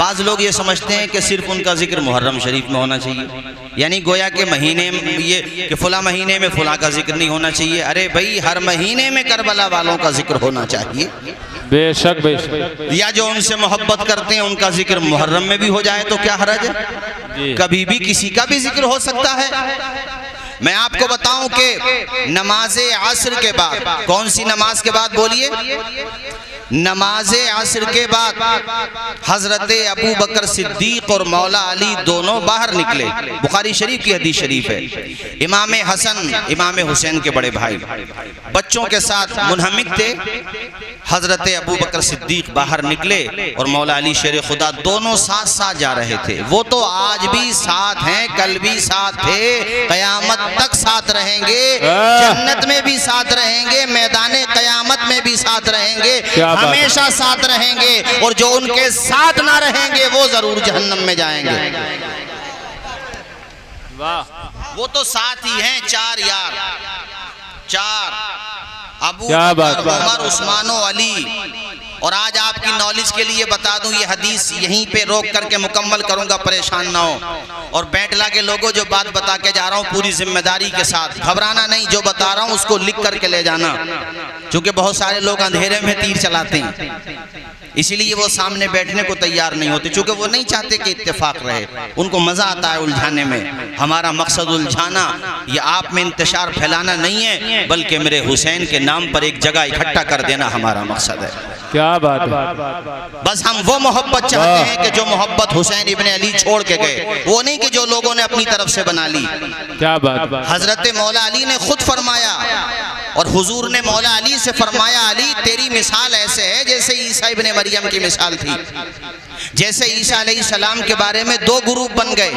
बाज़ लोग ये समझते हैं कि सिर्फ उनका जिक्र मुहर्रम शरीफ में होना चाहिए, यानी गोया के महीने में ये कि फला महीने में फला का जिक्र नहीं होना चाहिए। अरे भाई, हर महीने में करबला वालों का जिक्र होना चाहिए, बेशक बेशक। या जो उनसे मोहब्बत करते हैं उनका जिक्र मुहर्रम में भी हो जाए तो क्या हरज है? कभी भी किसी का भी जिक्र हो सकता है। मैं आपको बताऊं कि नमाज असर के बाद, कौन सी नमाज के बाद बोलिए? नमाज असर के बाद हजरत अबू बकर सिद्दीक और मौला अली दोनों बाहर निकले। बुखारी शरीफ की हदीस शरीफ है। इमाम हसन इमाम हुसैन के बड़े भाई बच्चों के साथ मुनहमिक थे। हजरत अबू बकर सिद्दीक बाहर निकले और मौला अली शेर खुदा दोनों साथ साथ जा रहे थे। वो तो आज भी साथ हैं, कल भी साथ थे, कयामत तक साथ रहेंगे, जन्नत में भी साथ रहेंगे, मैदाने कयामत में भी साथ रहेंगे, हमेशा साथ रहेंगे। और जो उनके साथ ना रहेंगे वो जरूर जहन्नम में जाएंगे। वाह, वो तो साथ ही हैं, चार यार, चार, अबू बकर, उमर, उस्मान और अली। और आज आपकी नॉलेज के लिए बता दूं, ये हदीस यहीं पे रोक करके मुकम्मल करूंगा, परेशान ना हो। और बैटला के लोगों, जो बात बता के जा रहा हूं पूरी जिम्मेदारी के साथ, घबराना नहीं, जो बता रहा हूं उसको लिख करके ले जाना, क्योंकि बहुत सारे लोग अंधेरे में तीर चलाते हैं, इसीलिए वो सामने बैठने को तैयार नहीं होते, क्योंकि वो नहीं चाहते कि इत्तेफाक रहे, उनको मजा आता है उलझाने में। हमारा मकसद उलझाना, ये आप में इंतशार फैलाना नहीं है, बल्कि मेरे हुसैन के नाम पर एक जगह इकट्ठा कर देना हमारा मकसद है। क्या बात है। बस हम वो मोहब्बत चाहते हैं कि जो मोहब्बत हुसैन इब्ने अली छोड़ के गए, वो नहीं कि जो लोगों ने अपनी तरफ से बना ली। क्या बात। हजरत मौला अली ने खुद फरमाया, और हुजूर ने मौला अली से फरमाया, अली तेरी मिसाल ऐसे है जैसे ईसा इब्ने मरियम की मिसाल थी। जैसे ईसा अलैहिस्सलाम के बारे में दो ग्रुप बन गए,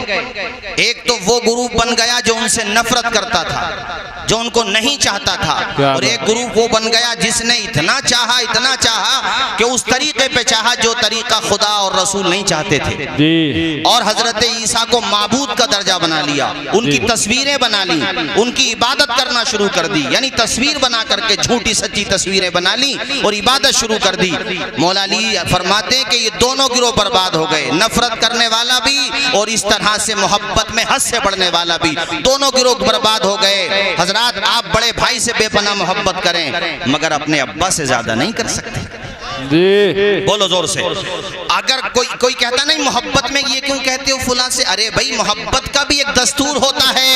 एक तो वो ग्रुप बन गया जो उनसे नफरत करता था, जो उनको नहीं चाहता था, और एक ग्रुप वो बन गया जिसने इतना चाहा कि उस तरीके पे चाहा जो तरीका खुदा और रसूल नहीं चाहते थे, और हजरत ईसा को माबूद का दर्जा बना लिया, उनकी तस्वीरें बना ली, उनकी इबादत करना शुरू कर दी, यानी तस्वीर बना करके झूठी सच्ची तस्वीरें बना ली और इबादत शुरू कर दी। मौला अली फरमाते हैं कि ये दोनों गिरोह बर्बाद हो गए, नफरत करने वाला भी और इस तरह से मोहब्बत में हद से बढ़ने वाला भी, दोनों गिरोह बर्बाद हो गए। हजरात, आप बड़े भाई से बेपनाह मोहब्बत करें, मगर अपने अब्बा से ज्यादा नहीं कर सकते। बोलो जोर से। अगर कोई कहता नहीं मोहब्बत में ये क्यों कहते हो फुला से, अरे भाई मोहब्बत का भी एक दस्तूर होता है,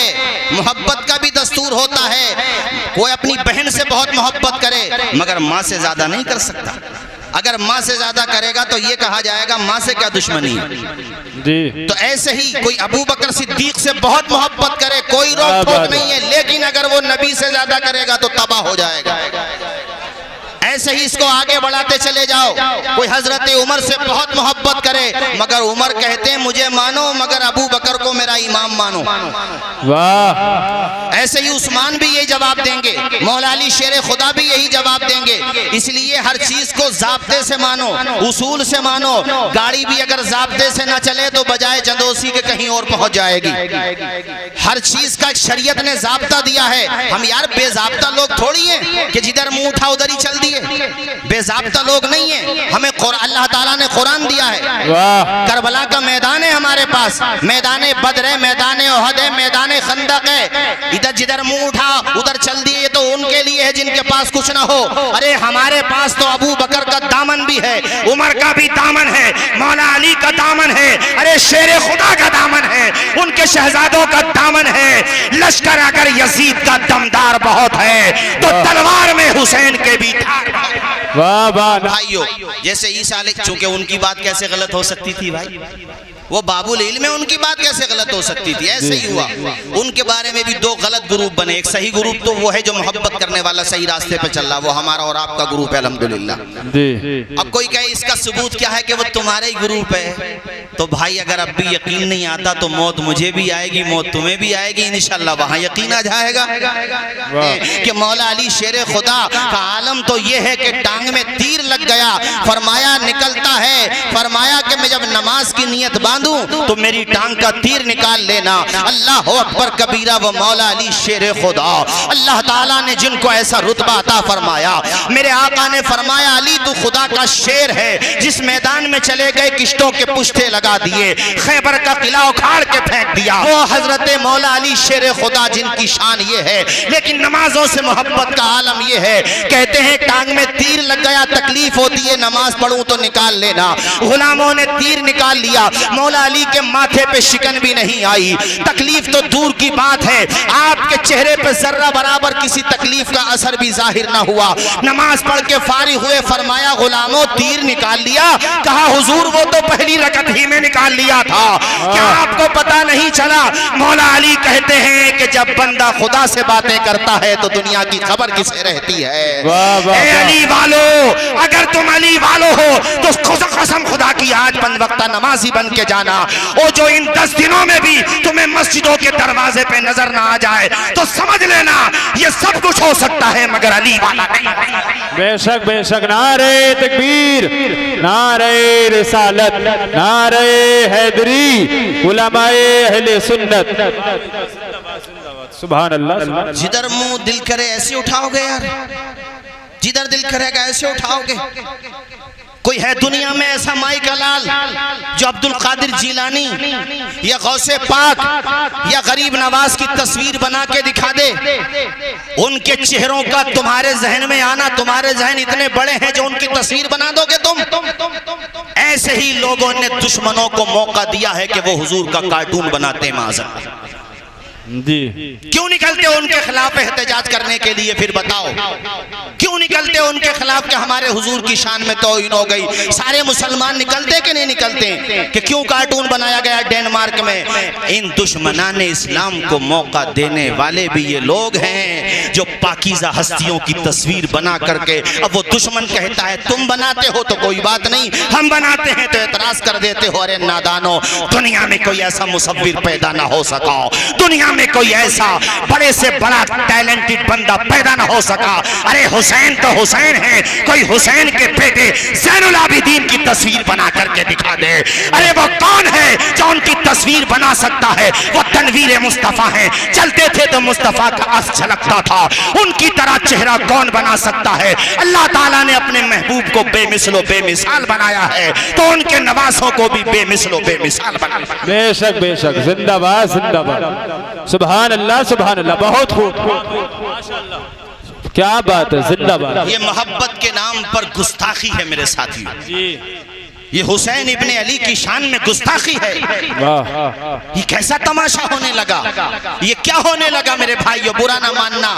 मोहब्बत का भी दस्तूर होता है। कोई अपनी बहन से बहुत मोहब्बत करे, मगर माँ से ज्यादा नहीं कर सकता। अगर माँ से ज्यादा करेगा तो ये कहा जाएगा माँ से क्या दुश्मनी है। तो ऐसे ही कोई अबू बकर सिद्दीक से बहुत मोहब्बत करे, कोई रोक टोक नहीं है, लेकिन अगर वो नबी से ज्यादा करेगा तो तबाह हो जाएगा। ऐसे ही इसको आगे बढ़ाते चले जाओ। कोई हजरत उमर से बहुत मोहब्बत करे, मगर उमर कहते हैं मुझे मानो, मगर अबू बकर को मेरा इमाम मानो। वाह। ऐसे ही उस्मान भी यही जवाब देंगे, मौला अली शेर खुदा भी यही जवाब देंगे। इसलिए हर चीज को जाब्ते से मानो, उसूल से मानो। गाड़ी भी अगर जाब्ते से ना चले तो बजाय चंदोसी के कहीं और पहुंच जाएगी। हर चीज का शरीयत ने जाब्ता दिया है। हम यार बेजाब्ता लोग थोड़ी हैं कि जिधर मुंह उठा उधर ही चल दिए, बेजाब्ता लोग नहीं है। हमें अल्लाह ताला ने कुरान दिया है, करबला का मैदान है हमारे पास, मैदान बद्र है, मैदान ओहद है, मैदान खंदक है। इधर जिधर मुंह उठा उधर चल दिए तो उनके लिए है जिनके पास कुछ ना हो। अरे हमारे पास तो अबू बकर का दामन भी है, उमर का भी दामन है, मौला अली का दामन है, अरे शेर खुदा का दामन है, उनके शहजादों का दामन है। लश्कर अगर यजीद का दमदार बहुत है तो तलवार में हुसैन के भी धार। वाह वाह भाइयों, जैसे ईसा चूंकि उनकी बात कैसे गलत हो सकती थी भाई, वो बाबुल इल्म में उनकी बात कैसे गलत हो सकती थी। ऐसे ही हुआ, उनके बारे में भी दो गलत ग्रुप बने। एक सही ग्रुप तो वो है जो मोहब्बत करने वाला सही रास्ते पे चल रहा, वो हमारा और आपका ग्रुप है अल्हम्दुलिल्लाह। अब कोई कहे इसका सबूत क्या है कि वो तुम्हारा ही ग्रुप है, तो भाई अगर अब भी यकीन नहीं आता तो मौत मुझे भी आएगी, मौत तुम्हें भी आएगी, इंशाल्लाह वहां यकीन आ जाएगा कि मौला अली शेर खुदा का आलम तो ये है कि टांग में तीर लग गया, फरमाया निकलता है, फरमाया कि मैं जब नमाज की नियत बांधूं तो मेरी टांग का तीर निकाल लेना। अल्लाह अकबर कबीरा व मौला अली शेर खुदा। अल्लाह ताला ने जिनको ऐसा रुतबा अता फरमाया, मेरे आका ने फरमाया अली तू खुदा का शेर है। जिस मैदान में चले गए किश्तों के पुश्ते लगा दिए, खैबर का किला उखाड़ के फेंक दिया। वो हजरत मौला अली शेर खुदा जिनकी शान ये है। लेकिन नमाजों से मोहब्बत का आलम ये है, कहते हैं टांग में तीर लग गया, तकलीफ होती है, नमाज पढ़ूं तो निकाल लेना। गुलामों ने तीर निकाल लिया, मौला अली के माथे पे शिकन भी नहीं आई। तकलीफ तो दूर की बात है, आपके चेहरे पे जर्रा बराबर किसी तकलीफ का असर भी जाहिर ना हुआ। नमाज पढ़ के फारिग हुए, फरमाया गुलामों तीर निकाल लिया? कहा हुजूर वो तो पहली रकत ही में निकाल लिया था, क्या आपको पता नहीं चला? मौला अली कहते हैं कि जब बंदा खुदा से बातें करता है तो दुनिया की खबर किसे रहती है। ए अली वालो, अगर तुम अली वालो हो तो कसम खुदा की आज 5 वक्त नमाजी बन के जाना। और जो इन 10 दिनों में भी तुम्हें मस्जिदों के दरवाजे पे नजर ना आ जाए तो समझ लेना ये सब कुछ हो सकता है मगर अली वाला नहीं। बेशक बेशक। नारे तकबीर, नारे रिसालत, नारे हैदरी, उलमाए अहले सुन्नत। सुभान अल्लाह। जिधर मुंह दिल करे ऐसे उठाओगे यार, जिधर दिल करेगा ऐसे उठाओगे। कोई है दुनिया में ऐसा माई का लाल जो अब्दुल कादिर जीलानी या गौसे पाक या गरीब नवाज की तस्वीर बना के दिखा दे? उनके चेहरों का तुम्हारे जहन में आना, तुम्हारे जहन इतने बड़े हैं जो उनकी तस्वीर बना दोगे तुम। ऐसे ही लोगों ने दुश्मनों को मौका दिया है कि वो हुजूर का कार्टून बनाते हैं। माज़अल्लाह जी, क्यों निकलते हो उनके खिलाफ एहतजाज करने के लिए? फिर बताओ क्यों निकलते हो उनके खिलाफ कि हमारे हुजूर की शान में तौहीन हो गई? सारे मुसलमान निकलते कि नहीं निकलते कि क्यों कार्टून बनाया गया डेनमार्क में? इन दुश्मनान इस्लाम को मौका देने वाले भी ये लोग हैं जो पाकीज़ा हस्तियों की तस्वीर बना करके, अब वो दुश्मन कहता है तुम बनाते हो तो कोई बात नहीं, हम बनाते हैं तो एतराज कर देते हो। अरे नादानो, दुनिया में कोई ऐसा मुसव्विर पैदा ना हो सका, दुनिया में कोई ऐसा बड़े से बड़ा टैलेंटेड बंदा पैदा ना हो सका। अरे हुसैन तो हुसैन है, कोई हुसैन के बेटे ज़ैनुल आबिदीन की तस्वीर बना करके दिखा दे। अरे वो कौन है जो उनकी तस्वीर बना सकता है? वो तनवीर मुस्तफा है, चलते थे तो मुस्तफा का अस झलकता था, उनकी तरह चेहरा कौन बना सकता है? अल्लाह ताला ने अपने महबूब को बेमिसलो बेमिसाल बनाया है तो उनके नवासों को भी बेमिसलो बेमिसाल बनाया। बेशक बेशक। जिंदाबाद जिंदाबाद। सुभान अल्लाह सुभान अल्लाह। बहुत खूब, क्या बात है, जिंदाबाद। ये मोहब्बत के नाम पर गुस्ताखी है मेरे साथियों जी। ये हुसैन इब्ने अली की शान में गुस्ताखी है। ये कैसा तमाशा होने लगा, ये क्या होने लगा मेरे भाइयों? बुरा ना मानना,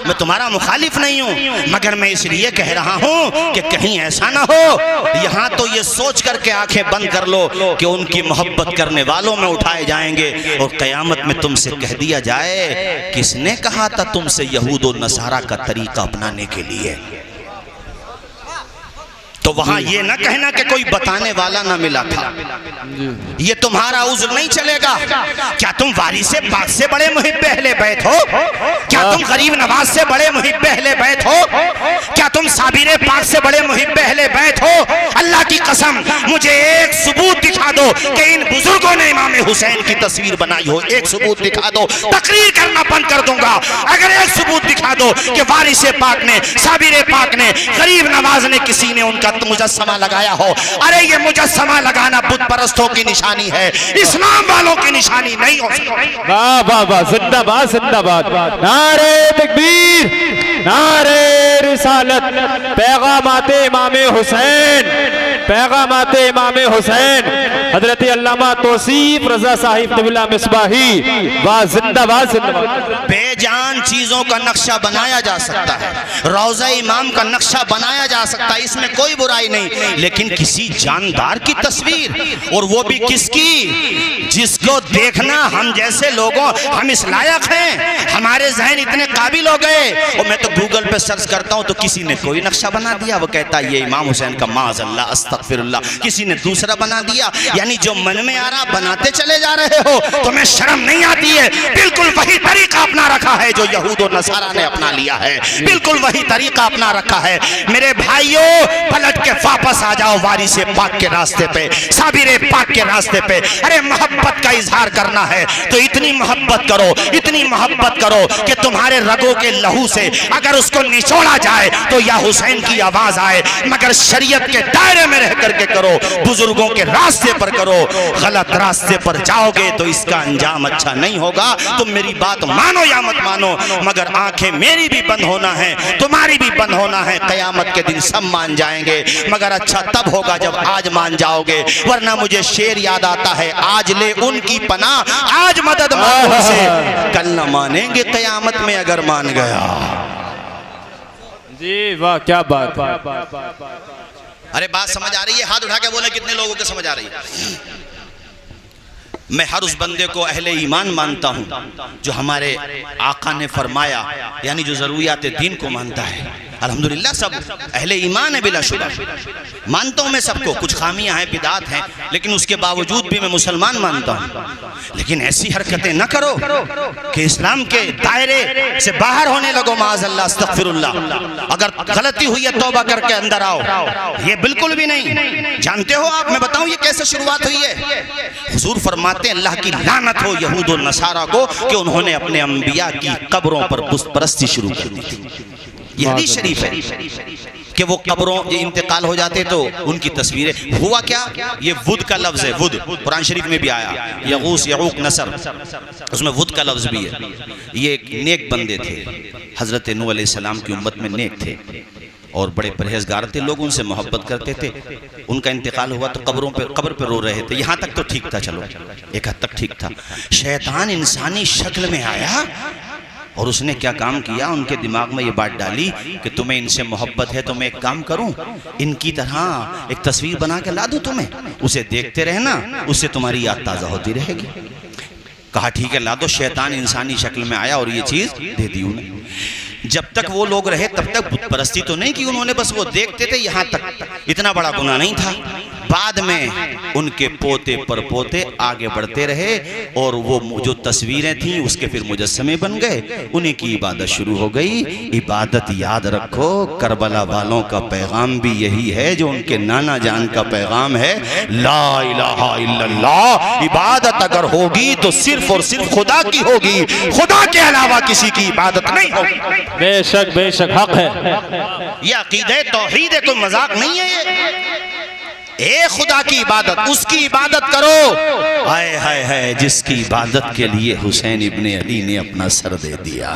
मैं तुम्हारा मुखालिफ नहीं हूँ, मगर मैं इसलिए कह रहा हूँ कि कहीं ऐसा ना हो यहाँ तो ये सोच करके आंखें बंद कर लो कि उनकी मोहब्बत करने वालों में उठाए जाएंगे और कयामत में तुमसे कह दिया जाए किसने कहा था तुमसे यहूद और नसारा का तरीका अपनाने के लिए? तो वहां ये ना कहना कि कोई बताने वाला ना मिला था। ये तुम्हारा उज़्र नहीं चलेगा। क्या तुम वारिसे पाक से बड़े मुहिब्बे अहले बैत हो? क्या तुम गरीब नवाज से बड़े मुहिब्बे अहले बैत हो? क्या तुम साबिरे पाक से बड़े मुहिब्बे अहले बैत हो? अल्लाह की कसम मुझे एक सबूत दिखा दो कि इन बुजुर्गों ने इमाम हुसैन की तस्वीर बनाई हो। एक सबूत दिखा दो, तकरीर करना बंद कर दूंगा। अगर एक सबूत दिखा दो कि वारिसे पाक ने, साबिरे पाक ने, गरीब नवाज ने, किसी ने उनका मुजस्समा लगाया हो। अरे ये मुजस्समा लगाना बुत परस्तों की निशानी है, इस्लाम वालों की निशानी नहीं हो सकती। वाह वाह वाह, जिंदाबाद जिंदाबाद। नारे तकबीर, नारे रिसालत, पैगामाते इमामे हुसैन, पैगामाते इमामे हुसैन हजरत अल्लामा तौसीफ रजा साहिब तबिला मिसबाही। वाह, जिंदाबाद जिंदाबाद। बेजान चीजों का नक्शा बनाया जा सकता है, रोज़ा इमाम का नक्शा बनाया जा सकता है, इसमें कोई बुराई नहीं, लेकिन किसी जानदार की तस्वीर, और वो भी किसकी जिसको देखना हम जैसे लोगों, हम इस लायक हैं, हमारे जहन इतने काबिल हो गए। और मैं तो गूगल पे सर्च करता हूं तो किसी ने कोई नक्शा बना दिया, वो कहता है ये इमाम हुसैन का, माज़अल्लाह अस्तगफिरुल्लाह। किसी ने दूसरा बना दिया, यानी जो मन में आ रहा बनाते चले जा रहे हो, तुम्हें शर्म नहीं आती है? बिल्कुल वही तरीका अपना रखा है जो यहूद और नसारा ने अपना लिया है, बिल्कुल वही तरीका अपना रखा है। मेरे भाइयों, पलट के वापस आ जाओ वारिसे पाक के रास्ते पे, साबिरे पाक के रास्ते पे। अरे मोहब्बत का इजहार करना है तो इतनी मोहब्बत करो, इतनी मोहब्बत करो कि तुम्हारे रगों के लहू से अगर उसको निचोड़ा जाए तो या हुसैन की आवाज आए, मगर शरीयत के दायरे में रह करके करो, बुजुर्गों के रास्ते पर करो। गलत रास्ते पर जाओगे तो इसका अंजाम अच्छा नहीं होगा। तुम मेरी बात मानो या मत मानो, मगर आंखें मेरी भी बंद होना है, तुम्हारी भी बंद होना है। कयामत के दिन सब मान जाएंगे, मगर अच्छा तब होगा जब आज मान जाओगे। वरना मुझे शेर याद आता है, आज ले उनकी पनाह, आज मदद मांगो उनसे, कल न मानेंगे कयामत में अगर मान गया। जी वाह, क्या बात। अरे बात समझ आ रही है? हाथ उठा के बोले कितने लोगों को समझ आ रही है? मैं हर उस बंदे को अहले ईमान मानता हूं जो हमारे आका ने फरमाया, यानी जो जरूरियात दीन को मानता है। अल्हम्दुलिल्लाह सब अहले ईमान है, बिलाशुबा मानता हूं मैं सबको। कुछ खामियां हैं, बिदात हैं, लेकिन उसके बावजूद भी मैं मुसलमान मानता हूं। लेकिन ऐसी हरकतें न करो कि इस्लाम के दायरे से बाहर होने लगो। माअज़ल्लाह, अस्तग़फिरुल्लाह। अगर गलती हुई है तौबा करके अंदर आओ, ये बिल्कुल भी नहीं। जानते हो आप, मैं बताऊं ये कैसे शुरुआत हुई है? हुजूर फरमाते हैं, अल्लाह की लानत हो यहूद और नसारा को कि उन्होंने अपने अंबिया की कब्रों पर बुत परस्ती शुरू कर दी थी। ये हदीस शरीफ है कि वो कब्रों ये इंतकाल हो जाते तो उनकी तस्वीरें। हुआ क्या, ये वुद का लफ्ज है, वुद कुरान शरीफ में भी आया, यगूस यऊक नसर, उसमें वुद का लफ्ज भी है। ये एक नेक बंदे थे, हजरत नूह अलैहिस्सलाम की उम्मत में नेक थे और बड़े परहेजगार थे, लोग उनसे मोहब्बत करते थे। उनका इंतकाल हुआ तो कब्र पे रो रहे थे। यहाँ तक तो ठीक था, चलो एक हद तक ठीक था। शैतान इंसानी शक्ल में आया और उसने क्या काम किया, उनके दिमाग में ये बात डाली कि तुम्हें इनसे मोहब्बत है तो मैं एक काम करूं, इनकी तरह एक तस्वीर बना के ला दूं तुम्हें, उसे देखते रहना, उससे तुम्हारी याद ताज़ा होती रहेगी। कहा ठीक है ला दो। शैतान इंसानी शक्ल में आया और ये चीज़ दे दी उन्हें। जब तक वो लोग रहे तब तक बुत परस्ती तो नहीं की उन्होंने, बस वो देखते थे, यहाँ तक इतना बड़ा गुनाह नहीं था। बाद में उनके पोते पर पोते आगे बढ़ते रहे और वो जो तस्वीरें थीं उसके फिर मुजस्समे बन गए, उन्हीं की इबादत शुरू हो गई। इबादत याद रखो, करबला वालों का पैगाम भी यही है जो उनके नाना जान का पैगाम है, ला इलाहा इल्लल्लाह। इबादत अगर होगी तो सिर्फ और सिर्फ खुदा की होगी, खुदा के अलावा किसी की इबादत नहीं होगी। बेशक बेशक हक है, ये अकीदे तौहीद है, कोई मजाक नहीं है ये। ए खुदा की इबादत, उसकी इबादत करो। हाय हाय हाय, जिसकी इबादत के लिए हुसैन इब्ने अली ने अपना सर दे दिया,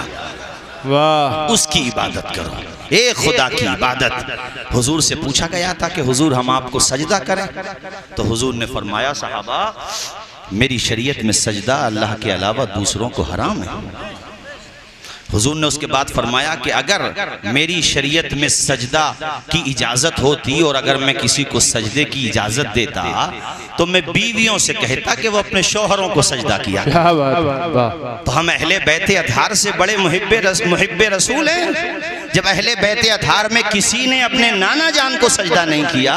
वाह, उसकी इबादत करो। ए खुदा की इबादत। हुजूर से पूछा गया था कि हुजूर हम आपको सजदा करें, तो हुजूर ने फरमाया सहाबा मेरी शरीयत में सजदा अल्लाह के अलावा दूसरों को हराम है। हुजूर ने उसके बाद फरमाया कि अगर मेरी शरीयत में सजदा की इजाज़त होती और अगर मैं किसी को सजदे की इजाज़त देता तो मैं बीवियों से कहता कि वो अपने शौहरों को सजदा किया। क्या बात। तो हम अहले बैते अथार से बड़े मुहिब्बे रसूल हैं। जब अहले बैते अथार में किसी ने अपने नाना जान को सजदा नहीं किया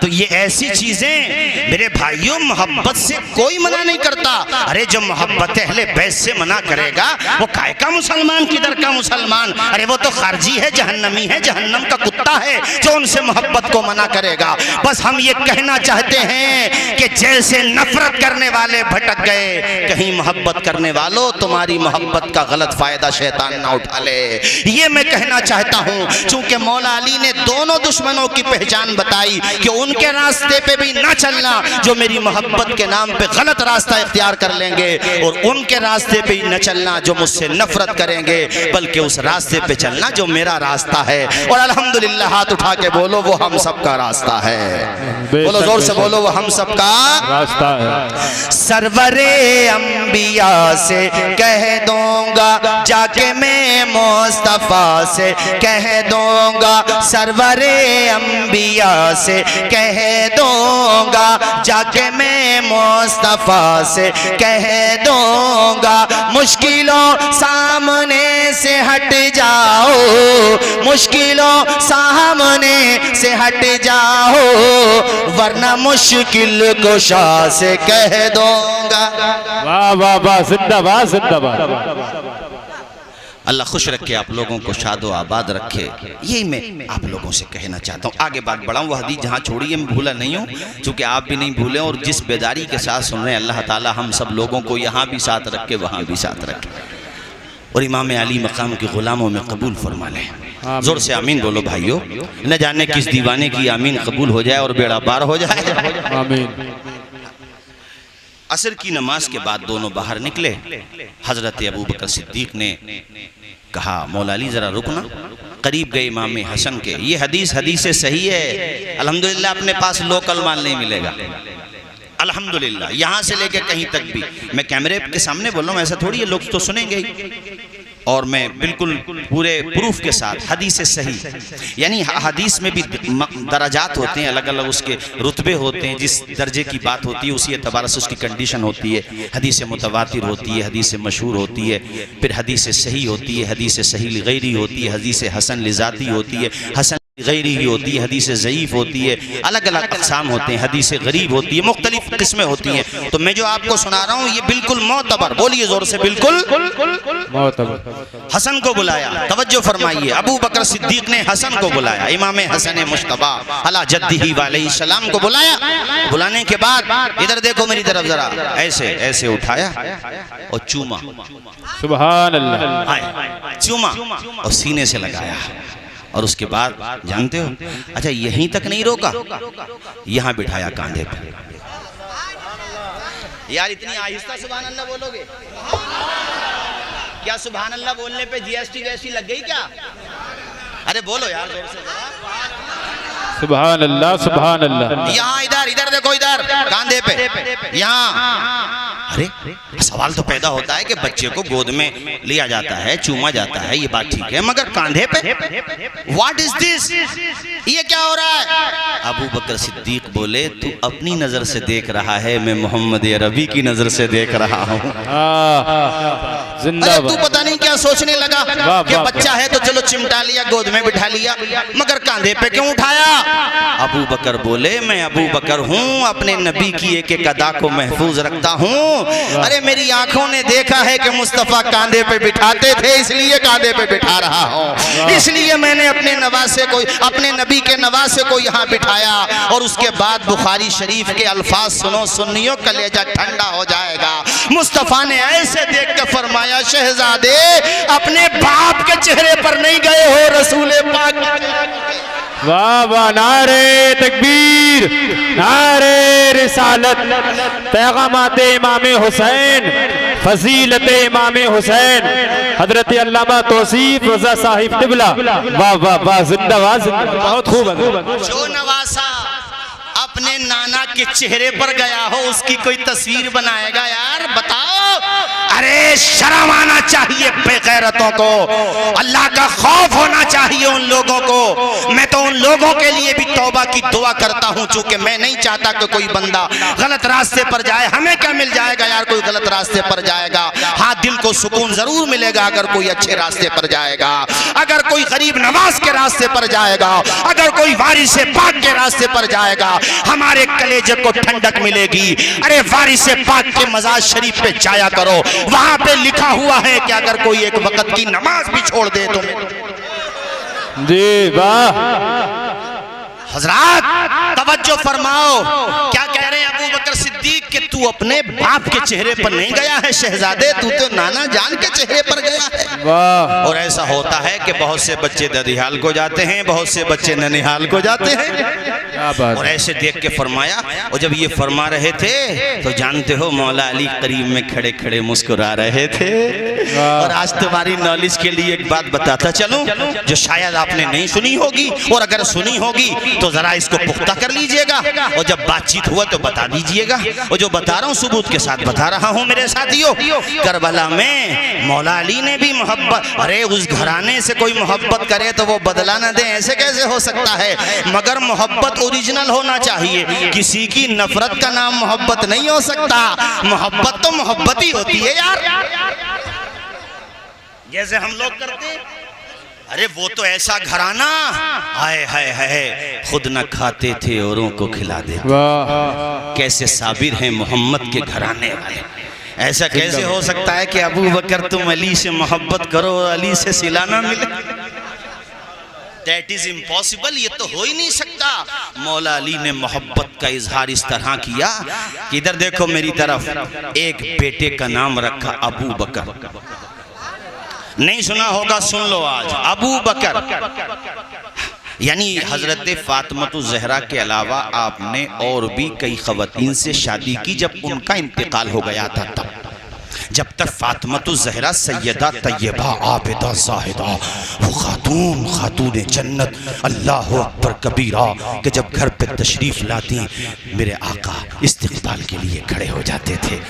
तो ये ऐसी चीजें मेरे भाइयों, मोहब्बत से कोई मना नहीं करता। अरे जो मोहब्बत अहले बैत से मना करेगा वो काय का मुसलमान, किधर का मुसलमान? अरे वो तो खारजी है, जहन्नमी है, जहन्नम का कुत्ता है जो उनसे मोहब्बत को मना करेगा। बस हम ये कहना चाहते हैं कि जैसे नफरत करने वाले भटक गए, कहीं मोहब्बत करने वालों तुम्हारी मोहब्बत का गलत फायदा शैतान ना उठा ले। ये मैं कहना चाहता हूँ। चूंकि मौला अली ने दोनों दुश्मनों की पहचान बताई कि उनके रास्ते पे भी ना चलना जो मेरी मोहब्बत के नाम पे गलत रास्ता इख्तियार कर लेंगे, और उनके रास्ते पे ही न चलना जो मुझसे नफरत करेंगे, बल्कि उस रास्ते पे चलना जो मेरा रास्ता है। और अल्हम्दुलिल्लाह हाथ उठा के बोलो वो हम सबका रास्ता है। बोलो जोर से बोलो वो हम सबका रास्ता है। सरवरे अंबिया से कह दूंगा जाके मैं मुस्तफा से कह दूंगा, सरवरे अंबिया से कह दूंगा जाके मैं मुस्तफा से कह दूंगा, मुश्किलों सामने से हट जाओ, मुश्किलों सामने से हट जाओ, वरना मुश्किल कुशा से कह दूंगा। वाह वाह वाह, जिंदाबाद जिंदाबाद। अल्लाह खुश रखे, आप लोगों को शादो आबाद रखे, यही मैं आप लोगों से कहना चाहता हूँ। आगे बात बढ़ाऊँ, वो हदीस जहाँ छोड़ी है मैं भूला नहीं हूँ, क्योंकि आप भी नहीं भूलें, और जिस बेदारी के साथ सुन रहे हैं अल्लाह ताला हम सब लोगों को यहाँ भी साथ रखे वहाँ भी साथ रखे, और इमाम अली मकाम के ग़ुलामों में कबूल फरमा लें। जोर से आमीन बोलो भाइयों, न जाने किस दीवाने की आमीन कबूल हो जाए और बेड़ा पार हो जाए। आमीन। असर की नमाज के बाद दोनों बाहर निकले। हजरत अबू बकर सिद्दीक ने कहा मौला अली जरा रुकना। करीब गए इमाम हसन के। ये हदीस सही है अल्हम्दुलिल्लाह, अपने पास लोकल माल नहीं मिलेगा अल्हम्दुलिल्लाह, यहाँ से लेकर कहीं तक भी। मैं कैमरे के सामने बोल रहा हूँ, ऐसा थोड़ी है, लोग तो सुनेंगे ही, और मैं बिल्कुल पूरे प्रूफ के साथ हदीस सही, यानी हदीस में भी दराजात होते हैं, अलग अलग उसके रुतबे होते हैं, जिस दर्जे की बात होती है उसी एतबार से उसकी कंडीशन होती है। हदीस मुतवातिर होती है, हदीस मशहूर होती है, फिर हदीस सही होती है, हदीस सही गैरी होती है, हदीस हसन लिजाती होती है, हसन गैरी ही होती है, हदीस ज़ईफ़ होती है, अलग अलग अक़साम होते हैं, हदीस गरीब होती है, मुख्तलिफ किस्में होती हैं। तो मैं जो आपको सुना रहा हूँ ये बिल्कुल मोतबर, बोलिए जोर से, बिल्कुल मोतबर। हसन को बुलाया, तवज्जो फरमाइए, अबू बकर सिद्दीक ने हसन को बुलाया, इमाम हसन मुश्तबा अला जद्दिही अलैहिस्सलाम को बुलाया। बुलाने के बाद इधर देखो मेरी तरफ जरा, ऐसे ऐसे उठाया और चूमा, सुभान अल्लाह, चूमा और सीने से लगाया। और उसके बाद जानते हो, अच्छा यहीं तक नहीं रोका, यहां बिठाया कांधे पे। यार इतनी आहिस्ता सुभान अल्लाह बोलोगे क्या? सुभान अल्लाह बोलने पे जीएसटी वैसी लग गई क्या? अरे बोलो यार जोर से जरा। सुभान अल्लाह सुभान अल्लाह। यहाँ इधर देखो, इधर कांधे पे, यहाँ। अरे सवाल तो पैदा होता है कि बच्चे को गोद में लिया जाता है, चूमा जाता है, ये बात ठीक है, मगर कांधे पे? What is this? ये क्या हो रहा है? अबू बकर सिद्दीक बोले तू अपनी नजर से देख रहा है, मैं मोहम्मद अरबी की नजर से देख रहा हूँ। अरे तू पता नहीं क्या सोचने लगा कि बच्चा है तो चलो चिमटा लिया, गोद में बिठा लिया, मगर कांधे पे क्यों उठाया? अबू बकर बोले मैं अबू बकर हूँ, अपने नबी की एक एक अदा को महफूज रखता हूँ। अरे मेरी आंखों ने देखा है कि मुस्तफा कांधे पे बिठाते थे, इसलिए कांधे पे बिठा रहा हूँ, इसलिए मैंने अपने नवासे को, अपने नबी के नवासे को यहाँ बिठाया। और उसके बाद बुखारी शरीफ के अल्फाज सुनो, सुन्नियों कलेजा ठंडा हो जाएगा। मुस्तफा ने ऐसे देख कर फरमाया शहजादे अपने बाप के चेहरे पर नहीं गए हो, रसूल पाक। वाह वाह, नारे तकबीर, नारे रिसालत, पैगामात इमाम हुसैन, फजीलत इमाम हुसैन, हजरत अल्लामा तौसीफ रज़ा साहिब क़िबला। वाह वाह वाह, जिंदाबाद जिंदाबाद, बहुत खूब। जो नवासा अपने नाना के चेहरे पर गया हो उसकी कोई तस्वीर बनाएगा यार? बताओ। अरे शर्म आना चाहिए बेगैरतों को, अल्लाह का खौफ होना चाहिए उन लोगों को। मैं तो उन लोगों के लिए भी तौबा की दुआ करता हूं, चूंकि मैं नहीं चाहता कि कोई बंदा गलत रास्ते पर जाए। हमें क्या मिल जाएगा यार, कोई गलत रास्ते पर जाएगा? हाँ, दिल को सुकून जरूर मिलेगा अगर कोई अच्छे रास्ते पर जाएगा, अगर कोई गरीब नवाज के रास्ते पर जाएगा, अगर कोई वारिस पाक के रास्ते पर जाएगा, हमारे कलेजे को ठंडक मिलेगी। अरे वारिस पाक के मज़ार शरीफ पे जाया करो, वहां पे लिखा हुआ है कि अगर कोई एक वक्त की नमाज भी छोड़ दे तो जी वाह। हजरात तवज्जो फरमाओ, क्या कह रहे हैं अबू बकर सिद्दीक कि तू अपने बाप के चेहरे पर नहीं गया है शहजादे, तू तो नाना जान के चेहरे पर गया है। वाह। और ऐसा होता है कि बहुत से बच्चे ददिहाल को जाते हैं, बहुत से बच्चे ननिहाल को जाते हैं। और ऐसे देख के फरमाया, और जब ये फरमा रहे थे तो जानते हो मौला अली करीब में खड़े खड़े मुस्कुरा रहे थे। और आज तुम्हारी नॉलेज के लिए एक बात बताता चलूं जो शायद आपने नहीं सुनी होगी, और अगर सुनी होगी तो जरा इसको पुख्ता कर लीजिएगा, और जब बातचीत हुआ तो बता दीजिएगा। और जो बता रहा हूँ सबूत के साथ बता रहा हूँ मेरे साथियों। करबला में मौला अली ने भी मोहब्बत, अरे उस घराने से कोई मोहब्बत करे तो वो बदला न दे, ऐसे कैसे हो सकता है? मगर मोहब्बत ओरिजिनल होना चाहिए। किसी की नफरत का नाम मोहब्बत नहीं हो सकता। मोहब्बत तो मोहब्बत ही होती है यार, जैसे हम लोग करते हैं। अरे वो तो ऐसा घराना, हाय हाय हाय, खुद न खाते थे औरों को खिला देते। कैसे साबिर हैं मोहम्मद के घराने वाले। ऐसा कैसे हो सकता है कि अबू बकर तुम अली से मोहब्बत करो और अली से सिला ना मिले? दैट इज इम्पॉसिबल, ये तो हो ही नहीं सकता। मौला अली ने मोहब्बत का इजहार इस तरह किया कि इधर देखो मेरी तरफ, एक बेटे का नाम रखा अबू बकर। नहीं सुना होगा, सुन लो आज, अबू बकर यानी हजरत फातिमा ज़हरा के अलावा आपने और भी कई खवातीन से शादी की जब उनका इंतकाल हो गया था। तब जब तक फातिमा ज़हरा सैयदा तैयबा आबिदा ज़ाहिदा वो खातून जन्नत, अल्लाह अकबर कबीरा, कि जब घर पे तशरीफ़ लाती मेरे आका इस्तक़बाल के लिए खड़े हो जाते थे,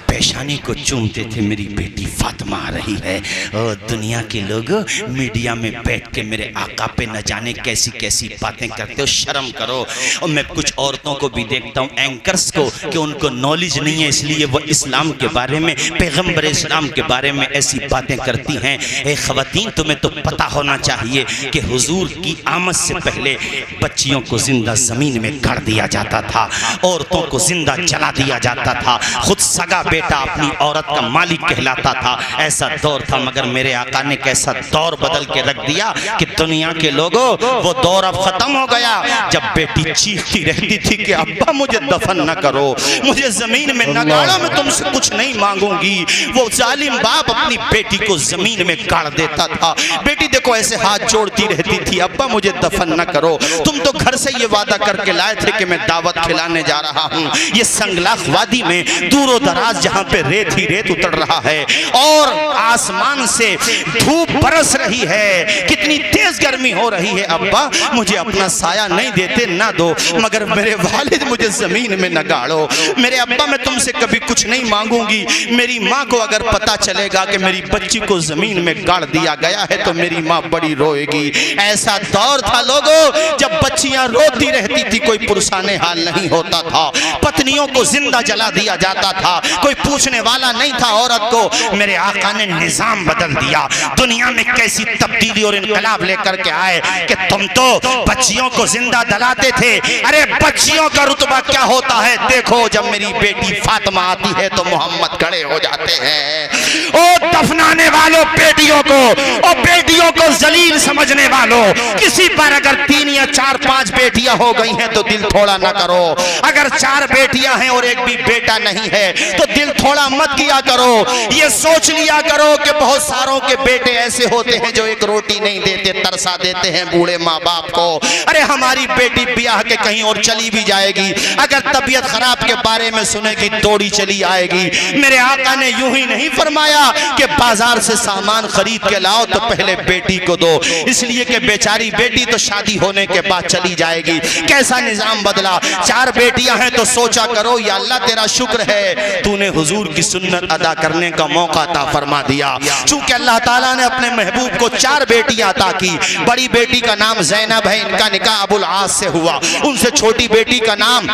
पेशानी को चूमते थे, मेरी बेटी फातिमा आ रही है। और दुनिया के लोग मीडिया में बैठ के मेरे आका पे न जाने कैसी कैसी बातें करते हो, शर्म करो। और मैं कुछ औरतों को भी देखता हूँ, एंकर्स को, कि उनको नॉलेज नहीं है, इसलिए वो इस्लाम के बारे में, पैगम्बर इस्लाम के बारे में ऐसी बातें करती हैं। ए ख़वातीन, तुम्हें तो पता होना चाहिए कि हुजूर की आमद से पहले बच्चियों को जिंदा ज़मीन में गाड़ दिया जाता था, औरतों को जिंदा जला दिया जाता था, खुद सगा बेटा अपनी औरत का मालिक कहलाता था। ऐसा दौर था, मगर मेरे आका ने कैसा दौर बदल के रख दिया कि दुनिया के लोगों, वो दौर अब खत्म हो गया जब बेटी चीखती रहती थी कि अब्बा मुझे दफन न करो, मुझे जमीन में न गाड़ो, मैं तुमसे कुछ नहीं मांगूंगी। वो जालिम बाप अपनी बेटी को जमीन में गाड़ देता था। बेटी देखो ऐसे हाथ जोड़ती रहती थी, अब्बा मुझे दफन न करो, तुम तो घर से ये वादा करके लाए थे कि मैं दावत खिलाने जा रहा हूँ। ये संगलाख वादी में दूरों दराज जहाँ पे रेत ही रेत उतर रहा है और आसमान से धूप बरस रही है, कितनी तेज गर्मी हो रही है, अब्बा मुझे अपना साया नहीं देते ना दो, मगर मेरे वालिद मुझे जमीन में न गाड़ो। मेरे अब्बा मैं तुमसे कभी कुछ नहीं मांगूंगी, मेरी माँ को अगर पता चलेगा कि मेरी बच्ची को जमीन में गाड़ दिया गया है तो मेरी माँ बड़ी रोएगी। ऐसा दौर था लोगों जब बच्चियां रोती रहती थी, कोई पुरसाने हाल नहीं होता था, पत्नियों को जिंदा जला दिया जाता था, कोई पूछने वाला नहीं था औरत को। मेरे आका ने निजाम बदल दिया, दुनिया में कैसी तब्दीली और इनकलाब लेकर के आए कि तुम तो बच्चियों को जिंदा जलाते थे। अरे बच्चियों का रुतबा क्या होता है देखो, जब मेरी बेटी फातिमा आती है तो मोहम्मद खड़े हो जाते हैं। ओ दफनाने वालों बेटियों को, और बेटियों को जलील समझने वालों, किसी पर अगर 3 या 4 5 बेटियां हो गई हैं तो दिल थोड़ा ना करो। अगर 4 बेटियां हैं और एक भी बेटा नहीं है तो दिल थोड़ा मत किया करो। ये सोच लिया करो कि बहुत सारों के बेटे ऐसे होते हैं जो एक रोटी नहीं देते, तरसा देते हैं बूढ़े माँ बाप को। अरे हमारी बेटी ब्याह के कहीं और चली भी जाएगी, अगर तबीयत खराब के बारे में सुनेगी दौड़ी चली आएगी। मेरे आका ने यूं ही नहीं फरमाया कि बाजार से सामान खरीद के लाओ तो पहले बेटी को दो, इसलिए कि बेचारी बेटी तो शादी होने के बाद चली जाएगी। कैसा निजाम बदला। 4 बेटियां हैं तो सोचा करो या अल्लाह तेरा शुक्र है तूने हुजूर की सुन्नत अदा करने का मौका अता फरमा दिया। चूंकि अल्लाह ताला ने अपने महबूब को 4 बेटियां अता की। बड़ी बेटी का नाम ज़ैनब है, इनका निकाह अबुल आस से हुआ। उनसे छोटी बेटी का नाम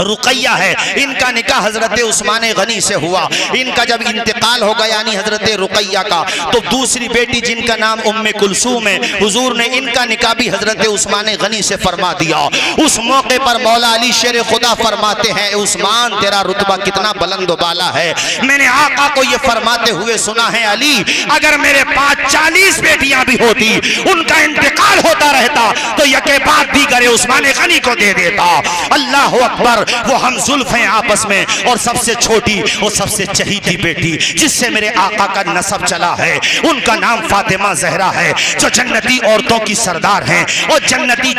रुकैया है, इनका निकाह हजरत उस्मान गनी से हुआ। इनका जब इंतकाल हो गया यानी हजरत रुकैया का, तो दूसरी बेटी जिनका नाम उम्मे कुलसूम है, हुजूर ने इनका निकाह भी हजरत उस्मान गनी से फरमा दिया। उस मौके पर मौला अली शेर खुदा फरमाते हैं, उस्मान तेरा रुतबा कितना बुलंद बाला है। मैंने आका को ये फरमाते हुए सुना है, अली अगर मेरे पास 40 बेटियां भी होती, उनका इंतकाल होता रहता तो यके बाद दीगर उस्मान गनी को दे देता। अल्लाह अकबर। वो हम जुल्फ हैं आपस में, और सबसे छोटी और सबसे चहीती बेटी जिससे मेरे आका का नसब चला है, उनका नाम फातिमा ज़हरा है, जो जन्नती औरतों की सरदार हैं और जन्नती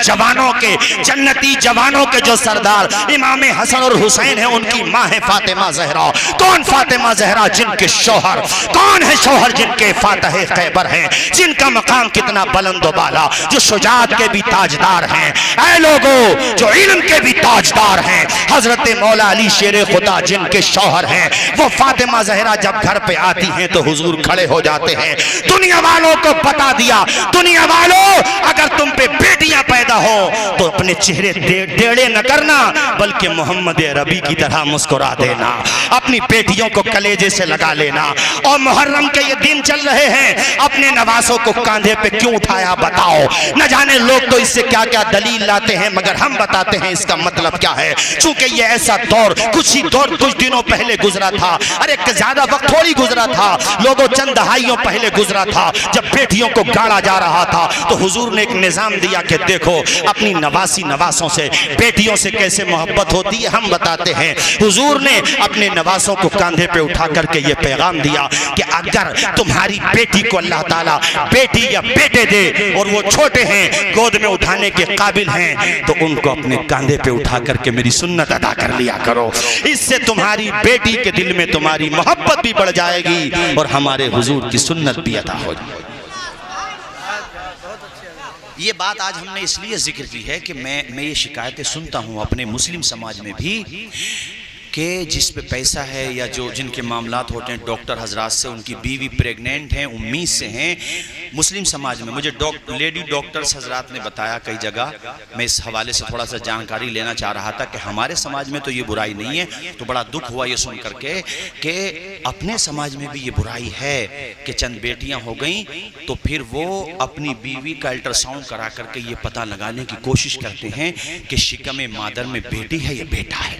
जवानों के जो सरदार इमाम हसन और हुसैन है, उनकी माँ है फातिमा ज़हरा। कौन फातिमा जहरा जिनके शौहर, कौन है शौहर जिनके फातह खैबर हैं, जिनका मकाम कितना बुलंद बाला, जो शुजाअत के भी ताजदार हैं, ऐ लोगों जो इल्म के भी ताजदार हैं, हजरत मौला अली शेर खुदा जिनके शौहर हैं, वो फातिमा जहरा जब घर पे आती हैं तो हुजूर खड़े हो जाते हैं। दुनिया वालों को बता दिया, दुनिया वालों अगर तुम पे बेटियां पैदा हो तो अपने चेहरे टेढ़े न करना, बल्कि मोहम्मद रबी की तरह मुस्कुरा देना, अपनी बेटियों को कलेजे से लगा लेना। और मुहर्रम के ये दिन चल रहे हैं, अपने नवासों को कांधे पे क्यों उठाया बताओ? न जाने लोग तो इससे क्या क्या दलील लाते हैं, मगर हम बताते हैं इसका मतलब क्या है। चूंकि ये ऐसा दौर कुछ दिनों पहले गुजरा था, अरे ज्यादा वक्त थोड़ी गुजरा था, लोगों चंद दहाइयों पहले गुजरा था, जब बेटियों को गाड़ा जा रहा था तो हुजूर ने एक निजाम दिया कि देखो अपनी नवासों से, बेटियों से कैसे मोहब्बत होती है हम बताते हैं। हुजूर ने अपने नवासों को कांधे पे उठा करके ये पैगाम दिया कि अगर तुम्हारी बेटी को अल्लाह ताला बेटी या बेटे दे और वो छोटे हैं, गोद में उठाने के काबिल हैं, तो उनको अपने कांधे पे उठा करके मेरी सुन्नत अदा कर लिया करो। इससे तुम्हारी बेटी के दिल में तुम्हारी मोहब्बत भी बढ़ जाएगी और हमारे हुजूर की सुन्नत भी अदा हो जाएगी। ये बात आज हमने इसलिए जिक्र की है कि मैं ये शिकायतें सुनता हूँ अपने मुस्लिम समाज में भी कि जिस पे पैसा है या जो जिनके मामलात होते हैं डॉक्टर हजरात से, उनकी बीवी प्रेग्नेंट हैं, उम्मीद से हैं, मुस्लिम समाज में मुझे लेडी डॉक्टर्स हजरात ने बताया कई जगह, मैं इस हवाले से थोड़ा सा जानकारी लेना चाह रहा था कि हमारे समाज में तो ये बुराई नहीं है। तो बड़ा दुख हुआ ये सुन करके कि अपने समाज में भी ये बुराई है कि चंद बेटियां हो गई तो फिर वो अपनी बीवी का अल्ट्रासाउंड करा करके ये पता लगाने की कोशिश करते हैं कि शिकम मादर में बेटी है या बेटा है,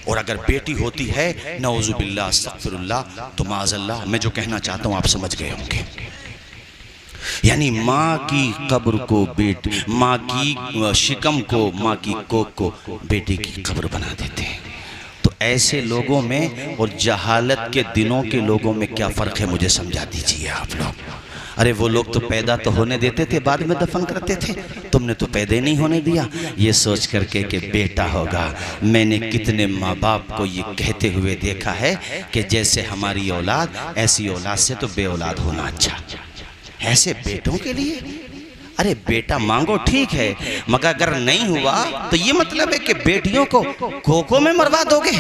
और अगर बेटी होती है नऊजुबिल्लाह अस्तगफिरुल्लाह तो माज़अल्लाह, मैं जो कहना चाहता हूँ आप समझ गए होंगे। यानी माँ की कब्र को बेटी, माँ की शिकम को, माँ की कोख को बेटे की कब्र बना देते हैं। तो ऐसे लोगों में और जहालत के दिनों के लोगों में क्या फ़र्क है मुझे समझा दीजिए आप लोग। अरे वो लोग तो पैदा तो होने देते थे, बाद में दफन करते थे, तुमने तो पैदा नहीं होने दिया, ये सोच करके कि बेटा होगा। मैंने कितने माँ बाप को ये कहते हुए देखा है कि जैसे हमारी औलाद ऐसी औलाद से तो बे औलाद होना अच्छा। ऐसे बेटों के लिए अरे बेटा मांगो ठीक है, मगर अगर नहीं हुआ तो ये मतलब है कि बेटियों को कोकों में मरवा दोगे।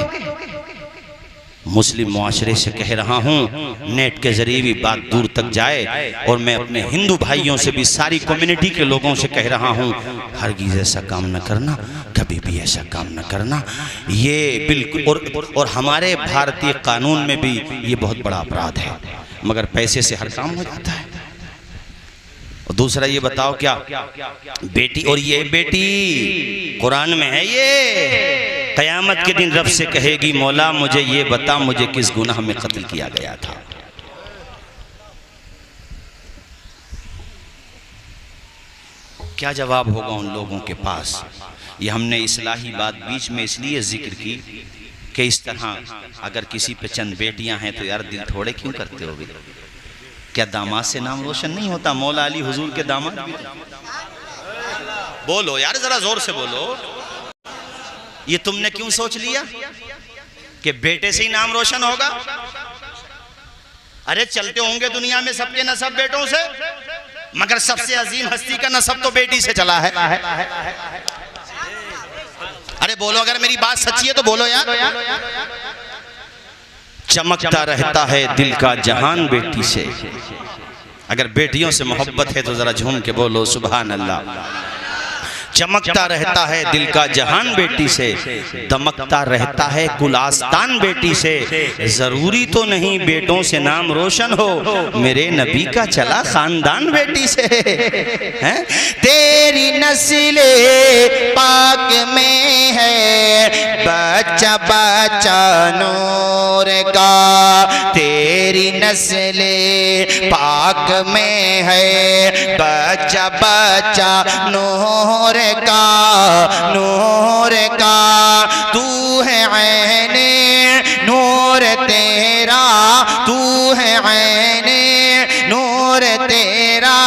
मुस्लिम मुआशरे से कह रहा हूँ, नेट के जरिए भी बात दूर तक जाए, और मैं अपने हिंदू भाइयों से भी, सारी कम्युनिटी के लोगों से कह रहा हूँ, हरगिज़ ऐसा काम न करना, कभी भी ऐसा काम न करना। ये बिल्कुल और हमारे भारतीय कानून में भी ये बहुत बड़ा अपराध है, मगर पैसे से हर काम हो जाता है। और दूसरा ये बताओ क्या बेटी, और ये बेटी कुरान में है, ये क़यामत के दिन रब से कहेगी मौला मुझे ये बता मुझे किस गुनाह में कत्ल किया गया था। क्या जवाब होगा उन लोगों के पास? ये हमने इस्लाही बात बीच में इसलिए जिक्र की कि इस तरह अगर किसी पे चंद बेटियां हैं तो यार दिल थोड़े क्यों करते हो? क्या दामाद से नाम रोशन नहीं होता? मौला अली हुजूर के दामाद भी। बोलो यार जरा जोर से बोलो। ये तुमने क्यों सोच लिया कि बेटे से ही नाम रोशन होगा? अरे चलते होंगे दुनिया में सबके नसब बेटों से, मगर सबसे अजीम हस्ती का नसब तो बेटी से चला है। अरे बोलो, अगर मेरी बात सच्ची है तो बोलो यार। चमकता रहता है दिल का जहान बेटी से। अगर बेटियों से मोहब्बत है तो जरा झूम के बोलो सुभान अल्लाह। चमकता रहता है दिल का जहान बेटी से, दमकता रहता है कुल आस्तान बेटी से। जरूरी तो नहीं बेटों से नाम रोशन हो, मेरे नबी का चला खानदान बेटी से है। तेरी नस्ल पाक में है बच्चा बच्चा नूर का, तेरी नस्ल पाक में है बच्चा बच्चा नूर नूर का। तू है ऐने नूर तेरा, तू है ऐने नूर तेरा,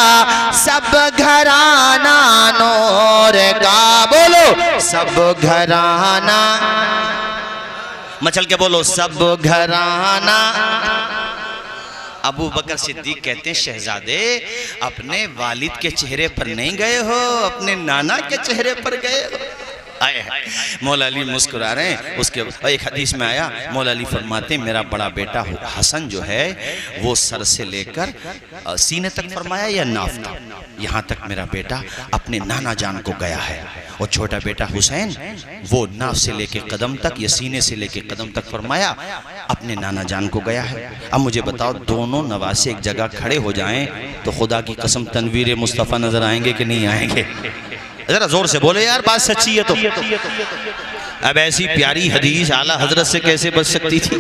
सब घराना नूर का। बोलो सब घराना। मचल के बोलो सब घराना। अबू बकर सिद्दीक कहते हैं शहजादे अपने वालिद के चेहरे पर नहीं गए हो, अपने नाना के चेहरे पर गए हो। आए मौला अली मुस्कुरा रहे हैं। उसके एक हदीस में आया, मौला अली फरमाते हैं मेरा बड़ा बेटा हसन जो है वो सर से लेकर सीने तक फरमाया या नाफ तक, यहाँ तक मेरा बेटा अपने नाना जान को गया है। और छोटा बेटा हुसैन वो नाफ से लेके कदम तक या सीने से लेके कदम तक फरमाया अपने नाना जान को गया है। अब मुझे बताओ दोनों नवासे एक जगह खड़े हो जाएं तो खुदा की कसम तनवीर मुस्तफ़ा नजर आएंगे कि नहीं आएंगे? जरा जोर से बोले यार, बात सच्ची है तो। अब ऐसी प्यारी हदीस आला हजरत से कैसे बच सकती थी,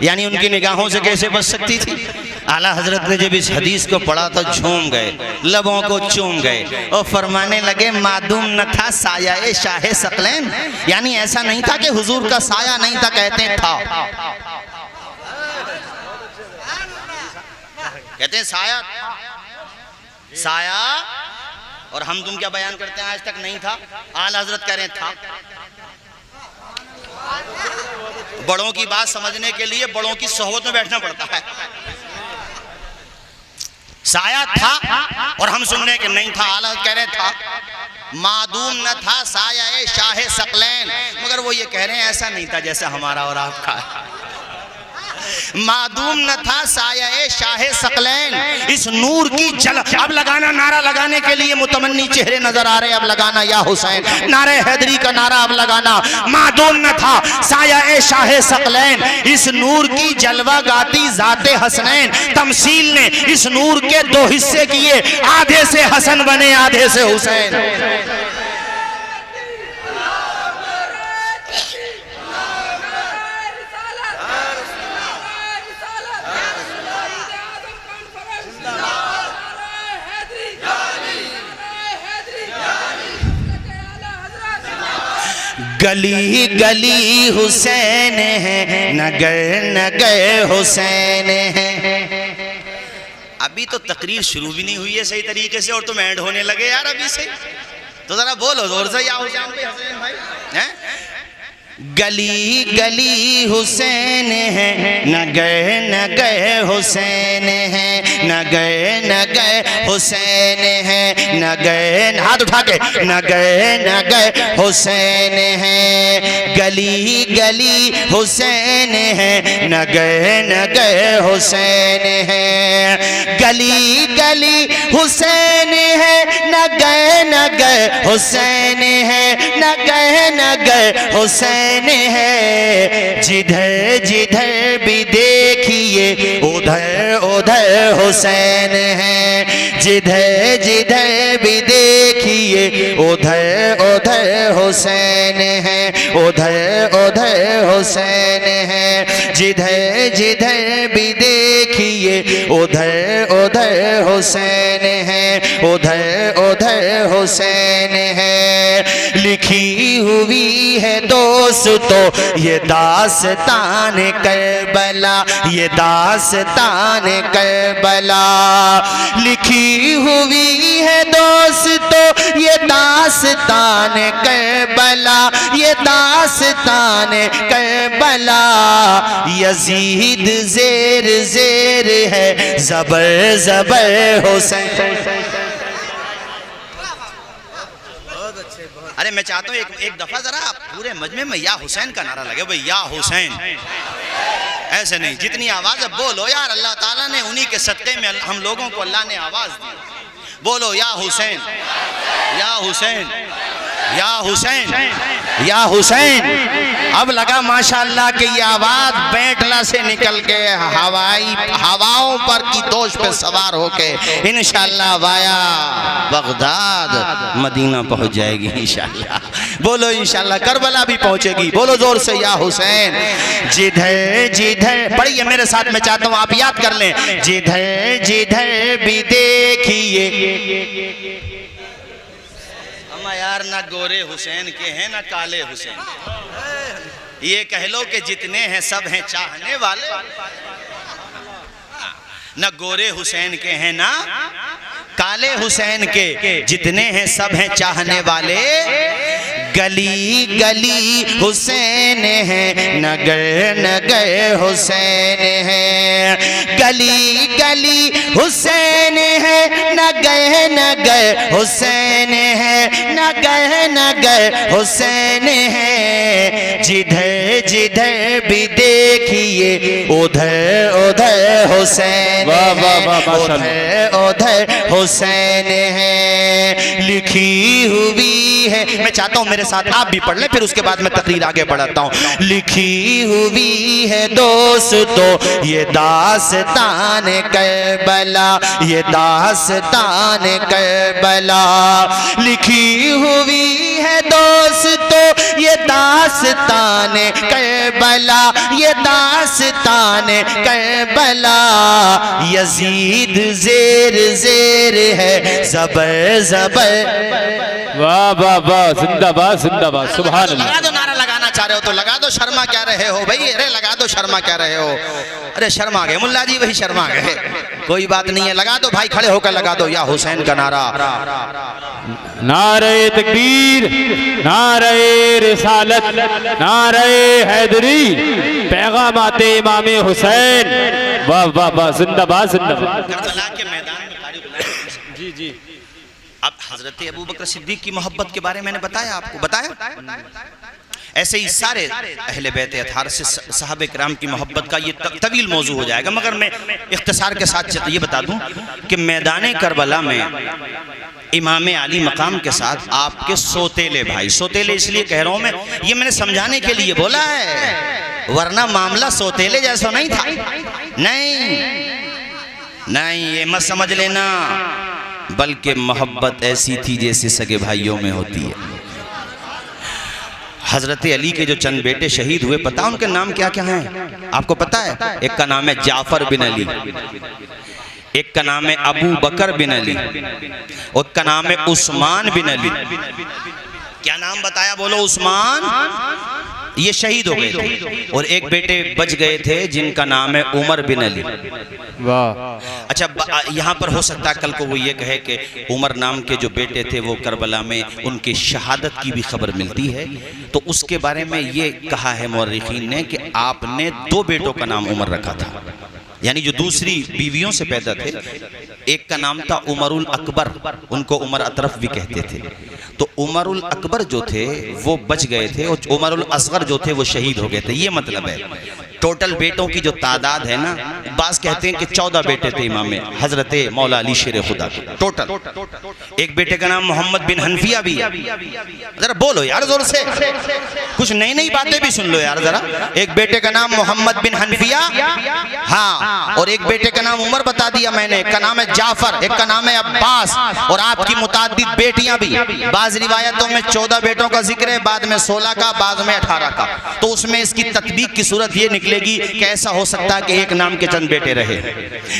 यानी उनकी निगाहों से कैसे बच सकती थी? आला हजरत ने जब इस हदीस को पढ़ा तो झूम गए, लबों को चूम गए और फरमाने लगे मादूम न था साया ए शाहे सकलैन, यानी ऐसा नहीं था कि हुजूर का साया नहीं था, कहते था, कहते हैं साया साया। और हम तुम क्या बयान करते हैं आज तक नहीं था, आला हजरत कह रहे हैं था। बड़ों की बात समझने के लिए बड़ों की सोहबत में बैठना पड़ता है। साया था और हम सुन रहे कि नहीं था, आला कह रहे था मादूम न था साया ए शाहे सकलैन, मगर वो ये कह रहे हैं ऐसा नहीं था जैसा हमारा और आपका। मादूम न था साया ए शाहे सकलैन, इस नूर की जल। अब लगाना नारा लगाने के लिए मुतमन्नी चेहरे नजर आ रहे हैं, अब लगाना या हुसैन, नारे हैदरी का नारा अब लगाना। मादूम न था साया ए शाहे सकलैन, इस नूर की जलवा गाती जाते हसनैन। तमसील ने इस नूर के दो हिस्से किए, आधे से हसन बने आधे से हुसैन। गली गली हुसैन है, नगर नगर हुसैन है। अभी तो तकरीर शुरू भी नहीं हुई है सही तरीके से और तुम एंड होने लगे यार अभी से, तो जरा बोलो जोर से या हुसैन भाई हैं? गली गली हुसैन है, नगर नगर हुसैन है, नगर नगर हुसैन है, नगर, हाथ उठा के, नगर नगर हुसैन है। गली गली हुसैन है, नगर नगर हुसैन है। गली गली हुसैन है, नगर नगर हुसैन है, नगर नगर हुसैन है। जिधर जिधर भी देखिए उधर उधर हुसैन है, जिधर जिधर भी देखिए उधर उधर हुसैन है, उधर उधर हुसैन है। जिधर जिधर भी देखिए उधर उधर हुसैन है, उधर उधर हुसैन है। लिखी हुई है दोस्तों ये दास्तान करबला, ये दास्तान करबला। लिखी हुई है दोस्तों ये दास्तान करबला, ये दास्तान करबला। यजीद ज़ेर ज़ेर है, ज़बर ज़बर हुसैन। अरे मैं चाहता हूँ एक दफा जरा पूरे मजमे में या हुसैन का नारा लगे भाई, या हुसैन। ऐसे नहीं, जितनी आवाज है बोलो यार, अल्लाह ताला ने उन्हीं के सदक़े में हम लोगों को अल्लाह ने आवाज दी। बोलो या हुसैन, या हुसैन, या हुसैन, या हुसैन। अब लगा माशाअल्लाह कि ये आवाज बैठला से निकल के हवाओं पर की दोष पे सवार होके इंशाअल्लाह वाया बगदाद मदीना पहुंच जाएगी इंशाअल्लाह। बोलो इंशाअल्लाह, करबला भी पहुंचेगी। बोलो जोर से या हुसैन। जिधर जिधर पढ़िए मेरे साथ, मैं चाहता हूं आप याद कर लें। जिधर जिधर भी देखिए, यार ना गोरे हुसैन के हैं ना काले हुसैन, ये कह लो कि जितने हैं सब हैं चाहने वाले। ना गोरे हुसैन के हैं ना काले हुसैन के, जितने हैं सब हैं चाहने वाले। गली गली हुसैन है, नगर नगर हुसैन है। गली गली हुसैन है, नगर नगर हुसैन है, नगर नगर हुसैन है। जिधर जिधर भी देखिए उधर उधर हुसैन है, उधर उधर हुसैन है। लिखी हुई है, मैं चाहता हूं मेरे साथ आप भी पढ़ लें, फिर उसके बाद मैं तकरीर आगे बढ़ाता हूं। लिखी हुई है दोस्तों ये दास्तान करबला, ये दास्तान करबला। लिखी हुई है दोस्तों ये दास्तान करबला, ये दास्तान करबला। यजीद जेर जेर है, जबर जबर। वाह वाह वाह, जिंदाबाद जिंदाबाद, सुभान अल्लाह। लगा दो, नारा लगाना चाह रहे हो तो लगा दो, शर्मा क्या रहे हो भाई? अरे लगा दो, शर्मा क्या रहे हो? अरे शर्मा गए मुल्ला जी, वही शर्मा गए, कोई बात नहीं है, लगा दो भाई, खड़े होकर लगा दो या हुसैन का नारा। नारे तकबीर, नारे रिसालत, नारे हैदरी, पैगामाते इमामे हुसैन। वाह वाह वाह, जिंदाबाद जिंदाबाद। करबला के मैदान में कारी बुलाया। जी जी। अब हजरत अबू बकर सिद्दीक की मोहब्बत के बारे में मैंने बताया आपको, बताया। ऐसे ही सारे अहले बैत अतहार से सहाबे किराम की मोहब्बत का ये तवील मौजू हो जाएगा, मगर मैं इख्तिसार के साथ ये बता दूं कि मैदान करबला में इमाम अली मकाम के साथ आपके सोतेले भाई, सोतेले इसलिए कह रहा हूं मैं, ये मैंने समझाने के लिए बोला है, वरना मामला सोतेले जैसा नहीं था। नहीं नहीं, ये मत समझ लेना, बल्कि मोहब्बत ऐसी थी जैसे सगे भाइयों में होती है। हजरत अली के जो चंद बेटे शहीद हुए, पता उनके नाम क्या क्या हैं आपको पता है? एक का नाम है जाफर बिन अली, एक का नाम है अबू बकर बिन अली, और का नाम है उस्मान बिन अली। क्या नाम बताया? बोलो उस्मान। ये शहीद हो गए थे, और एक बेटे बच गए थे जिनका नाम है उमर बिन अली। वाह। अच्छा, यहाँ पर हो सकता है कल को वो ये कहे कि उमर नाम के जो बेटे थे वो करबला में उनकी शहादत की भी खबर मिलती है, तो उसके बारे में ये कहा है मुअर्रिखीन ने कि आपने 2 बेटों का नाम उमर रखा था, यानी जो दूसरी बीवियों से पैदा थे। एक का नाम था उमरुल अकबर, उनको उमर अतरफ भी कहते थे। तो उमरुल अकबर जो थे वो बच गए थे, और उमरुल असगर जो थे वो शहीद हो गए थे। ये मतलब है टोटल बेटों की जो तादाद है ना, बास कहते हैं कि 14 बेटे थे इमाम हजरत मौला अली शेर खुदा के टोटल। एक बेटे का नाम मोहम्मद बिन हनफिया भी है। जरा बोलो यार जोर से, कुछ नई नई बातें भी सुन लो यार जरा। एक बेटे का नाम मोहम्मद बिन हनफिया, हाँ, और एक बेटे का नाम उमर बता दिया मैंने, एक का नाम है जाफर, एक का नाम है अब्बास, और आपकी मुताद्दिद बेटियां भी। बाज रिवायतों में 14 बेटों का जिक्र है, बाद में 16 का, बाद में 18 का। तो उसमें इसकी तत्बीक की सूरत ये निकलेगी कि ऐसा हो सकता है कि एक नाम के चंद बेटे रहे,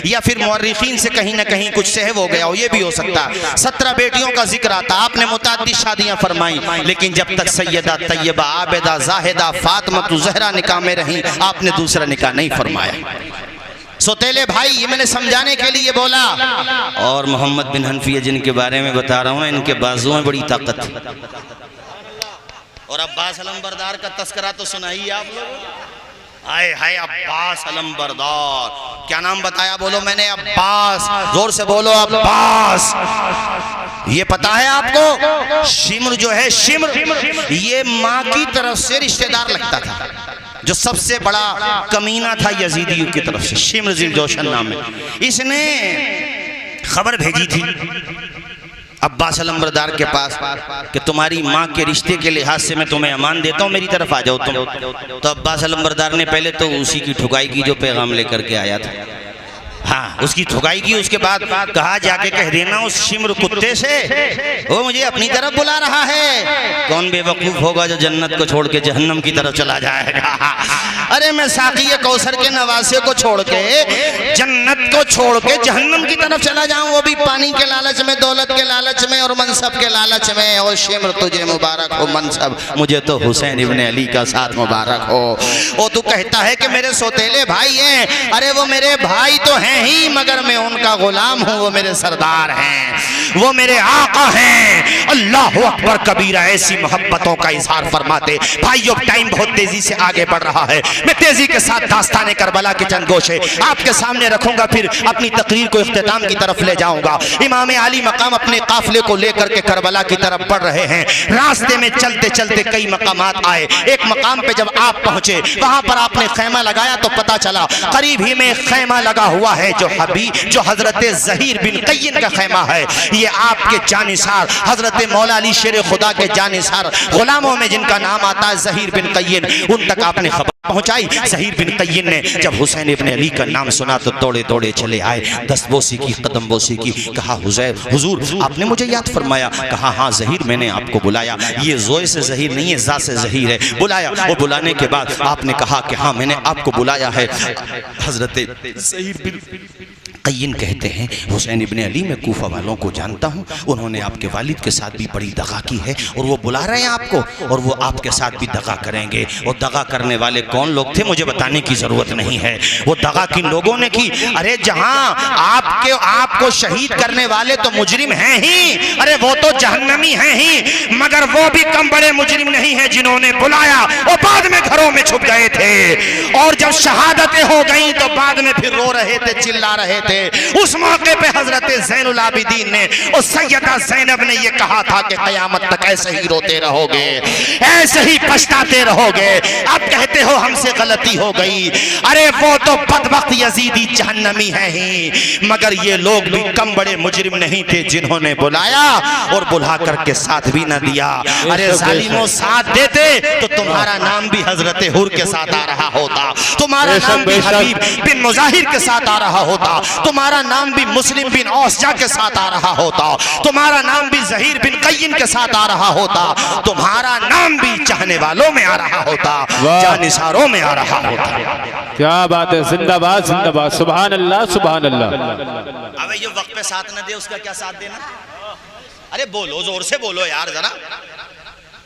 या फिर मुअर्रिखीन से कहीं ना कहीं कुछ सहव हो गया हो, ये भी हो सकता है। 17 बेटियों का जिक्र आता, आपने मुताद्दिद शादियां फरमाई, लेकिन जब तक सैयदा तैयबा आबिदा जाहिदा फातिमा ज़हरा निकाह में रही, आपने दूसरा निकाह नहीं फरमाया। सोतेले भाई, ये मैंने समझाने के लिए बोला। और मोहम्मद बिन हनफिया जिनके बारे में बता रहा हूँ, इनके बाजुओं में बड़ी ताकत है। और अब्बास अलमबरदार का तस्करा तो सुना ही आप लोग। आए हाय, अब्बास अलमबरदार, क्या नाम बताया? बोलो मैंने, अब्बास, जोर से बोलो अब्बास। ये पता है आपको, शिम्र जो है, शिम्र ये माँ की तरफ से रिश्तेदार लगता था, जो सबसे बड़ा कमीना था यजीदियों की तरफ से, शिम्र जिल जोशन नाम है। इसने खबर भेजी थी अब्बास अलमबरदार के पास कि तुम्हारी माँ के रिश्ते के लिहाज से मैं तुम्हें अमान देता हूँ, मेरी तरफ आ जाओ तुम। तो अब्बास अलमबरदार ने पहले तो उसी की ठुकाई की जो पैगाम लेकर के आया था, हाँ, उसकी ठुकाई की। उसके बाद कहा जाके कह देना उस शिम्र कुत्ते से, वो मुझे अपनी तरफ बुला रहा है। कौन बेवकूफ होगा जो जन्नत को छोड़ के जहन्नम की तरफ चला जाएगा? अरे मैं साकी कौसर के नवासे को छोड़ के, जन्नत को छोड़ के जहन्नम की तरफ चला जाऊं, वो भी पानी के लालच में, दौलत के लालच में, और मनसब के लालच में। और शिम्र तुझे मुबारक हो मनसब, मुझे तो हुसैन इब्ने अली का साथ मुबारक हो। वो तू कहता है कि मेरे सोतेले भाई हैं, अरे वो मेरे भाई तो हैं, हैं ही, मगर मैं उनका गुलाम हूँ, वो मेरे सरदार हैं, वो मेरे आका हैं। अल्लाह अकबर कबीरा। ऐसी मोहब्बतों का इजहार फरमाते। भाइयों, टाइम बहुत तेजी से आगे बढ़ रहा है, मैं तेजी के साथ दास्तान करबला के चंद गोशे आपके सामने रखूंगा, फिर अपनी तकरीर को इख्तिताम की तरफ ले जाऊंगा। इमाम अली मकाम अपने काफिले को लेकर के करबला की तरफ बढ़ रहे हैं। रास्ते में चलते चलते कई मकामात आए। एक मकाम पे जब आप पहुंचे, वहां पर आपने खैमा लगाया तो पता चला करीब ही में खैमा लगा हुआ है जो हजरत ज़हीर बिन क़य्यिन का खैमा है। ये आपके जानिसार हजरत मौला अली शेर खुदा के जानिसार गुलामों में जिनका नाम आता है ज़हीर बिन क़य्यिन, उन तक आपने खबर पहुंचाई। ज़हीर बिन क़य्यिन ने जब हुसैन इब्ने अली का नाम सुना तो दौड़े दौड़े चले आए, दस्तबोसी की, कदम बोसी की। कहा हुजूर आपने मुझे याद फरमाया? कहा हाँ ज़हीर, मैंने आपको बुलाया। ये ज़ोए से ज़हीर नहीं है, ज़ा से ज़हीर है। बुलाया, वो बुलाने के बाद आपने कहा कि हाँ मैंने आपको बुलाया है। हजरत ज़हीर बिन क़य्यिन कहते हैं हुसैन इब्ने अली मैं कूफा वालों को जानता हूँ, उन्होंने आपके वालिद के साथ भी बड़ी दगा की है और वो बुला रहे हैं आपको, और वो आपके साथ भी दगा करेंगे। और दगा करने वाले कौन लोग थे मुझे बताने की ज़रूरत नहीं है। वो दगा किन लोगों ने की? अरे जहाँ आपको शहीद करने वाले तो मुजरिम हैं ही, अरे वो तो जहन्नमी हैं ही, मगर वो भी कम बड़े मुजरिम नहीं है जिन्होंने बुलाया और बाद में घरों में छुप गए थे। और जब शहादतें हो गई तो बाद में फिर रो रहे थे, चिल्ला रहे थे। उस मौके पे हजरत ज़ैनुल आबिदीन ने और सैयदा ज़ैनब ने ये कहा था कि क़यामत तक ऐसे ही रोते रहोगे, ऐसे ही पछताते रहोगे। अब कहते हो हमसे गलती हो गई। अरे वो तो बदबख्त यजीदी जहन्नमी है ही, मगर ये लोग भी कम बड़े मुजरिम नहीं थे जिन्होंने बुलाया और बुला करके साथ भी न दिया। अरे जालिमों, साथ देते तो तुम्हारा नाम भी हजरत हुर के साथ आ रहा होता, तुम्हारा नाम भी हबीब बिन मुजाहिर के साथ आ रहा होता, तुम्हारा नाम भी मुस्लिम बिन औसजा के साथ आ रहा होता, तुम्हारा नाम भी ज़हीर बिन क़य्यिन के साथ आ रहा होता, तुम्हारा नाम भी चाहने वालों में आ रहा होता, जानिसारों में आ रहा होता। क्या बात है, जिंदाबाद जिंदाबाद, सुभान अल्लाह सुभान अल्लाह। अबे ये वक्त पे साथ न दे उसका क्या साथ देना? अरे बोलो, जोर से बोलो यार जरा।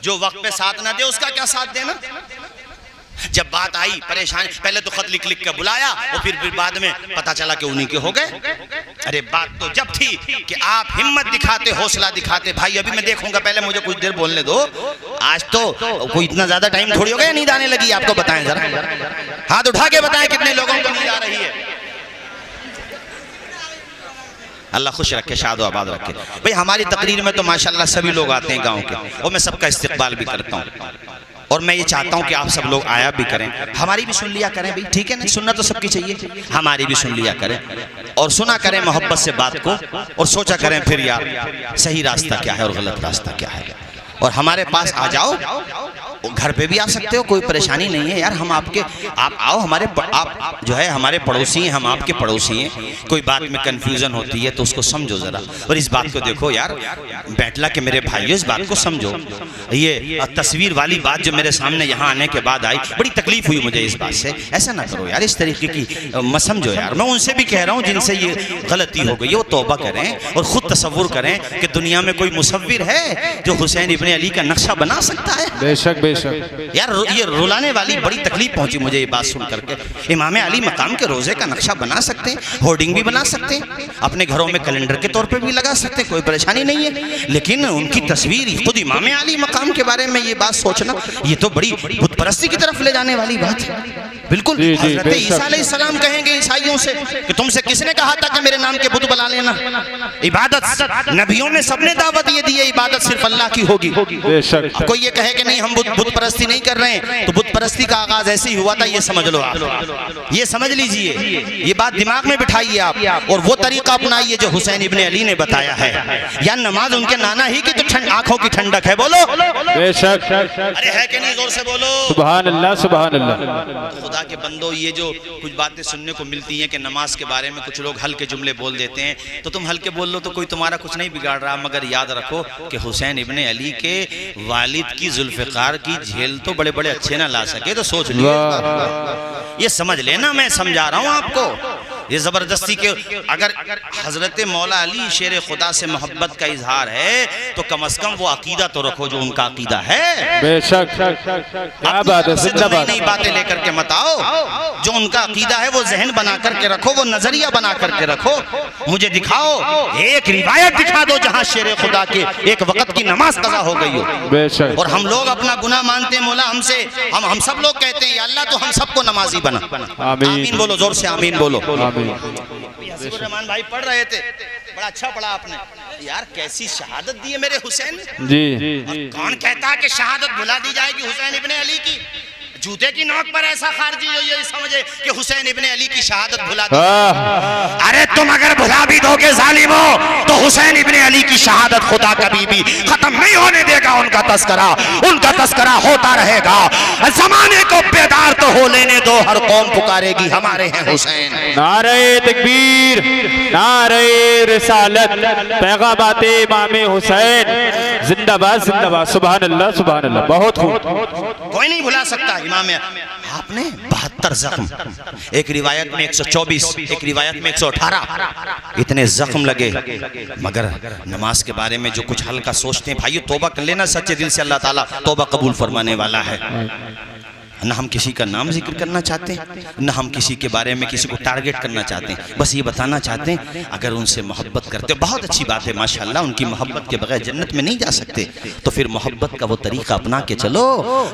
जो वक्त पे साथ न दे उसका क्या साथ देना? जब बात आई परेशानी, पहले तो खत लिख लिख कर बुलाया और फिर बाद में पता चला कि उन्हीं के हो गए। अरे बात तो जब थी कि आप हिम्मत दिखाते, हौसला दिखाते। भाई अभी मैं देखूंगा, पहले मुझे कुछ देर बोलने दो। आज तो कोई इतना ज्यादा टाइम थोड़ी हो गया नींद आने लगी आपको? बताएं जरा, हाथ उठा के बताएं कितने लोगों को नींद आ रही है। अल्लाह खुश रखे, शाद आबाद रखे। भाई हमारी तकरीर में तो माशाल्लाह सभी लोग आते हैं गाँव के, और मैं सबका इस्तिकबाल भी करता हूँ। और मैं ये चाहता हूं कि आप सब लोग आया भी करें, हमारी भी सुन लिया करें भाई, ठीक है ना? सुनना तो सबकी चाहिए, हमारी भी सुन लिया करें और सुना करें मोहब्बत से बात को, और सोचा करें फिर यार सही रास्ता क्या है और गलत रास्ता क्या है। और हमारे पास आ जाओ, घर पे भी आ सकते हो, कोई परेशानी नहीं है यार। हम आपके, आप आओ, आप जो है हमारे पड़ोसी हैं, हम आपके पड़ोसी हैं। कोई बात में कंफ्यूजन होती है तो उसको समझो ज़रा, और इस बात को देखो यार, बैटला के मेरे भाइयों इस बात को समझो। ये तस्वीर वाली बात जो मेरे सामने यहाँ आने के बाद आई, बड़ी तकलीफ हुई मुझे इस बात से। ऐसा ना करो यार, इस तरीके की मत समझो यार। मैं उनसे भी कह रहा हूँ जिनसे ये गलती हो गई, वो तौबा करें और ख़ुद तसव्वुर करें कि दुनिया में कोई मुसव्विर है जो हुसैन इब्ने अली का नक्शा बना सकता है। बेशक बेशक यार, ये रुलाने वाली बड़ी तकलीफ पहुंची मुझे ये बात सुन करके। इमाम अली मकाम के रोजे का नक्शा बना सकते हैं, होर्डिंग भी बना सकते हैं, अपने घरों में कैलेंडर के तौर पे भी लगा सकते हैं, कोई परेशानी नहीं है। लेकिन उनकी तस्वीर खुद इमाम अली मकाम के बारे में ये बात सोचना, ये तो बड़ी बुत परस्ती की तरफ ले जाने वाली बात है। बिल्कुल हज़रत ईसा अलैहिस्सलाम कहेंगे ईसाइयों से कि तुमसे किसने कहा था कि मेरे नाम के बुत बना लेना? इबादत नबियों ने सबने दावत ये दी है, इबादत सिर्फ अल्लाह की होगी। कोई ये कहे कि नहीं हम बुत परस्ती नहीं कर रहे हैं, तो बुत परस्ती का आगाज ऐसे ही हुआ था, ये समझ लो आप, ये समझ लीजिए, ये बात दिमाग में बिठाइए आप, और वो तरीका अपनाइए जो हुसैन इब्ने अली ने बताया है। या नमाज उनके नाना ही की तो आंखों की ठंडक है, बोलो बेशक। अरे है कि नहीं? जोर से बोलो सुभान अल्लाह सुभान अल्लाह। खुदा के बंदो, ये जो कुछ बातें सुनने को मिलती हैं कि नमाज के बारे में कुछ लोग हल्के जुमले बोल देते हैं, तो तुम हल्के बोल लो तो कोई तुम्हारा कुछ नहीं बिगाड़ रहा, मगर याद रखो कि हुसैन इब्ने अली के वालिद की जुल्फ़िकार की झेल तो बड़े बड़े अच्छे ना ला सके, तो सोच लो, ये समझ लेना, मैं समझा रहा हूँ आपको। ये जबरदस्ती के, अगर हजरत मौला अली शेर खुदा से मोहब्बत का इजहार है तो कम से कम वो अकीदा तो रखो जो उनका अकीदा है। बेशक क्या बात है, नई बातें लेकर के मत आओ। जो उनका अकीदा है वो जहन बना करके रखो, वो नजरिया बना करके रखो। मुझे दिखाओ एक रिवायत दिखा दो जहां शेर खुदा के एक वक्त की नमाज कज़ा हो गई हो। बेशक। और हम लोग अपना गुनाह मानते हैं, मौला हमसे हम सब लोग कहते हैं या अल्लाह तो हम सबको नमाजी बना। आमीन बोलो, जोर से आमीन बोलो। रहमान भाई पढ़ रहे थे, बड़ा अच्छा पढ़ा आपने यार, कैसी शहादत दी है मेरे हुसैन जी। कौन कहता है कि शहादत भुला दी जाएगी हुसैन इब्ने अली की? जूते की नोक पर ऐसा खारजी हो ये समझे कि हुसैन इब्ने अली की शहादत भुला दी। अरे तुम अगर भुला भी दोगे जालिमो तो हुसैन इब्ने अली की शहादत खुदा कभी भी खत्म नहीं होने देगा। उनका तस्करा होता रहेगा। जमाने को बेदार तो हो लेने दो, हर कौम पुकारेगी हमारे हैं हुसैन। नारे तकबीर, नारे रिसालत, पैगामाते इमामे हुसैन जिंदाबाद जिंदाबाद। सुभान अल्लाह सुभान अल्लाह। बहुत खूब। कोई नहीं भुला सकता इमाम आपने 72 जख्म, एक रिवायत में 124, एक रिवायत में 118 इतने जख्म लगे। मगर नमाज के बारे में जो कुछ हल्का सोचते हैं भाइयों, तौबा कर लेना सच्चे दिल से, अल्लाह ताला तौबा कबूल फरमाने वाला है। न हम किसी का नाम जिक्र करना चाहते हैं, न हम किसी के बारे में किसी को टारगेट करना चाहते हैं। बस ये बताना चाहते हैं अगर उनसे मोहब्बत करते हो बहुत अच्छी बात है माशाल्लाह, उनकी मोहब्बत के बगैर जन्नत में नहीं जा सकते, तो फिर मोहब्बत का वो तरीका अपना के चलो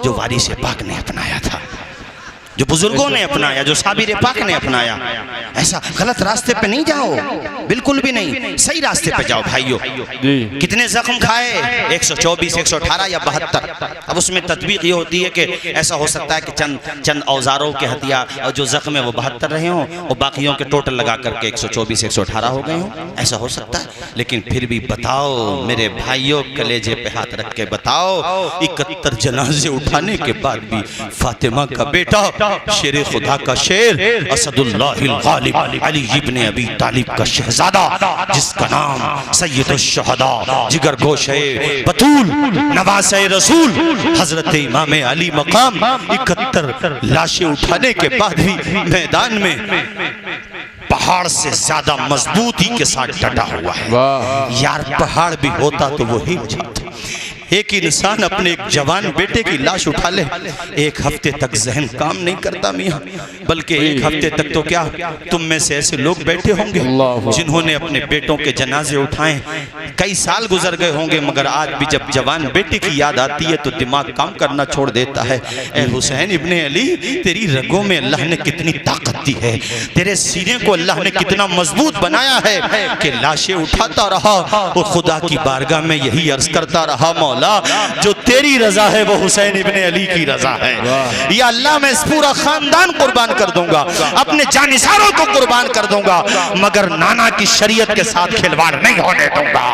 जो वारिस पाक ने अपनाया था, जो बुजुर्गों ने अपनाया, जो साबिर पाक ने अपनाया। ऐसा गलत रास्ते पे नहीं जाओ, बिल्कुल भी नहीं, सही रास्ते पे जाओ भाइयों। कितने जख्म खाए? 124, 118 या 72। अब उसमें तदबीक ये होती है कि ऐसा हो सकता है कि चंद औजारों के हथियार और जो जख्म है वो 72 रहे हों और बाकियों के टोटल लगा करके 124, 118 हो गए हों, ऐसा हो सकता है। लेकिन फिर भी बताओ मेरे भाइयों, कलेजे पे हाथ रख के बताओ, 71 जनाजे उठाने के बाद भी फातिमा का बेटा, शेर खुदा का शेर, असदुल्लाहिल गालिब अली इब्ने अबी तालिब का शहजादा, जिसका नाम सैयदुश शहदा जिगर गोशे बतूल नवासे रसूल हजरत इमाम अली मकाम 71 लाशें उठाने के बाद भी मैदान में पहाड़ से ज्यादा मजबूती के साथ डटा हुआ है। यार पहाड़ भी होता तो वो हिल जाता। एक इंसान अपने एक जवान बेटे की लाश उठा ले, एक हफ्ते तक जहन काम नहीं करता मियां, बल्कि एक हफ्ते तक तो क्या तुम में से ऐसे लोग बैठे होंगे जिन्होंने अपने बेटों के जनाजे उठाए, कई साल गुजर गए होंगे, मगर आज भी जब जवान बेटे की याद आती है तो दिमाग काम करना छोड़ देता है। ए हुसैन इब्ने अली, तेरी रगों में अल्लाह ने कितनी ताकत दी है, तेरे सीने को अल्लाह ने कितना मजबूत बनाया है कि लाशें उठाता रहा और खुदा की बारगाह में यही अर्ज करता रहा, मौला जो तेरी रजा है वो हुसैन इब्ने अली की रजा है। या अल्लाह मैं इस पूरा खानदान कुर्बान कर दूंगा, अपने जानिसारों को कुर्बान कर दूंगा, मगर नाना की शरीयत के साथ खिलवाड़ नहीं होने दूंगा।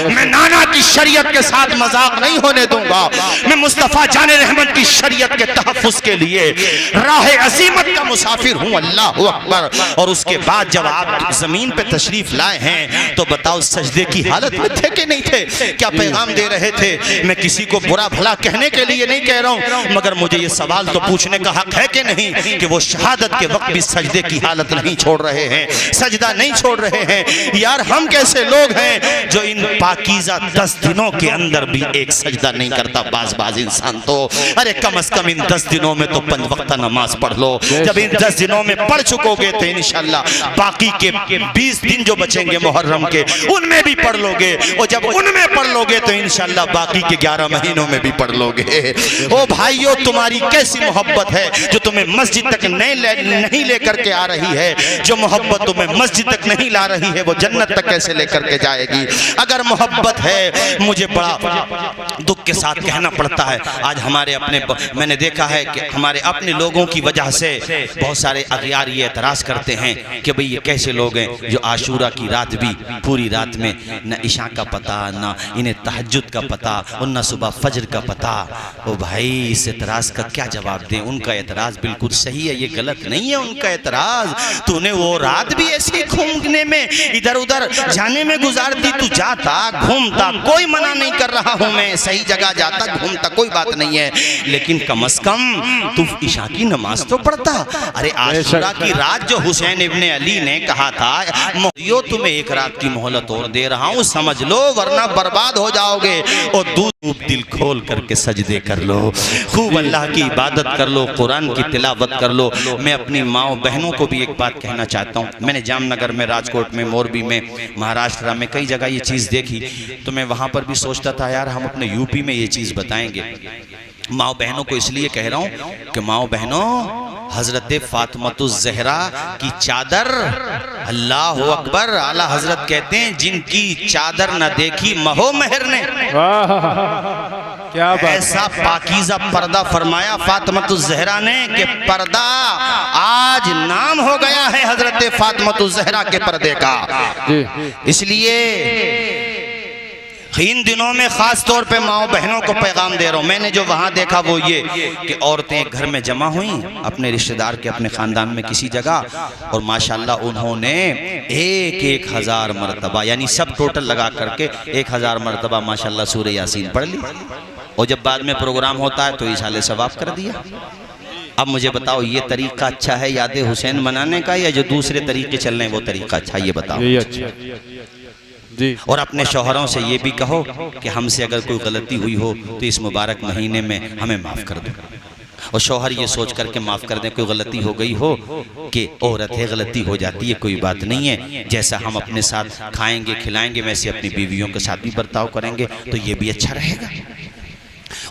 मैं नाना की शरीयत के साथ मजाक नहीं होने दूंगा। मैं मुस्तफा जाने रहमत की शरीयत के तहफ्फुज के लिए राह अजीमत का मुसाफिर हूँ। अल्लाह अकबर। और उसके बाद जब आप जमीन पे तशरीफ लाए हैं तो बताओ सजदे की हालत में थे कि नहीं थे? क्या पैगाम दे रहे थे? मैं किसी को बुरा भला कहने के लिए नहीं कह रहा हूं, मगर मुझे ये सवाल तो पूछने का हक है कि नहीं कि वो शहादत के वक्त भी सजदे की हालत नहीं छोड़ रहे हैं, सजदा नहीं छोड़ रहे हैं। यार हम कैसे लोग हैं जो इन पाकीज़ा 10 दिनों के अंदर भी एक सजदा नहीं करता? बाज इंसान तो अरे कम से कम इन 10 दिनों में तो 5 वक्त नमाज पढ़ लो। जब इन 10 दिनों में पढ़ चुकोगे तो इंशाल्लाह बाकी के 20 दिन जो बचेंगे मुहर्रम के उनमें भी पढ़ लोगे, और जब उनमें पढ़ लोगे तो इंशाल्लाह बाकी के 11 महीनों में भी पढ़ लोगे। ओ भाइयों, तुम्हारी कैसी मोहब्बत है जो तुम्हें मस्जिद तक नहीं लेकर के आ रही है? जो मोहब्बत तुम्हें मस्जिद तक नहीं ला रही है वो जन्नत तक कैसे लेकर के जाएगी? अगर मोहब्बत है, मुझे बड़ा दुख के साथ कहना पड़ता है, आज हमारे अपने मैंने देखा है कि हमारे अपने लोगों की वजह से बहुत सारे अगयार ये एतराज़ करते हैं कि भाई ये कैसे लोग हैं जो आशूरा की रात भी पूरी रात में न इशा का पता, न इन्हें तहज्जुद का पता और न सुबह फजर का पता। ओ भाई, इस एतराज़ का क्या जवाब दें? उनका एतराज़ बिल्कुल सही है, ये गलत नहीं है उनका एतराज़। तूने वो रात भी ऐसे घूमने में इधर उधर जाने में गुजार दी, तू जाता घूमता, कोई मना नहीं कर रहा हूँ, मैं सही जगह जाता घूमता, कोई बात नहीं है, लेकिन कम से कम तू इशा की नमाज तो पढ़ता। अरे आशूरा की रात जो हुसैन इब्ने अली ने कहा था, तुम्हें एक रात की मोहलत और दे रहा हूँ, समझ लो वरना बर्बाद हो जाओगे। और तो दूध दिल खोल करके सजदे कर लो, खूब अल्लाह की इबादत कर लो, कुरान की तिलावत कर लो। मैं अपनी माओ बहनों को भी एक बात कहना चाहता हूँ। मैंने जामनगर में, राजकोट में, मोरबी में, महाराष्ट्र में कई जगह ये चीज़ देखी, तो मैं वहाँ पर भी सोचता था यार हम अपने यूपी में ये चीज़ बताएंगे। माओ बहनों को इसलिए कह रहा हूँ कि माओ बहनों, हजरत फातिमातुज़ ज़हरा की चादर, अल्लाह अकबर, आला हजरत कहते हैं जिनकी चादर न देखी महो मेहर ने, क्या बात, ऐसा पाकीज़ा पर्दा फरमाया फातिमातुज़ ज़हरा ने कि पर्दा आज नाम हो गया है हजरत फातिमातुज़ ज़हरा के पर्दे का। इसलिए इन दिनों में खास तौर पे माओ बहनों को पैगाम दे रहा हूँ। मैंने जो वहाँ देखा वो ये कि औरतें एक घर में जमा हुई अपने रिश्तेदार के, अपने ख़ानदान में किसी जगह, और माशाल्लाह उन्होंने 1000 मरतबा, यानी सब टोटल लगा करके 1000 मरतबा माशाल्लाह सूरह यासीन पढ़ ली, और जब बाद में प्रोग्राम होता है तो इशाले सवाब कर दिया। अब मुझे बताओ ये तरीका अच्छा है याद हुसैन मनाने का, या जो दूसरे तरीके चल रहे हैं वो तरीका अच्छा, ये बताओ जी। और अपने शौहरों से ये भी कहो कि हमसे अगर कोई गलती हुई हो तो इस मुबारक महीने में हमें माफ़ कर दो, और शौहर ये सोच करके माफ़ कर दें कोई गलती हो गई हो कि औरत है, गलती हो जाती है, कोई बात नहीं है, जैसा हम अपने साथ खाएंगे खिलाएंगे वैसे अपनी बीवियों के साथ भी बर्ताव करेंगे तो ये भी अच्छा रहेगा।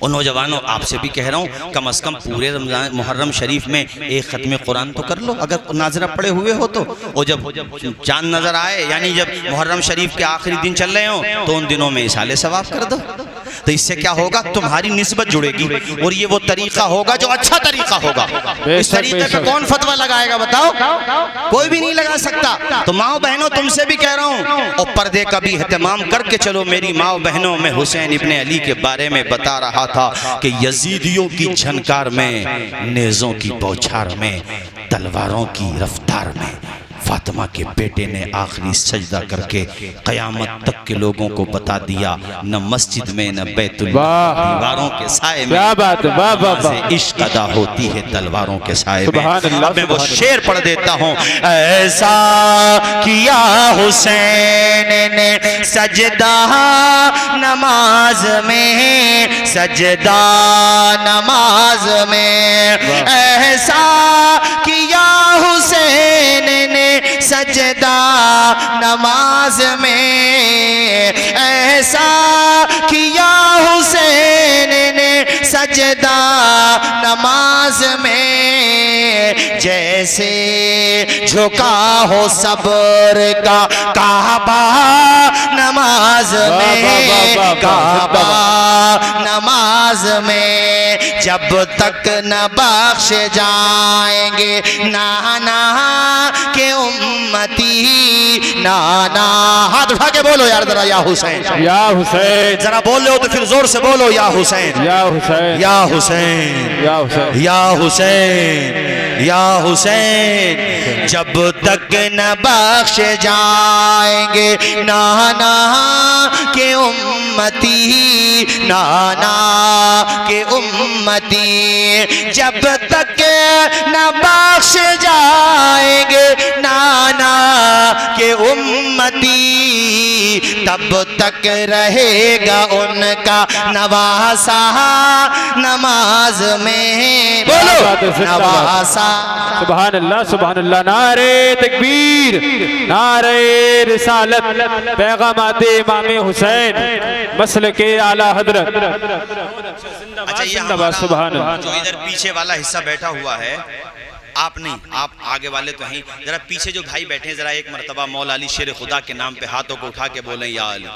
और नौजवानों आपसे भी कह रहा हूँ कम अज़ कम पूरे रमज़ान मुहर्रम शरीफ में एक ख़त्म कुरान तो कर लो अगर नाज़रा पड़े हुए हो तो, और जब चांद नज़र आए यानी जब मुहर्रम शरीफ के आखिरी दिन चल रहे हो तो उन दिनों में इशाले सवाब कर दो। तो इससे क्या होगा, तुम्हारी निस्बत जुड़ेगी, और ये वो तरीका होगा जो अच्छा तरीका होगा। इस तरीके का कौन फतवा लगाएगा बताओ, कोई भी नहीं लगा सकता। तो माओ बहनों तुमसे भी कह रहा हूँ, और पर्दे का भी एहतमाम करके चलो। मेरी माओ बहनों, मैं हुसैन इब्ने अली के बारे में बता रहा था कि यजीदियों की झनकार में, नेज़ों की बौछार में, तलवारों की रफ्तार में फातिमा के बेटे ने आखिरी सजदा करके क़यामत तक के लोगों को बता दिया, न मस्जिद में न बैतुल दीवारों के साए में, क्या बात है, इश्क अदा होती है तलवारों के साए में। अब मैं वो शेर पढ़ देता हूँ, ऐसा किया हुसैन ने सजदा नमाज में, सजदा नमाज में, ऐसा किया हुसैन ने सजदा नमाज में, ऐसा किया हुसैन ने सजदा नमाज में, जैसे झुका हो सब्र का काबा नमाज में, काबा नमाज में, जब तक न बख्श जाएंगे नाना के उम्मती, नाना। हाथ उठा के बोलो यार जरा, या हुसैन, या हुसैन, जरा बोल लो तो फिर जोर से बोलो, या हुसैन, या हुसैन, या हुसैन, या हुसैन, या हुसैन, या हुसैन, जब तक न बख्श जाएंगे नाना के उम्मती, नाना के उम्मती, जब तक न बख्श जाएंगे नाना के उम्मती, तब तक रहेगा उनका नवासा नमाज में। बोलो नवासा। सुभान अल्लाह, सुभान अल्लाह, नारे तकबीर, नारे रिसालत, पैगामात इमाम हुसैन, मसलके आला हजरत। अच्छा ये सुभान अल्लाह, जो इधर पीछे वाला हिस्सा बैठा हुआ है, आप नहीं, आप आगे वाले तो हैं, जरा पीछे जो भाई बैठे हैं जरा एक मरतबा मौला अली शेर खुदा के नाम पे हाथों को उठा के बोलें या अली।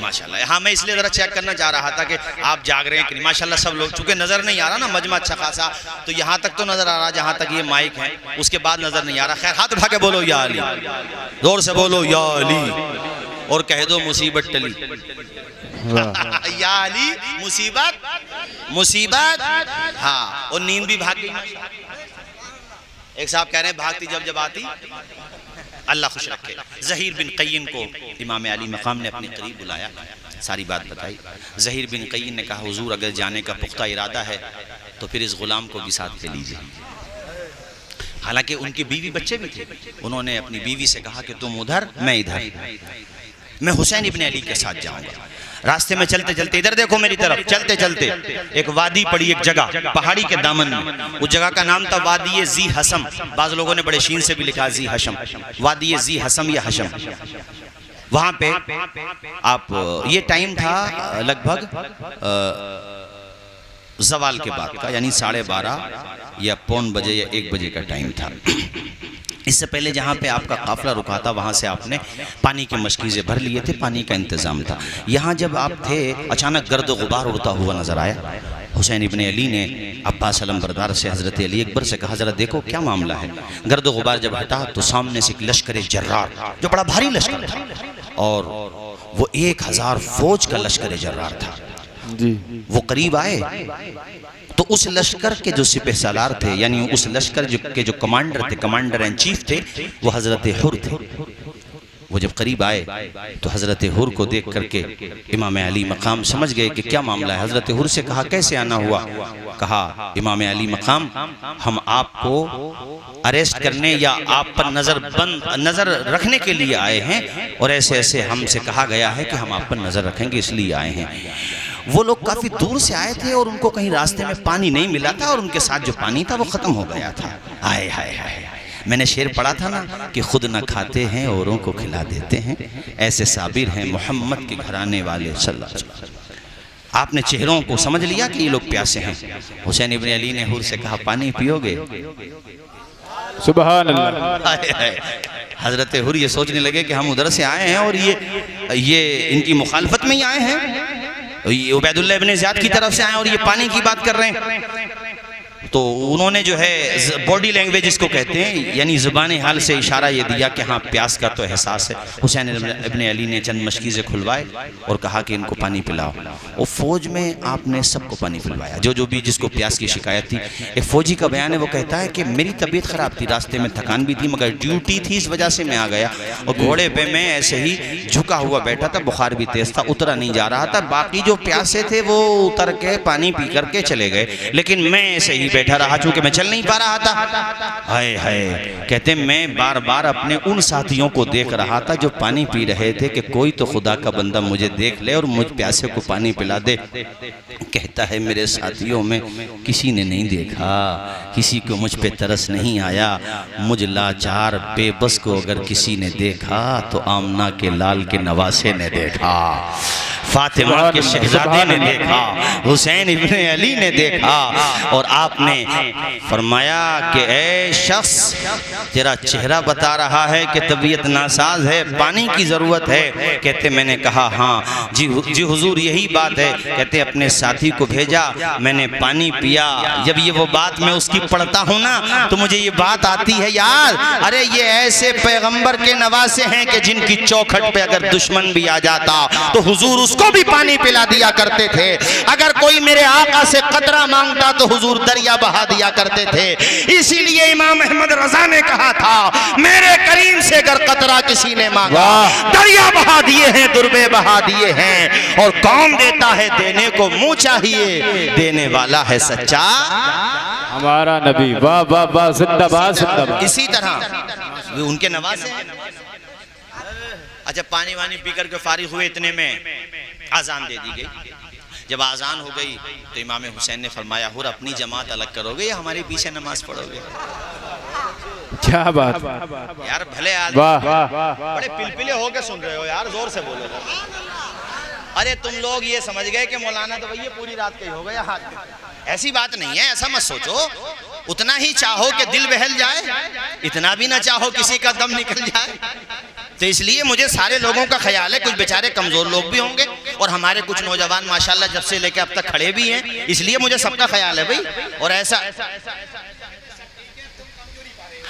माशाल्लाह। हाँ मैं इसलिए जरा चेक करना चाह रहा था कि आप जाग रहे हैं कि नहीं। माशाल्लाह सब लोग, चूंकि नजर नहीं आ रहा ना मजमा अच्छा खासा, तो यहाँ तक तो नजर आ रहा जहाँ तक ये माइक है, उसके बाद नजर नहीं आ रहा। खैर हाथ उठा के बोलो या अली, जोर से बोलो या अली, और कह दो मुसीबत टली। या अली मुसीबत, मुसीबत, हाँ, और नींद भी भाग गई। एक साहब कह रहे हैं भागती जब जब आती, अल्लाह खुश रखे। ज़हीर बिन क़य्यिन को इमाम अली मकाम ने अपने करीब बुलाया, सारी बात बताई। ज़हीर बिन क़य्यिन ने कहा हुजूर अगर जाने का पुख्ता इरादा है तो फिर इस गुलाम को भी साथ ले लीजिए। हालांकि उनकी बीवी बच्चे भी थे, उन्होंने अपनी बीवी से कहा कि तुम उधर मैं इधर। मैं हुसैन इब्ने अली के साथ जाऊंगा। रास्ते में चलते चलते, इधर देखो मेरी तरफ, चलते चलते एक वादी पड़ी, एक जगह पहाड़ी के दामन में। उस जगह का नाम था वादी जी हसम, बाज़ लोगों ने बड़े शीन से भी लिखा जी हशम, वादी जी हसम या हशम। वहां पे आप, ये टाइम था लगभग जवाल के बाद का, यानी 12:30 या पौन बजे या 1 बजे का टाइम था। इससे पहले जहाँ पे आपका काफिला रुका था वहाँ से आपने पानी के मशकीज़े भर लिए थे, पानी का इंतज़ाम था। यहाँ जब आप थे अचानक गर्द गुबार उड़ता हुआ नज़र आया। हुसैन इब्ने अली ने अब्बास अलमबरदार से हज़रत अली अकबर से कहा, ज़रा देखो क्या मामला है। गर्द गुबार जब हटा तो सामने से एक लश्कर जर्रार, जो बड़ा भारी लश्कर था, और वो 1000 फौज का लश्कर जर्रार था जी। वो करीब आए तो उस लश्कर के जो सिपह सालार थे, यानी उस लश्कर के जो कमांडर थे, कमांडर इन चीफ थे, वो हजरत हुर थे। वो जब करीब आए तो हजरत हुर को देख करके इमाम अली मकाम समझ गए कि क्या मामला है। हजरत हुर से कहा, कैसे आना हुआ? कहा, इमाम अली मकाम, हम आपको अरेस्ट करने या आप पर नजर रखने के लिए आए हैं, और ऐसे ऐसे हमसे कहा गया है कि हम आप पर नजर रखेंगे, इसलिए आए हैं। वो लोग काफी दूर से आए थे और उनको कहीं रास्ते में पानी नहीं मिला था, और उनके साथ जो पानी था वो खत्म हो गया था। हाय हाय हाय, मैंने शेर पढ़ा था ना कि खुद न खाते हैं औरों को खिला देते हैं, ऐसे साबिर हैं मोहम्मद के घराने वाले सल्लल्लाहु अलैहि वसल्लम। आपने चेहरों को समझ लिया कि ये लोग प्यासे हैं। हुसैन इब्ने अली ने हुर से कहा, पानी पियोगे? सुभान अल्लाह। हजरत हुर ये सोचने लगे कि हम उधर से आए हैं और ये इनकी मुखालफत में ही आए हैं, ये उबैदुल्लाह इब्ने ज़ियाद की तरफ से आए और ये पानी की बात कर रहे हैं। तो उन्होंने जो है बॉडी लैंग्वेज इसको कहते हैं, यानी ज़ुबानी हाल से इशारा ये दिया कि हाँ प्यास का तो एहसास है। हुसैन इब्ने अली ने चंद मशकीज़े खुलवाए और कहा कि इनको पानी पिलाओ। और फौज में आपने सबको पानी पिलवाया, जो भी जिसको प्यास की शिकायत थी। एक फ़ौजी का बयान है, वो कहता है कि मेरी तबीयत ख़राब थी, रास्ते में थकान भी थी, मगर ड्यूटी थी इस वजह से मैं आ गया, और घोड़े पर मैं ऐसे ही झुका हुआ बैठा था, बुखार भी तेज़ था, उतरा नहीं जा रहा था। बाकी जो प्यासे थे वो उतर के पानी पी करके चले गए, लेकिन मैं ऐसे ही बैठा रहा चूंकि मैं चल नहीं पा रहा था। हाय हाय, कहते मैं बार बार अपने उन साथियों को देख रहा था जो पानी पी रहे थे कि कोई तो खुदा का बंदा मुझे देख ले और मुझ प्यासे को पानी पिला दे। कहता है मेरे साथियों में किसी ने नहीं देखा, किसी को मुझ पे तरस नहीं आया। मुझ लाचार बेबस को अगर किसी ने देखा तो आमना के लाल के नवासे ने देखा, फातिमा के शहजादे ने देखा, हुसैन इब्ने अली ने देखा। और आपने फरमाया कि ए शख्स, तेरा चेहरा बता रहा है कि तबीयत नासाज है, पानी की ज़रूरत है। कहते मैंने कहा हाँ जी हुजूर यही बात है। कहते अपने साथी को भेजा, मैंने पानी पिया। जब ये वो बात मैं उसकी पढ़ता हूँ ना तो मुझे ये बात आती है यार, अरे ये ऐसे पैगंबर के नवासे हैं कि जिनकी चौखट पे अगर दुश्मन भी आ जाता तो हुजूर उसको भी पानी पिला दिया करते थे। अगर कोई मेरे आका से कतरा मांगता तो हुजूर दरिया बहा दिया करते थे। इसीलिए इमाम अहमद रजा ने कहा था, मेरे करीम से अगर कतरा किसी ने मांगा दरिया बहा दिए हैं, दुर्बे बहा दिए हैं। और कौन देता है देने को मुंह चाहिए, देने वाला है सच्चा हमारा नबी। वाह वाह वाह, जिंदाबाद जिंदाबाद। इसी तरह उनके नवासे। अच्छा, पानी वानी पीकर के फारिग हुए, इतने में आजान दे दी गई। जब आजान हो गई तो इमाम हुसैन ने फरमाया, हुर अपनी जमात अलग करोगे या हमारे पीछे नमाज पढ़ोगे? क्या बात यार, भले आदमी बड़े पिलपिले होके सुन रहे हो यार, जोर से बोलो। अरे तुम लोग ये समझ गए कि मौलाना तो भैया पूरी रात का ही हो गया हाथ में। ऐसी बात नहीं है, ऐसा मत सोचो। उतना ही चाहो कि दिल बहल जाए, इतना भी ना चाहो किसी का दम निकल जाए। तो इसलिए मुझे सारे लोगों का ख्याल है, कुछ बेचारे कमजोर लोग भी होंगे और हमारे कुछ नौजवान माशाल्लाह जब से लेकर अब तक खड़े भी हैं, इसलिए मुझे सबका ख्याल है भाई। और ऐसा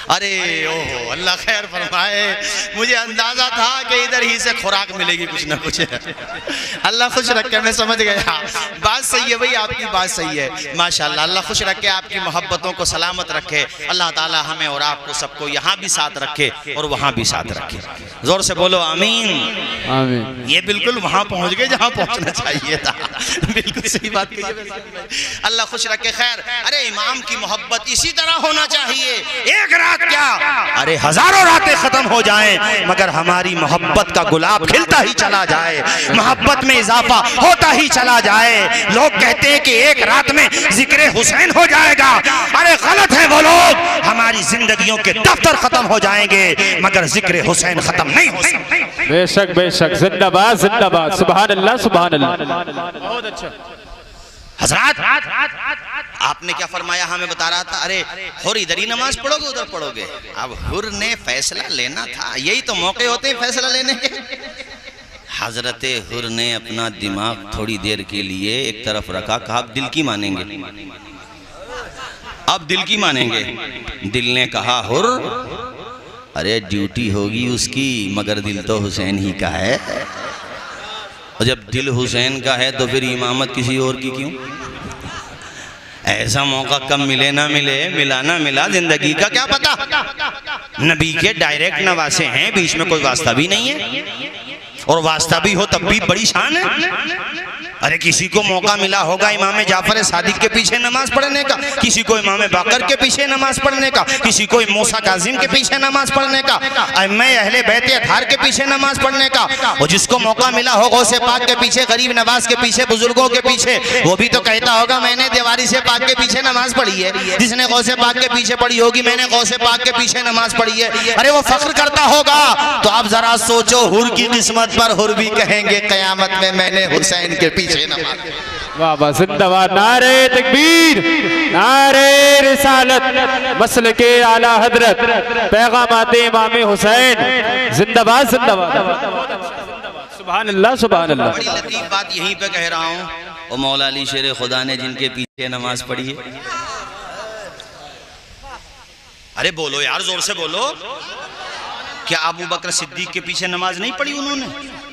अरे ओहो, अल्लाह खैर फरमाए, मुझे अंदाजा था कि इधर ही से खुराक मिलेगी कुछ ना कुछ। अल्लाह खुश रखे, मैं समझ गया। बात सही है भाई, आपकी बात सही है माशाल्लाह। अल्लाह खुश रखे, आपकी मोहब्बतों को सलामत रखे। अल्लाह ताला हमें और आपको सबको यहाँ भी साथ रखे और वहाँ भी साथ रखे। जोर से बोलो आमीन आमीन। ये बिल्कुल वहाँ पहुँच गए जहाँ पहुँचना चाहिए था। बिल्कुल सही बात कही, अल्लाह खुश रखे। खैर, अरे इमाम की मोहब्बत इसी तरह होना चाहिए। एक रात क्या अरे हजारों रातें खत्म हो जाएं मगर हमारी मोहब्बत का गुलाब खिलता ही चला जाए, मोहब्बत में इजाफा होता ही चला जाए। लोग कहते हैं कि एक रात में जिक्र हुसैन हो जाएगा, अरे गलत है वो लोग। हमारी जिंदगियों के दफ्तर खत्म हो जाएंगे मगर जिक्र हुसैन खत्म नहीं हो सकते। बेशक बेशक, जिंदाबाद जिंदाबाद, सुभान अल्लाह सुभान अल्लाह। बहुत अच्छा हजरत, आपने क्या फरमाया? हमें बता रहा था, अरे हुर इधर ही नमाज पढ़ोगे उधर पढ़ोगे। अब हुर ने फैसला लेना था, यही तो मौके होते हैं फैसला लेने के। हजरत हुर ने अपना दिमाग थोड़ी देर के लिए एक तरफ रखा, कहा अब दिल की मानेंगे, अब दिल की मानेंगे। दिल ने कहा हुर, अरे ड्यूटी होगी उसकी मगर दिल तो हुसैन ही का है, और जब दिल हुसैन का है तो फिर इमामत किसी और की क्यों? ऐसा मौका कब मिले ना मिले, मिला ना मिला, जिंदगी का क्या पता। नबी के डायरेक्ट नवासे हैं, बीच में कोई वास्ता भी नहीं है, और वास्ता भी हो तब भी बड़ी शान है। अरे किसी को मौका मिला होगा इमाम जाफर सादिक के पीछे नमाज पढ़ने का, किसी को इमाम बाकर के पीछे नमाज पढ़ने का, किसी को मूसा काजिम के पीछे नमाज पढ़ने का, मैं अहले बैत अथार के पीछे नमाज पढ़ने का। और जिसको मौका मिला हो गौसे पाक के पीछे, गरीब नवाज के पीछे, बुजुर्गों के पीछे, वो भी तो कहता होगा मैंने देवारी से पाक के पीछे नमाज पढ़ी है। जिसने गौसे पाक के पीछे पढ़ी होगी मैंने गौसे पाक के पीछे नमाज पढ़ी है, अरे वो फख्र करता होगा। तो आप जरा सोचो, हुर की किस्मत पर हुर भी कहेंगे कयामत में मैंने हुसैन के पीछे नमाज। वाह वाह, जिंदाबाद, नारे तकबीर, नारे रिसालत, मसल के आला हजरत, पैगामात इमाम हुसैन, जिंदाबाद जिंदाबाद, सुभान अल्लाह सुभान अल्लाह। बड़ी लतीफ बात यहीं पे कह रहा हूँ, और मौला अली शेर खुदा ने जिनके पीछे नमाज पढ़ी है। अरे बोलो यार, जोर से बोलो, क्या अबू बकर सिद्दीक के पीछे नमाज नहीं पढ़ी उन्होंने?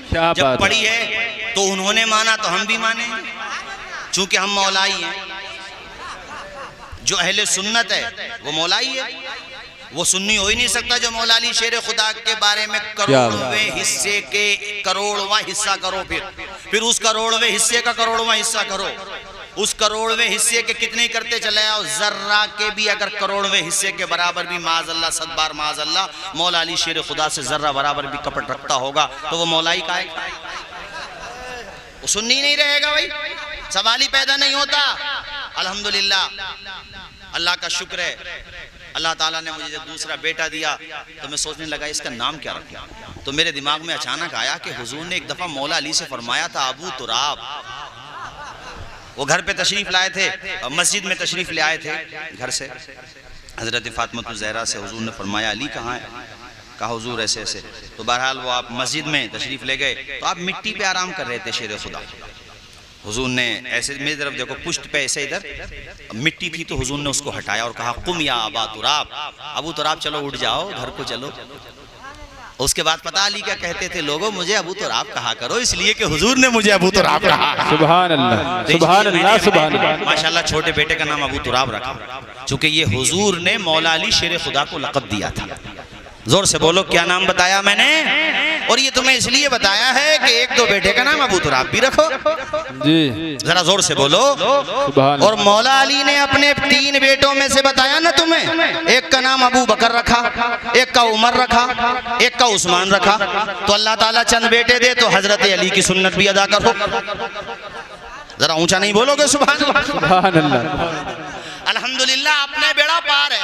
क्या जब बात पढ़ी है तो उन्होंने माना तो हम भी माने, चूंकि हम मौलाई हैं। जो अहले सुन्नत है वो मौलाई है, वो सुन्नी हो ही नहीं सकता जो मौला अली शेर खुदा के बारे में करोड़वें हिस्से के करोड़वां हिस्सा करो, फिर उस करोड़वें हिस्से का करोड़वां हिस्सा करो, उस करोड़वें हिस्से के कितने करते चले आओ, जर्रा के भी अगर करोड़वें हिस्से के बराबर भी माज़अल्लाह, सदबार माज़अल्लाह, मौला अली शेर खुदा से जर्रा बराबर भी कपट रखता होगा तो वो मौलाई का है, वो सुन्नी नहीं रहेगा भाई, सवाल ही पैदा नहीं होता। अल्हम्दुलिल्लाह, अल्लाह का शुक्र है, अल्लाह ताला ने मुझे जब दूसरा बेटा दिया तो मैं सोचने लगा इसका नाम क्या रखूं। तो मेरे दिमाग में अचानक आया कि हुजूर ने एक दफ़ा मौला अली से फरमाया था अबू तुराब। वो घर पे तशरीफ लाए थे, मस्जिद में तशरीफ ले आए थे घर से, हजरत फातिमा ज़हरा से हुजूर ने फरमाया अली कहाँ है? कहा हुजूर ऐसे ऐसे। तो बहरहाल वो आप मस्जिद में तशरीफ ले गए तो आप मिट्टी पे आराम कर रहे थे शेर खुदा। हुजूर ने ऐसे मेरी तरफ देखो, पुश्त पे ऐसे इधर मिट्टी थी तो हुजूर ने उसको हटाया और कहा कुम या अबा तुराब, अबू तुराब चलो उठ जाओ, घर को चलो। उसके बाद पता अली क्या कहते थे, लोगों मुझे अबू तुराब कहा करो, इसलिए कि हुजूर ने मुझे अबू तुराब कहा। सुभान अल्लाह सुभान अल्लाह सुभान अल्लाह। माशाल्लाह छोटे बेटे का नाम अबू तुराब रखा, चूंकि ये हुजूर ने मौला अली शेर खुदा को लक़ब दिया था। जोर से बोलो क्या नाम बताया मैंने? और ये तुम्हें इसलिए बताया है कि एक दो बेटे का नाम अबू तुराब भी रखो जी, जरा जोर से बोलो। और मौला अली ने अपने 3 बेटों में से बताया ना तुम्हें, एक का नाम अबू बकर रखा, एक का उमर रखा, एक का उस्मान रखा। तो अल्लाह ताला चंद बेटे दे तो हजरत अली की सुन्नत भी अदा करो। जरा ऊंचा नहीं बोलोगे सुभान अल्लाह। अल्हम्दुलिल्लाह, अपने बेड़ा पार है,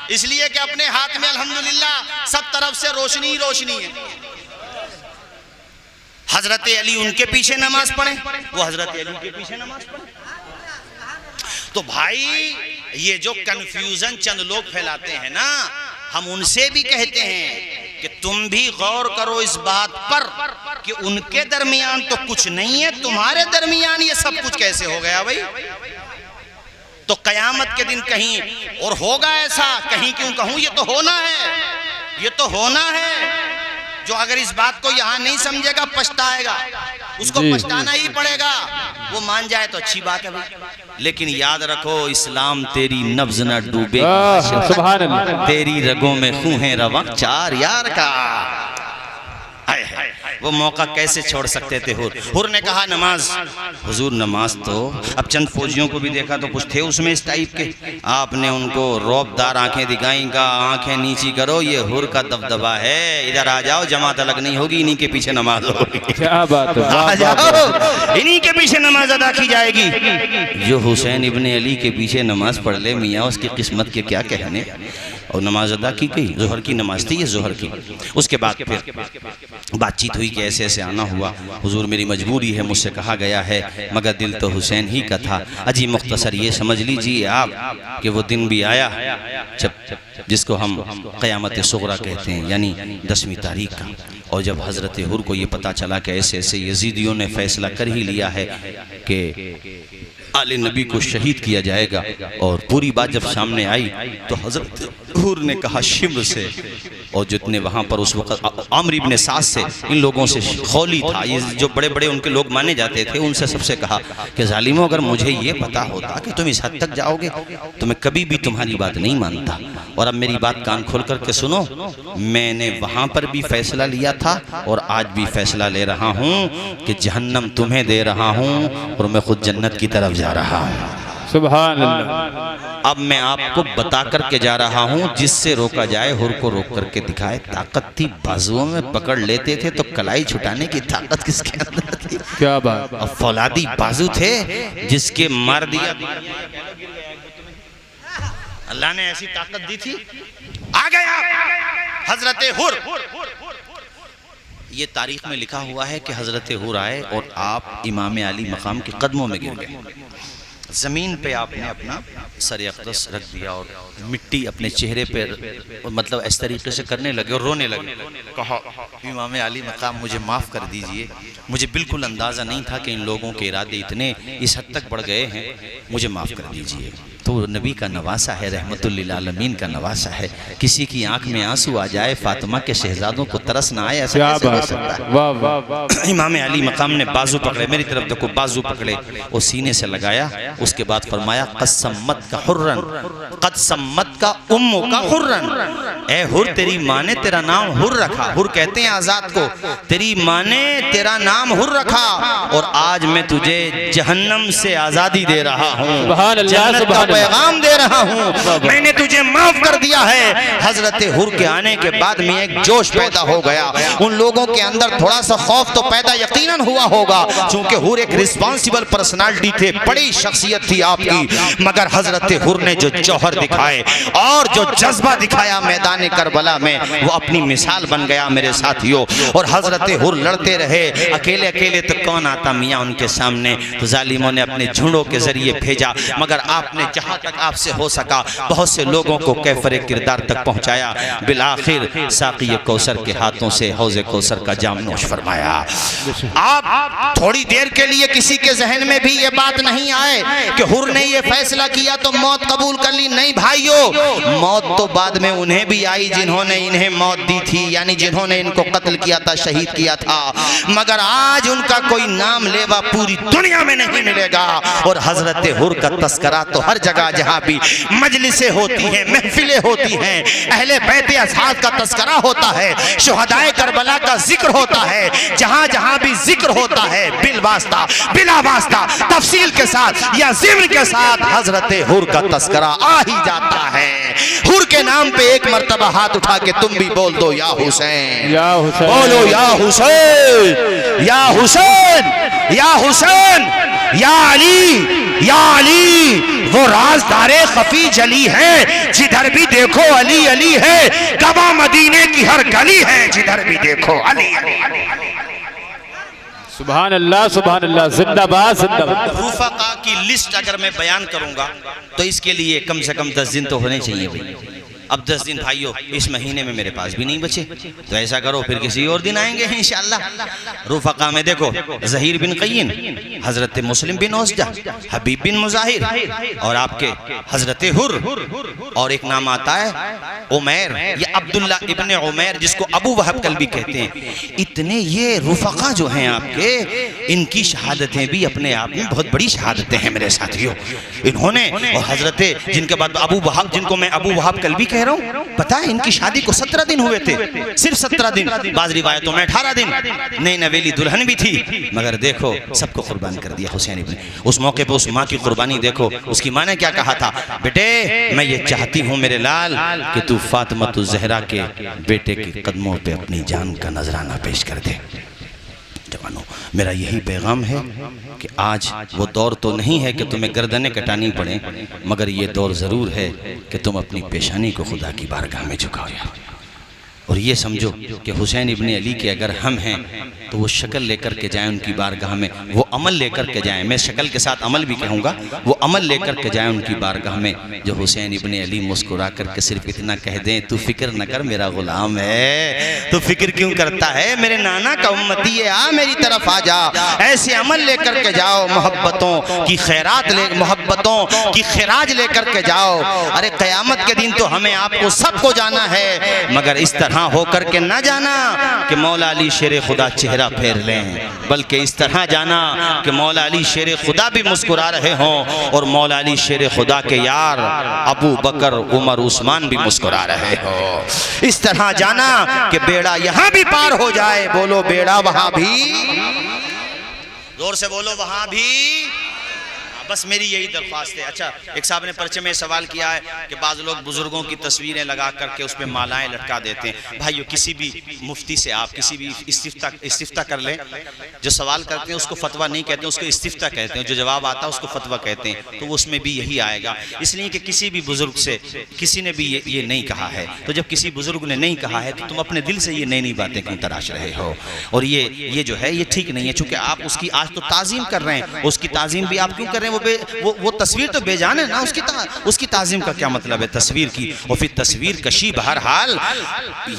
इसलिए कि अपने हाथ में अल्हम्दुलिल्लाह सब तरफ से रोशनी रोशनी है। हजरत अली उनके पीछे नमाज पढ़े, वो हजरत अली के पीछे नमाज पढ़े। तो भाई ये जो कंफ्यूजन चंद लोग फैलाते हैं ना, हम उनसे भी कहते हैं कि तुम भी गौर करो इस बात पर कि उनके दरमियान तो कुछ नहीं है, तुम्हारे दरमियान ये सब कुछ कैसे हो गया भाई? तो कयामत के दिन कहीं और होगा ऐसा, कहीं क्यों कहूं, ये तो होना है, ये तो होना है। जो अगर इस बात को यहाँ नहीं समझेगा पछताएगा, उसको पछताना ही पड़ेगा। वो मान जाए तो अच्छी बात है भाई, लेकिन याद रखो इस्लाम तेरी नब्ज न डूबे, सुभान अल्लाह, तेरी रगों में खून है रवा चार यार का। वो मौका कैसे छोड़ सकते थे हुर ने कहा नमाज। हुजूर नमाज तो अब चंद फौजियों को भी देखा तो कुछ थे उसमें इस टाइप के, आपने उनको रौबदार आंखें दिखाई, का आंखें नीची करो, ये हुर का दबदबा है, इधर आ जाओ, जमात अलग नहीं होगी, इन्हीं के पीछे नमाज होगी। क्या बात है, आ जाओ, इन्हीं के पीछे नमाज अदा की जाएगी। जो हुसैन इब्ने अली के पीछे नमाज पढ़ ले मियाँ उसकी किस्मत के क्या कहने। और नमाज अदा की गई, जोहर की नमाज थी ये, जोहर की। उसके बाद फिर बातचीत हुई कि ऐसे ऐसे आना हुआ, हुजूर मेरी मजबूरी है, मुझसे कहा गया है, मगर दिल तो हुसैन ही का था। अजी मुख्तसर ये समझ लीजिए आप कि वो दिन भी आया जब जिसको हम क़यामत सुग़रा कहते हैं, यानी 10वीं तारीख का। और जब हज़रत हुर को ये पता चला कि ऐसे ऐसे यजीदियों ने फैसला कर ही लिया है कि आले नबी को शहीद किया जाएगा, और पूरी बात जब सामने आई तो हज़रत हुर ने कहा शिम्र से, और जितने वहाँ पर उस वक़्त आमिर इब्ने सास से, इन लोगों से खौली था, ये जो बड़े बड़े उनके लोग माने जाते थे, उनसे सबसे कहा कि ज़ालिमों अगर मुझे ये पता होता कि तुम इस हद तक जाओगे तो मैं कभी भी तुम्हारी बात नहीं मानता। और अब मेरी बात कान खोल करके सुनो, मैंने वहाँ पर भी फैसला लिया था और आज भी फैसला ले रहा हूँ कि जहन्नम तुम्हें दे रहा हूँ और मैं खुद जन्नत की तरफ जा रहा हूँ। सुभान अल्लाह। अब मैं आपको बता करके जा रहा हूँ, जिससे रोका जाए हुर को रोक करके दिखाए। ताकत थी बाजुओं में, पकड़ लेते थे तो कलाई छुटाने की ताकत किसके अंदर थी? क्या बात। अब फौलादी बाजू थे जिसके मार दिया, अल्लाह ने ऐसी ताकत दी थी। आ गया हजरत हुर। ये तारीख में लिखा हुआ है कि हजरत हुर आए और आप इमाम अली मकाम के कदमों में गिर गए। ज़मीन पे आपने अपना सर अक़दस रख दिया और मिट्टी अपने चेहरे पे मतलब इस तरीके से करने लगे और रोने लगे। कहा इमाम अली मकाम मुझे माफ़ कर दीजिए, मुझे बिल्कुल अंदाज़ा नहीं था कि इन लोगों के इरादे इतने इस हद तक बढ़ गए हैं, मुझे माफ़ कर दीजिए। तो नबी का नवासा है, रहमतुल लिल आलमीन का नवासा है। किसी की आंख में आंसू आ जाए, फातिमा के शहजादों को तरस ना आए, ऐसा कैसे हो सकता है? वाह वाह वाह। इमाम अली मकाम ने बाजू पकड़े, मेरी तरफ देखो, बाजू पकड़े और सीने से लगाया। उसके बाद फरमाया क़स्समत का हुर्रन, क़स्समत का उम्मु का हुर्रन। ए हुर, तेरी माँ ने तेरा नाम हुर रखा। हुर कहते हैं आजाद को, तेरी माँ ने तेरा नाम हुर रखा और आज मैं तुझे जहन्नम से आजादी दे रहा हूँ, जन्नत का पैगाम दे रहा हूँ, मैंने तुझे माफ कर दिया है। हजरत हुर के आने के बाद में एक जोश पैदा हो गया। उन लोगों के अंदर थोड़ा सा खौफ तो पैदा यकीनन हुआ होगा, क्योंकि हुर एक रिस्पॉन्सिबल पर्सनालिटी थे, बड़ी शख्सियत थी आपकी। मगर हजरत हुर ने जो जौहर दिखाए और जो जज्बा दिखाया मैदान करबला में, वो अपनी मिसाल बन गया मेरे साथियों। और हजरत हुर लड़ते रहे, अकेले अकेले तो कौन आता मियाँ उनके सामने, तो जालिमों ने अपने झुंडों के जरिए भेजा। मगर आपने जहाँ तक आपसे हो सका बहुत से लोगों को कैफर किरदार तक पहुँचाया। बिलाखिर साक़ी कौसर के हाथों से हौज़े कौसर का जाम नोश फरमाया। आप थोड़ी देर के लिए किसी के जहन में भी ये बात नहीं आए कि हुर ने ये फैसला किया तो मौत कबूल कर ली। नहीं भाइयों, मौत तो बाद में उन्हें भी आई जिन्होंने इन्हें मौत दी थी, यानी जिन्होंने इनको कत्ल किया था, शहीद किया था। मगर आज उनका कोई नाम लेवा पूरी दुनिया में नहीं मिलेगा। और हजरत हुर का तस्करा तो हर जगह जहाँ भी मजलिसें होती हैं, महफिलें होती हैं, अहले बैत असहाब का तस्करा होता है, शुहदाए करबला का जिक्र होता है, जहाँ जहाँ भी जिक्र होता है बिल वास्ता बिला वास्ता तफसील के साथ या जिम्र के साथ हजरत हुर का तस्करा आ ही जाता है। हुर के नाम पे एक मर्तबा हाथ उठा के तुम भी बोल दो, या हुसैन, या हुसैन, बोलो या हुसैन, या हुसैन, या हुसैन, या अली, या अली। वो राज़दारे खफी जली है, जिधर भी देखो अली अली है। कबा मदीने की हर गली है, जिधर भी देखो अली अली। सुभान अल्लाह, सुभान अल्लाह, जिंदाबाद जिंदाबाद। रुफका की लिस्ट अगर मैं बयान करूंगा तो इसके लिए कम से कम 10 दिन तो होने चाहिए भाई। अब 10 दिन भाइयों इस महीने में मेरे पास भी नहीं बचे, तो ऐसा करो फिर किसी और दिन आएंगे इंशाअल्लाह। रुफका में देखो, ज़हीर बिन क़य्यिन, हजरत मुस्लिम बिन उस्जा, हबीब बिन मुज़ाहिर और आपके हजरत हुर, और एक नाम आता है उमैर या अब्दुल्ला इब्ने उमैर, जिसको अबू वहब कल्बी कहते हैं। इतने ये रुफका जो हैं आपके, इनकी शहादतें भी अपने आप में बहुत बड़ी शहादतें हैं मेरे साथियों। इन्होंने और हजरत जिनके बाद अबू वहब, जिनको मैं अबू वहब कल्बी कह रहा हूँ, पता है इनकी शादी को 17 दिन हुए थे, सिर्फ 17 दिन, बाज़ रिवायतों में 18 दिन। नई नवेली दुल्हन भी थी, मगर देखो सबको कुर्बान कर दिया हुसैन इब्ने। उस मौके पर उस माँ की कुर्बानी देखो, उसकी माँ ने क्या कहा था, बेटे मैं ये चाहती हूँ मेरे लाल कि तू फातिमा ज़हरा के बेटे के कदमों पे अपनी जान का नजराना पेश कर दे। जवानों, मेरा यही पैगाम है कि आज वो दौर तो नहीं है कि तुम्हें गर्दनें कटानी पड़े, मगर ये दौर ज़रूर है कि तुम अपनी पेशानी को खुदा की बारगाह में झुकाओ यार। और ये समझो कि हुसैन इब्ने अली के अगर हम हैं तो वो शक्ल लेकर के जाएं उनकी बारगाह में, वो अमल लेकर के जाएं। मैं शक्ल के साथ अमल भी कहूँगा, वो अमल लेकर के जाएं उनकी बारगाह में। जो हुसैन इब्ने अली मुस्कुरा करके सिर्फ इतना कह दें, तू फिक्र न कर मेरा गुलाम है, तू फिक्र क्यों करता है, मेरे नाना का उम्मती है, आ मेरी तरफ आ जा। ऐसे अमल लेकर के जाओ, मोहब्बतों की खैरात ले, मोहब्बतों की खैराज लेकर के जाओ। अरे क़यामत के दिन तो हमें आपको सबको जाना है, मगर इस तरह होकर के ना जाना कि मौला अली शेर खुदा चेहरा फेर लें, बल्कि इस तरह जाना कि मौला अली शेर खुदा भी मुस्कुरा रहे हों और मौला अली शेर खुदा के यार अबू बकर उमर उस्मान भी मुस्कुरा रहे हो। इस तरह जाना कि बेड़ा यहां भी पार हो जाए, बोलो बेड़ा वहां भी, जोर से बोलो वहां भी। बस मेरी यही दरख्वास्त है। अच्छा, एक साहब ने पर्चे में सवाल किया है कि बाज़ लोग बुजुर्गों की तस्वीरें लगा करके उस पर मालाएं लटका देते हैं। भाइयों, किसी भी मुफ्ती से आप किसी भी इस्तिफ्ता कर लें, जो सवाल करते हैं उसको फतवा नहीं कहते, उसको इस्तिफ्ता कहते हैं, जो जवाब आता है उसको फतवा कहते हैं, तो उसमें भी यही आएगा। इसलिए कि किसी भी बुजुर्ग से किसी ने भी ये नहीं कहा है, तो जब किसी बुजुर्ग ने नहीं कहा है तो तुम अपने दिल से ये नई नई बातें क्यों तराश रहे हो। और ये जो है ये ठीक नहीं है, चूंकि आप उसकी आज तो ताज़ीम कर रहे हैं, उसकी ताज़ीम भी आप क्यों कर रहे हैं, वो तस्वीर तो बेजान है ना, उसकी ताज़ीम का क्या मतलब है तस्वीर की। और फिर तस्वीर कशी बहरहाल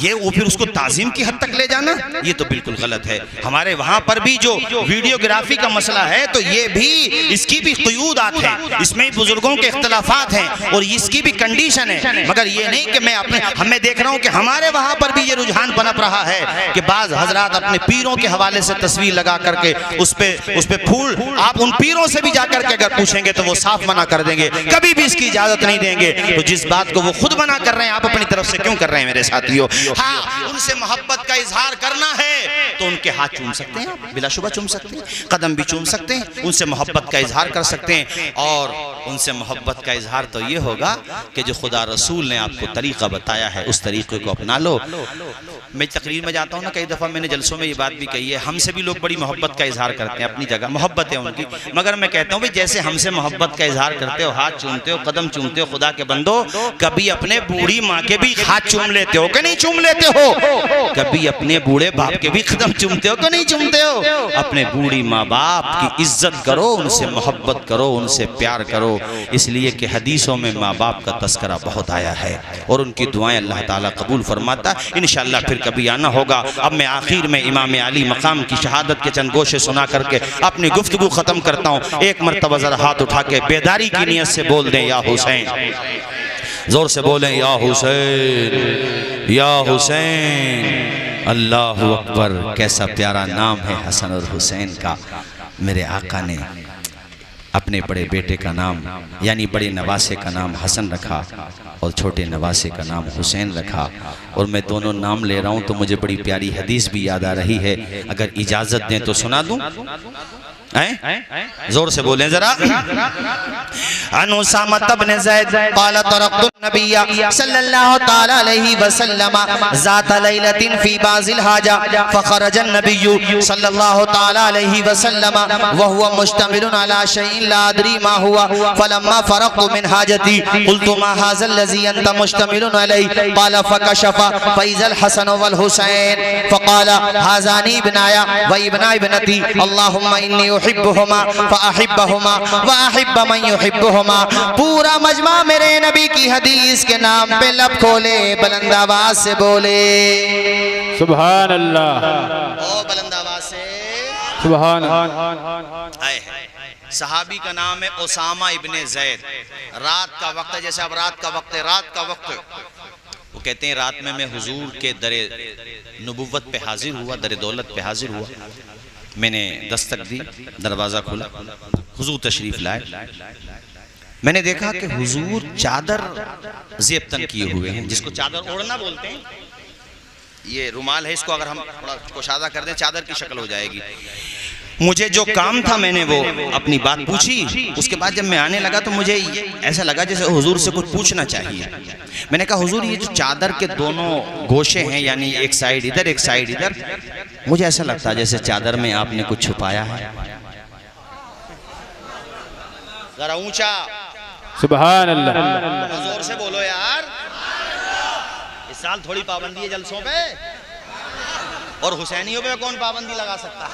ये वो फिर उसको ताज़ीम की हद तक ले जाना, ये तो बिल्कुल गलत है। हमारे वहाँ पर भी जो वीडियोग्राफी का मसला है तो ये भी इसकी भी क़ुयूदात है, इसमें बुजुर्गों के इख्तलाफात हैं और इसकी भी कंडीशन है। मगर ये नहीं कि मैं देख रहा हूँ कि हमारे वहाँ पर भी ये रुझान पनप रहा है कि बाज़ हजरात अपने पीरों के हवाले से तस्वीर लगा करके उस पे फूल, आप उन पीरों से भी जाकर के अगर पूछेंगे तो वो साफ मना कर देंगे, कभी भी इसकी इजाजत नहीं देंगे। तो जिस बात को वो खुद मना कर रहे हैं, आप अपनी तरफ से क्यों कर रहे हैं मेरे साथियों। हाँ, उनसे मोहब्बत का इजहार करना है तो उनके हाथ चूम सकते हैं, बिलाशुबा चूम सकते हैं, कदम भी चूम सकते हैं, उनसे मोहब्बत का इजहार कर सकते हैं। और उनसे मोहब्बत का इजहार तो ये होगा कि जो खुदा रसूल ने आपको तरीका बताया है उस तरीके को अपना लो। मैं तकरीर में जाता हूँ ना, कई दफ़ा मैंने जलसों में ये बात भी कही है, हमसे भी लोग बड़ी मोहब्बत का इजहार करते हैं, अपनी जगह मोहब्बत है उनकी, मगर मैं कहता हूँ भाई जैसे हमसे मोहब्बत का इजहार करते हो, हाथ चूमते हो, कदम चूमते हो, खुदा के बंदो कभी अपने बूढ़ी माँ के भी हाथ चूम लेते हो कि नहीं चूम लेते हो, कभी अपने बूढ़े बाप के भी कदम चूमते हो कि नहीं चूमते हो। अपने बूढ़ी माँ बाप की इज्जत करो, उनसे मोहब्बत करो, उनसे प्यार करो, इसलिए कि हदीसों में माँ बाप का तस्करा बहुत आया है और उनकी दुआएं अल्लाह ताला कबूल फरमाता। इंशाअल्लाह फिर कभी आना होगा। अब मैं आखिर में इमाम अली मकाम की शहादत के चंद गोशे सुना करके अपनी गुफ्तगू खत्म करता हूँ। एक मरतबा जरा हाथ उठा के बेदारी की नियत से बोल दें या हुसैन, जोर से बोलें या हुसैन, या हुसैन। अल्लाह अकबर, कैसा प्यारा नाम है हसन और हुसैन का। मेरे आका ने अपने बड़े बेटे का नाम यानी बड़े नवासे का नाम हसन रखा और छोटे नवासे का नाम हुसैन रखा। और मैं दोनों नाम ले रहा हूँ तो मुझे बड़ी प्यारी हदीस भी याद आ रही है, अगर इजाज़त दें तो सुना दूँ। जोर से बोलें जरा। अनुसामा इब्न ज़ैद क़ाल तरक़्तु नबिय्य सल्लल्लाहु तआला अलैहि वसल्लम ज़ात लैलतिन फ़ी बाज़िल हाजा फ़ख़रज नबिय्यु सल्लल्लाहु तआला अलैहि वसल्लम व हुवा मुश्तमिलुन अला शैइन ला अदरी मा हुवा फलम्मा फ़रग़्तु मिन हाजती क़ुल्तु मा हाज़ा लज़ी अंत मुश्तमिलुन अलैहि क़ाल फ़कशफ़ फ़इज़ल हसन वल हुसैन फ़क़ाल हाज़ानी इब्नाया व इब्ना इब्नती अल्लाहुम्मा इन्नी उहिब्बुहुमा फ़अहिब्बहुमा व अहिब्ब मन युहिब्बुहुमा। पूरा मजमा मेरे नबी की हदीस के नाम पे लब खोले, बुलंद आवाज से बोले सुभान अल्लाह, ओ बुलंद आवाज से सुभान। सहाबी का नाम है उसामा इब्ने ज़ैद। रात का वक्त है, जैसे अब रात का वक्त है, रात का वक्त वो कहते हैं रात में मैं हुजूर के दरे नबुव्वत पे हाजिर हुआ, दरे दौलत पे हाजिर हुआ। मैंने दस्तक दी, दरवाज़ा खुला, हुजूर तशरीफ़ लाए। मैंने देखा कि हुजूर चादर ज़ेबतन किए हुए हैं, जिसको चादर ओढ़ना बोलते हैं। ये रुमाल है, इसको अगर हम थोड़ा कुशादा कर दें चादर की शक्ल हो जाएगी। मुझे जो काम था मैंने वो अपनी बात पूछी। उसके बाद जब मैं आने लगा तो मुझे ऐसा लगा जैसे हुजूर से कुछ पूछना चाहिए। मैंने कहा हुजूर ये जो चादर के दोनों गोशे हैं, यानी एक साइड इधर एक साइड इधर, मुझे ऐसा लगता है जैसे चादर में आपने कुछ छुपाया है। जरा ऊंचा सुभान अल्लाह, जोर से बोलो यार। इस साल थोड़ी पाबंदी है जलसों पे, और हुसैनियों पे कौन पाबंदी लगा सकता है?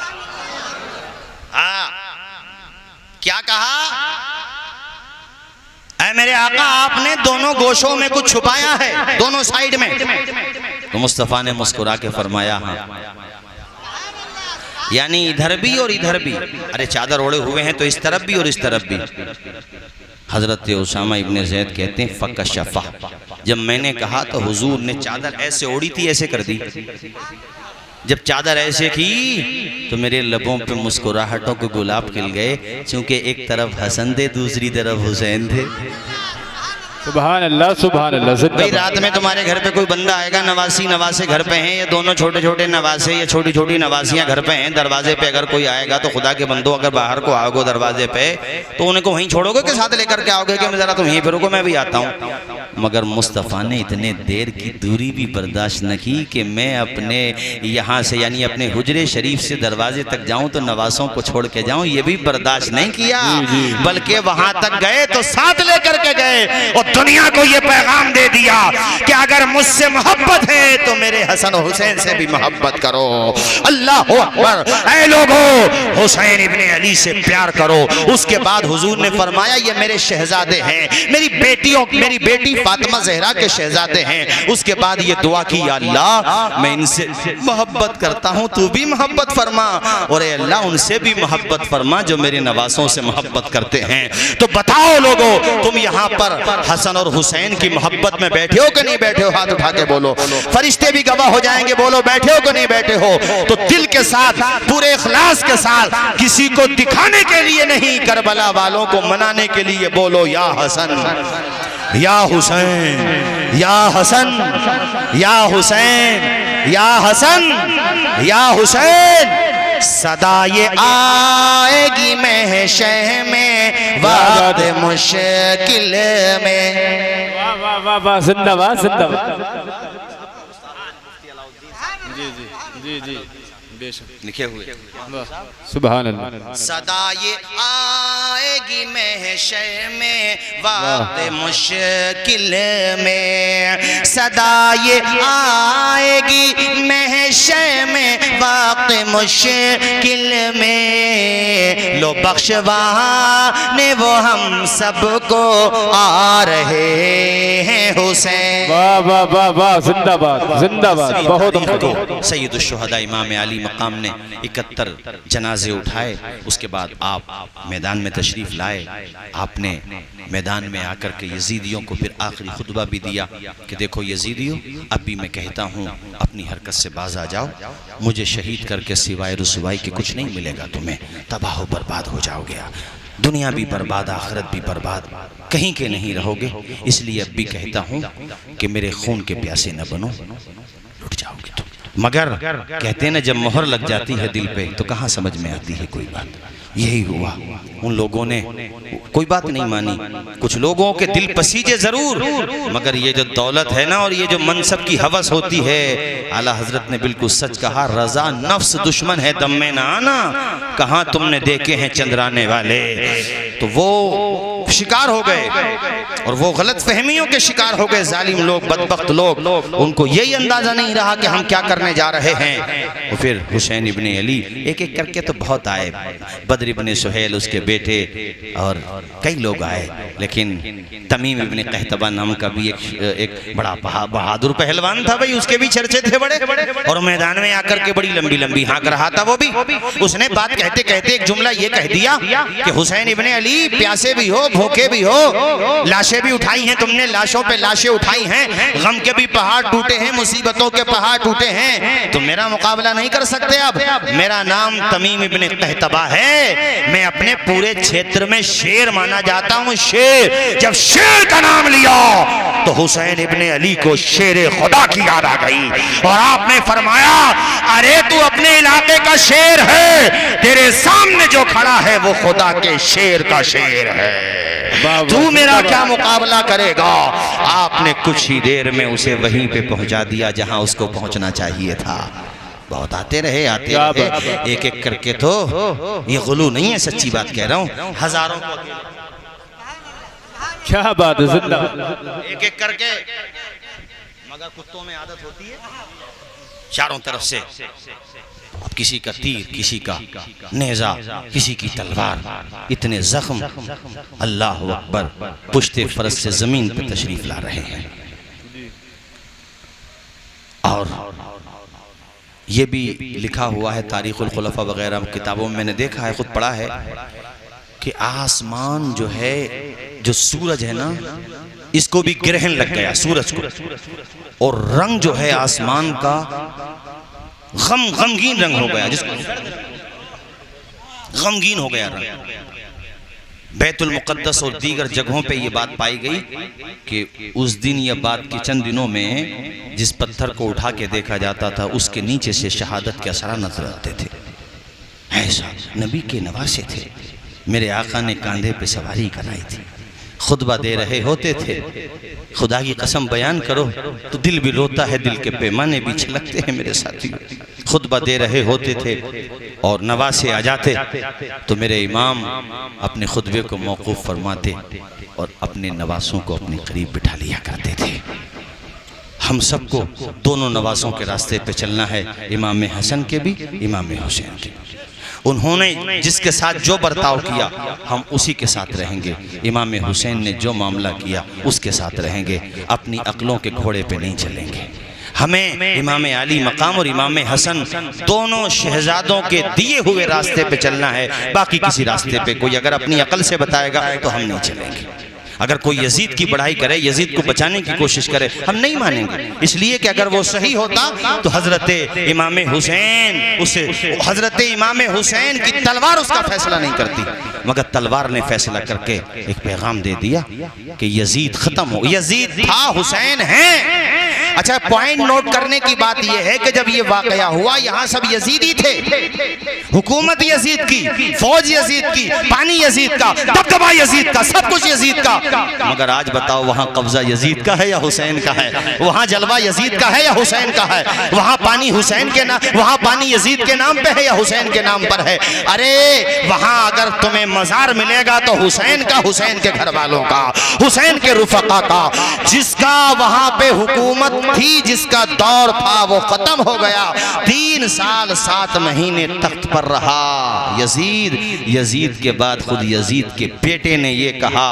हाँ, क्या कहा? ऐ मेरे आका, आपने दोनों गोशों में कुछ छुपाया है, दोनों साइड में। तो मुस्तफा ने मुस्कुरा के फरमाया हाँ, यानी इधर भी और इधर भी। अरे चादर ओढ़े हुए हैं तो इस तरफ भी और इस तरफ भी। हजरत उसामा इब्ने ज़ैद कहते हैं फ़कशफ़ा, जब मैंने कहा तो हुजूर ने चादर ऐसे ओढ़ी थी, ऐसे कर दी। जब चादर ऐसे की तो मेरे लबों पे मुस्कुराहटों के गुलाब खिल गए, क्योंकि एक तरफ हसन थे दूसरी तरफ हुसैन थे। सुभान अल्लाह, सुभान अल्लाह। भाई रात में तुम्हारे घर पे कोई बंदा आएगा, नवासी नवासे घर पे हैं, ये दोनों छोटे छोटे नवासे या छोटी छोटी नवासियां घर पे हैं, दरवाजे पे अगर कोई आएगा तो खुदा के बंदो अगर बाहर को आओगे दरवाजे पे तो उनको वहीं छोड़ोगे कि साथ लेकर के आओगे कि जरा तुम यहीं पे रुको मैं भी आता हूँ? मगर मुस्तफ़ा ने इतने देर की दूरी भी बर्दाश्त न की कि मैं अपने यहाँ से यानी अपने हुजरे शरीफ से दरवाजे तक जाऊँ तो नवासों को छोड़ के जाऊँ, ये भी बर्दाश्त नहीं किया, बल्कि वहाँ तक गए तो साथ लेकर के गए और दुनिया को ये पैगाम दे दिया कि अगर मुझसे मोहब्बत है तो मेरे हसन हुसैन से भी मोहब्बत करो। अल्लाह अकबर। ऐ लोगों, हुसैन इब्ने अली से प्यार करो। उसके बाद हुजूर ने फरमाया ये मेरे शहजादे हैं, मेरी बेटी फातिमा ज़हरा के शहजादे हैं। उसके बाद ये दुआ की, या अल्लाह मैं इनसे मोहब्बत करता हूँ, तू भी मोहब्बत फरमा, और अल्लाह उनसे भी मोहब्बत फरमा जो मेरे नवासों से मोहब्बत करते हैं। तो बताओ लोगों, तुम यहाँ पर हसन और हुसैन की मोहब्बत में बैठे हो कि नहीं बैठे हो? हाथ उठा के बोलो। फरिश्ते भी गवाह हो जाएंगे, बोलो बैठे हो कि नहीं बैठे हो? तो दिल के साथ, पूरे इखलास के साथ, किसी को दिखाने के लिए नहीं, करबला वालों को मनाने के लिए बोलो या हसन या हुसैन, या हसन या हुसैन, या हसन या हुसैन। सदा ये आएगी महशर में वक्त मुश्किल में। वाह वाह वाह वाह, जिंदाबाद जिंदाबाद। जी जी जी जी बेशक लिखे हुए। सुभान अल्लाह। सदा ये आएगी महशर में वक्त मुश्किल में, सदा ये आएगी महशर में वक्त मुश्किल में। लो बख्शवाने वो हम सबको आ रहे हैं हुसैन। वाह वाह वाह वाह, जिंदाबाद जिंदाबाद। बहुत सैयदुल शुहदा इमाम अली मकाम ने 71 जनाजे उठाए। उसके बाद आप मैदान में तशरीफ लाए। आपने मैदान में आकर के यजीदियों को फिर आखिरी खुतबा भी दिया कि देखो यजीदियों, अब भी मैं कहता हूँ अपनी हरकत से बाज आ जाओ, मुझे शहीद करके सिवाय रुसवाई के कुछ नहीं मिलेगा, तुम्हें तबाह बर्बाद हो जाओगे, दुनिया भी बर्बाद आखिरत भी बर्बाद, कहीं के नहीं रहोगे। इसलिए अब भी कहता हूँ कि मेरे खून के प्यासे न बनो, लुट जाओगे तुम। मगर कहते हैं ना, जब मोहर लग जाती है दिल पे तो कहाँ समझ में आती है कोई बात। यही हुआ, उन लोगों ने कोई बात नहीं मानी। कुछ लोगों के दिल पसीजे जरूर, मगर ये जो दौलत है ना और ये जो मनसब की हवस होती है, आला हजरत ने बिल्कुल सच कहा, रजा नफ्स दुश्मन है दम में ना आना, कहाँ तुमने देखे हैं चंद्राने वाले। तो वो शिकार हो गए और वो गलत फहमियों के शिकार हो गए जालिम लोग, बदबख्त लोग। उनको यही अंदाजा नहीं रहा कि हम क्या करने जा रहे हैं। और फिर हुसैन इब्ने अली एक एक करके तो बहुत आए, बद्र इब्ने सुहेल उसके बेटे और कई लोग आए, लेकिन तमीम इब्ने कहतबा नाम का भी एक बड़ा बहादुर पहलवान था भाई, उसके भी चर्चे थे बड़े। और मैदान में आकर के बड़ी लंबी लंबी हाँक रहा था वो भी। उसने बात कहते कहते एक जुमला ये कह दिया कि हुसैन इब्ने अली, प्यासे भी हो, धोखे भी हो, लाशें भी उठाई हैं तुमने, लाशों पे लाशें उठाई हैं, गम के भी पहाड़ टूटे हैं, मुसीबतों के पहाड़ टूटे हैं, तो मेरा मुकाबला नहीं कर सकते। अब मेरा नाम तमीम इब्ने कहतबा है, मैं अपने पूरे क्षेत्र में शेर माना जाता हूँ, शेर। जब शेर का नाम लिया तो हुसैन इब्ने अली को शेर खुदा की याद आ गई और आपने फरमाया, अरे तू अपने इलाके का शेर है, तेरे सामने जो खड़ा है वो खुदा के शेर का शेर है, तू मेरा क्या मुकाबला करेगा। आपने कुछ ही देर में उसे वहीं पे पहुंचा दिया जहां उसको पहुंचना चाहिए था। बहुत आते रहे एक एक करके, तो ये गुलू नहीं है, सच्ची बात कह रहा हूं, हजारों को क्या बात है, जिंदा एक एक करके, मगर कुत्तों में आदत होती है चारों तरफ से, अब किसी का तीर, किसी का नेजा, किसी की तलवार, इतने जख्म, अल्लाह अकबर, पुश्ते फरस से जमीन पर तशरीफ ला रहे हैं। और ये भी लिखा हुआ है तारीखुल खुलफा वगैरह किताबों में, मैंने देखा है, खुद पढ़ा है कि आसमान जो है, जो सूरज है ना, इसको भी ग्रहण लग गया सूरज को, और रंग जो है आसमान का गमगीन रंग हो गया, जिसको गमगीन हो गया रंग। बैतुल मुक़द्दस और दीगर जगहों पे ये बात पाई गई कि उस दिन या बाद के चंद दिनों में जिस पत्थर को उठा के देखा जाता था उसके नीचे से शहादत के असरा नजर आते थे। ऐसा नबी के नवासे थे, मेरे आका ने कांधे पे सवारी कराई थी, खुतबा दे रहे होते थे, खुदा की कसम बयान करो तो दिल भी रोता है, दिल के पैमाने भी छलकते हैं मेरे साथी। खुतबा दे रहे होते थे और नवासे आ जाते तो मेरे इमाम अपने खुतबे को मौकूफ फरमाते और अपने नवासों को अपने करीब बिठा लिया करते थे। हम सबको दोनों नवासों के रास्ते पे चलना है, इमाम हसन के भी, इमाम हुसैन के भी। उन्होंने जिसके साथ जो बर्ताव किया हम उसी के साथ रहेंगे, इमाम हुसैन ने जो मामला किया उसके साथ रहेंगे, अपनी अक्लों के घोड़े पे नहीं चलेंगे। हमें इमाम अली मकाम और इमाम हसन दोनों शहजादों के दिए हुए रास्ते पे चलना है, बाकी किसी रास्ते पे कोई अगर अपनी अकल से बताएगा तो हम नहीं चलेंगे। अगर कोई यजीद की बढ़ाई करे, यजीद को बचाने की कोशिश करे, हम नहीं मानेंगे, इसलिए कि अगर वो सही होता तो हजरत इमाम हुसैन हजरत इमाम हुसैन की तलवार उसका फैसला नहीं करती, मगर तलवार ने फैसला करके एक पैगाम दे दिया कि यजीद खत्म हो, यजीद था, हुसैन है। अच्छा, पॉइंट नोट करने की बात यह है कि जब ये वाकया हुआ यहाँ सब यजीदी थे, हुकूमत यजीद की, फौज यजीद की, पानी यजीद का, दबदबा यजीद का, सब कुछ यजीद का, मगर आज बताओ वहाँ कब्जा यजीद का है या हुसैन का है? वहाँ जलवा यजीद का है या हुसैन का है? वहाँ पानी हुसैन के नाम, वहाँ पानी यजीद के नाम पे है या हुसैन के नाम पर है? अरे वहाँ अगर तुम्हें मजार मिलेगा तो हुसैन का, हुसैन के घर वालों का, हुसैन के रुफका का, जिसका वहाँ पे हुकूमत थी, जिसका दौर था वो खत्म हो गया। 3 साल 7 महीने तख्त पर रहा यजीद। यजीद के बाद खुद यजीद के बेटे ने ये कहा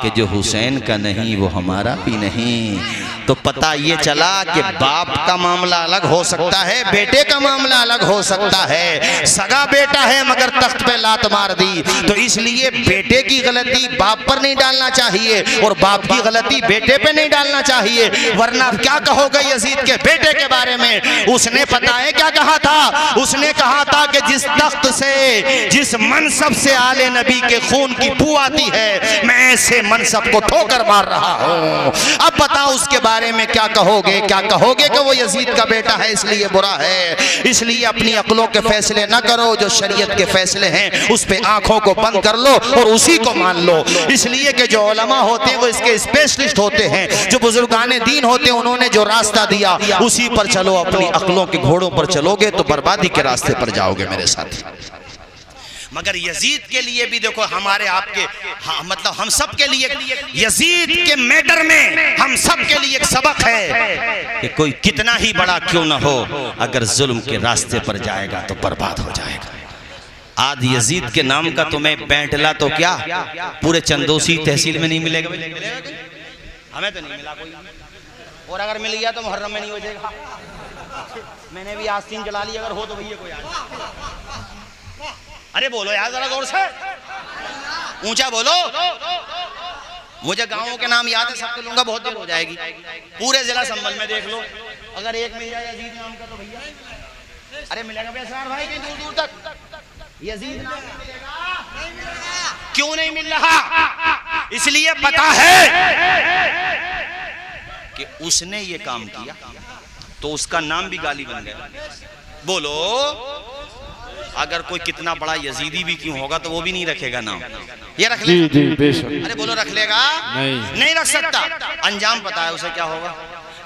कि जो हुसैन का नहीं वो हमारा भी नहीं। तो पता ये चला कि बाप का मामला अलग हो सकता है, बेटे का मामला अलग हो सकता है। सगा बेटा है मगर तख्त पे लात मार दी, तो इसलिए बेटे की गलती बाप पर नहीं डालना चाहिए और बाप की गलती बेटे पे नहीं डालना चाहिए, वरना क्या कहोगे यजीद के बेटे के बारे में? उसने पता है क्या कहा था? उसने कहा था कि जिस तख्त से, जिस मनसब से आले नबी के खून की बू आती है, मैं ऐसे मनसब को ठोकर मार रहा हूँ। अब बताओ उसके बारे में क्या कहोगे? क्या कहोगे कि वो यजीद का बेटा है इसलिए बुरा है? इसलिए अपनी अक्लों के फैसले न करो, जो शरीयत के फैसले हैं उस पे आंखों को बंद कर लो और उसी को मान लो। इसलिए कि जो उलमा होते हैं वो इसके स्पेशलिस्ट होते हैं, जो बुजुर्गाने दीन होते हैं उन्होंने जो रास्ता दिया उसी पर चलो। अपनी अक्लों के घोड़ों पर चलोगे तो बर्बादी के रास्ते पर जाओगे मेरे साथ। मगर यजीद के लिए भी देखो, हमारे आपके मतलब हम सब के लिए यजीद के मैटर में हम सब के लिए एक सबक है कि कोई कितना ही बड़ा क्यों ना हो, अगर जुल्म के रास्ते पर जाएगा तो बर्बाद हो जाएगा। आज यजीद के नाम का तुम्हें बैंटला तो क्या पूरे चंदोसी तहसील में नहीं मिलेगा? हमें तो नहीं मिला कोई, और अगर मिल गया तो मुहर्रम में नहीं हो जाएगा। मैंने भी आस्तीन जला ली, अगर हो तो भैया कोई आ। अरे बोलो यार जरा गौर से, ऊंचा बोलो। मुझे गांवों के नाम याद है, सबको लूंगा, बहुत देर हो जाएगी। पूरे जिला संभल में देख लो, अगर एक मिल जाए यजीद नाम का तो भैया, अरे मिलेगा बेसरार भाई कहीं दूर दूर तक यजीद नाम का मिलेगा? क्यों नहीं मिल रहा? इसलिए पता है कि उसने ये काम किया तो उसका नाम भी गाली बन गया। बोलो, अगर कोई कितना बड़ा यजीदी भी क्यों होगा तो वो भी नहीं रखेगा नाम। ये रख लेगा? जी बेशक। अरे बोलो, रख लेगा? नहीं रख सकता। अंजाम पता है उसे क्या होगा,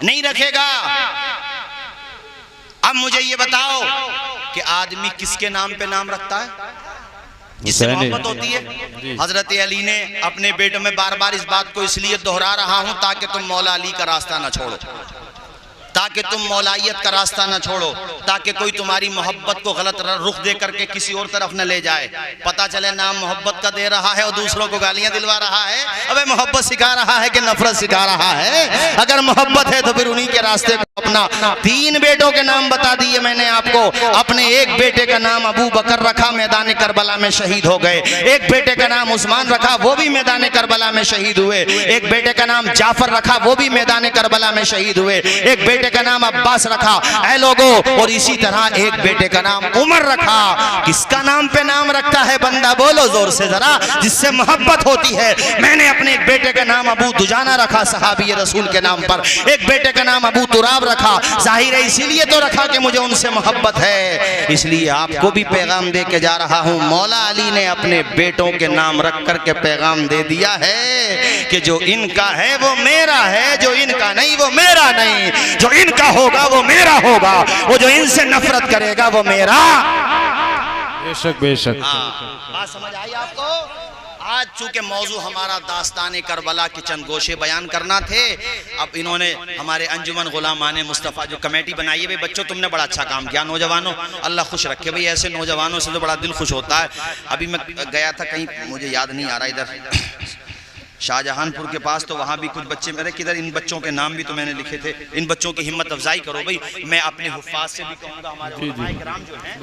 नहीं रखेगा। अब मुझे ये बताओ कि आदमी किसके नाम पे नाम रखता है? जिससे मोहब्बत होती है। हजरत अली ने अपने बेटों में बार बार इस बात को इसलिए दोहरा रहा हूं ताकि तुम मौला अली का रास्ता ना छोड़ो, ताकि तुम मौलाइयत का रास्ता ना छोड़ो, ताकि कोई तुम्हारी मोहब्बत को गलत रुख दे करके किसी और तरफ न ले जाए। पता चले नाम मोहब्बत का दे रहा है और दूसरों को गालियां दिलवा रहा है। अबे मोहब्बत सिखा रहा है कि नफरत सिखा रहा है? अगर मोहब्बत है तो फिर उन्हीं के रास्ते को अपना। 3 बेटों के नाम बता दिए मैंने आपको। अपने एक बेटे का नाम अबू बकर रखा, मैदान करबला में शहीद हो गए। एक बेटे का नाम उस्मान रखा, वो भी मैदान करबला में शहीद हुए। एक बेटे का नाम जाफर रखा, वो भी मैदान करबला में शहीद हुए। एक बेटे का नाम अब्बास रखा, ऐ लोगों। और इसी तरह एक बेटे का नाम उमर रखा। किसका नाम पे नाम रखता है बंदा? बोलो जोर से जरा, जिससे मोहब्बत होती है। मैंने अपने एक बेटे का नाम अबू दुजाना रखा, सहाबी रसूल के नाम पर। एक बेटे का नाम अबू तुराब रखा, जाहिर है इसीलिए तो रखा कि मुझे उनसे मोहब्बत है। इसलिए आपको भी पैगाम दे के जा रहा हूं। मौला अली ने अपने बेटों के नाम रख करके पैगाम दे दिया है कि जो इनका है वो मेरा है, जो इनका नहीं वो मेरा नहीं, जो इनका होगा वो मेरा होगा, वो जो इनसे नफरत करेगा वो मेरा। बेशक बेशक। बात समझ आई आपको? आज चूंकि मौजू हमारा दास्तान करबला के चंद गोशे बयान करना थे, अब इन्होंने हमारे अंजुमन गुलामान मुस्तफ़ा जो कमेटी बनाई है, भाई बच्चों तुमने बड़ा अच्छा काम किया। नौजवानों अल्लाह खुश रखे भाई, ऐसे नौजवानों से तो बड़ा दिल खुश होता है। अभी मैं गया था कहीं, मुझे याद नहीं आ रहा, इधर शाहजहानपुर के पास, तो वहाँ भी कुछ बच्चे मेरे किधर, इन बच्चों के नाम भी तो मैंने लिखे थे। इन बच्चों की हिम्मत अफजाई करो भाई। मैं अपने हुफ़ाज़ से भी कहूँगा, हमारे उलमाए किराम जो हैं,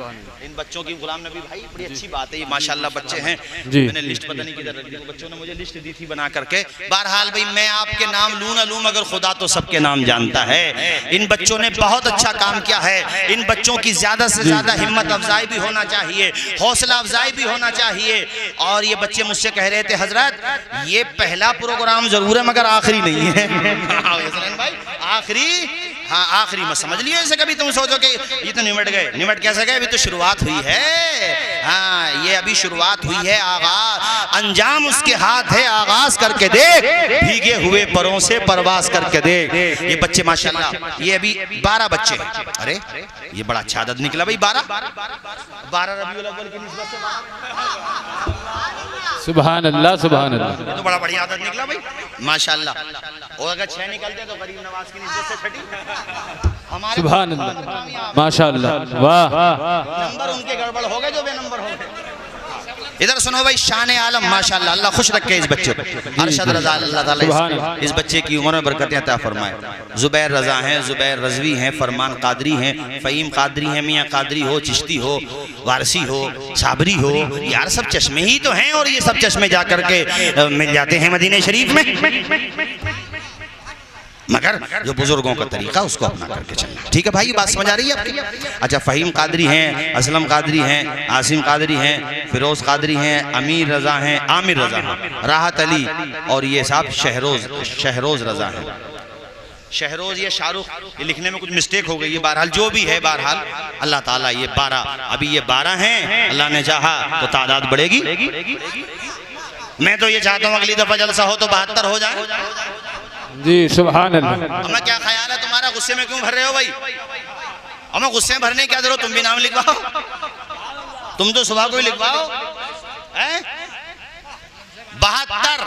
इन बच्चों की, गुलाम नबी भाई बड़ी अच्छी बात है, ये माशाल्लाह बच्चे हैं। मैंने लिस्ट पता नहीं किधर रख दी, बच्चों ने मुझे लिस्ट दी थी बना करके। बहरहाल भाई मैं आपके नाम लूँ ना लूँ, मगर खुदा तो सबके नाम जानता है। इन बच्चों ने बहुत अच्छा काम किया है। इन बच्चों की ज़्यादा से ज़्यादा हिम्मत अफजाई भी होना चाहिए, हौसला अफजाई भी होना चाहिए। और ये बच्चे मुझसे कह रहे थे, हजरत ये पहला प्रोग्राम जरूर है मगर आखिरी नहीं है। भाई आखिरी, हाँ आखिरी मत समझ लिया इसे कभी। तुम सोचो कि ये तो निमट गए, निमट कैसे गए? अभी तो शुरुआत हुई है। हाँ ये अभी शुरुआत हुई है, आगाज, अंजाम उसके हाथ है। आगाज करके देख, भीगे हुए परों से परवास करके देख। ये बच्चे माशाल्लाह, ये अभी 12 बच्चे। अरे ये बड़ा अच्छा आदत निकला भाई, 12 रबीउल अव्वल की निस्बत से। सुभान अल्लाह सुभान अल्लाह। ये तो बड़ा बढ़िया आदत निकला भाई माशाल्लाह। और अगर 6 निकलते तो गरीब नवाज की निस्बत से छठी। हमारे सुभान अल्लाह माशाल्लाह, वाह। नंबर उनके गड़बड़ हो गए जो बेनंबर हो गए। इधर सुनो भाई, शान आलम माशाल्लाह, अल्लाह खुश रखे इस बच्चे को। अरशद रजा अल्लाह ताला इस बच्चे की उम्र में बरकतें अता फरमाए। जुबैर रजा हैं, जुबैर रजवी हैं, फरमान कादरी हैं, फ़हीम कादरी हैं, मियाँ कादरी हो, चिश्ती हो, वारसी हो, साबरी हो, यार सब चश्मे ही तो हैं। और ये सब चश्मे जा करके मिल जाते हैं मदीने शरीफ में। मगर जो बुजुर्गों का तरीका उसको अपना करके चलना। ठीक है भाई, ये बात समझ आ रही है आपकी? अच्छा, फ़हीम कादरी हैं, असलम कादरी हैं, आसिम कादरी हैं, फिरोज़ कादरी हैं, अमीर रज़ा हैं, आमिर रज़ा हैं, राहत अली, और ये साहब शहरोज़ रज़ा हैं। शहरोज़ ये शाहरुख, ये लिखने में कुछ मिस्टेक हो गई है। बहरहाल जो भी है, बहरहाल अल्लाह ताला ये 12, अभी ये 12 हैं। अल्लाह ने चाहा तो तादाद बढ़ेगी। मैं तो ये चाहता हूँ अगली दफ़ा जलसा हो तो 72 हो जाए जी। सुभान अल्लाह। हमें क्या ख्याल है तुम्हारा? गुस्से में क्यों भर रहे हो भाई? हमें गुस्से में भरने की क्या जरूरत? तुम भी नाम लिखवाओ, तुम तो सुबह को ही लिखवाओ। 72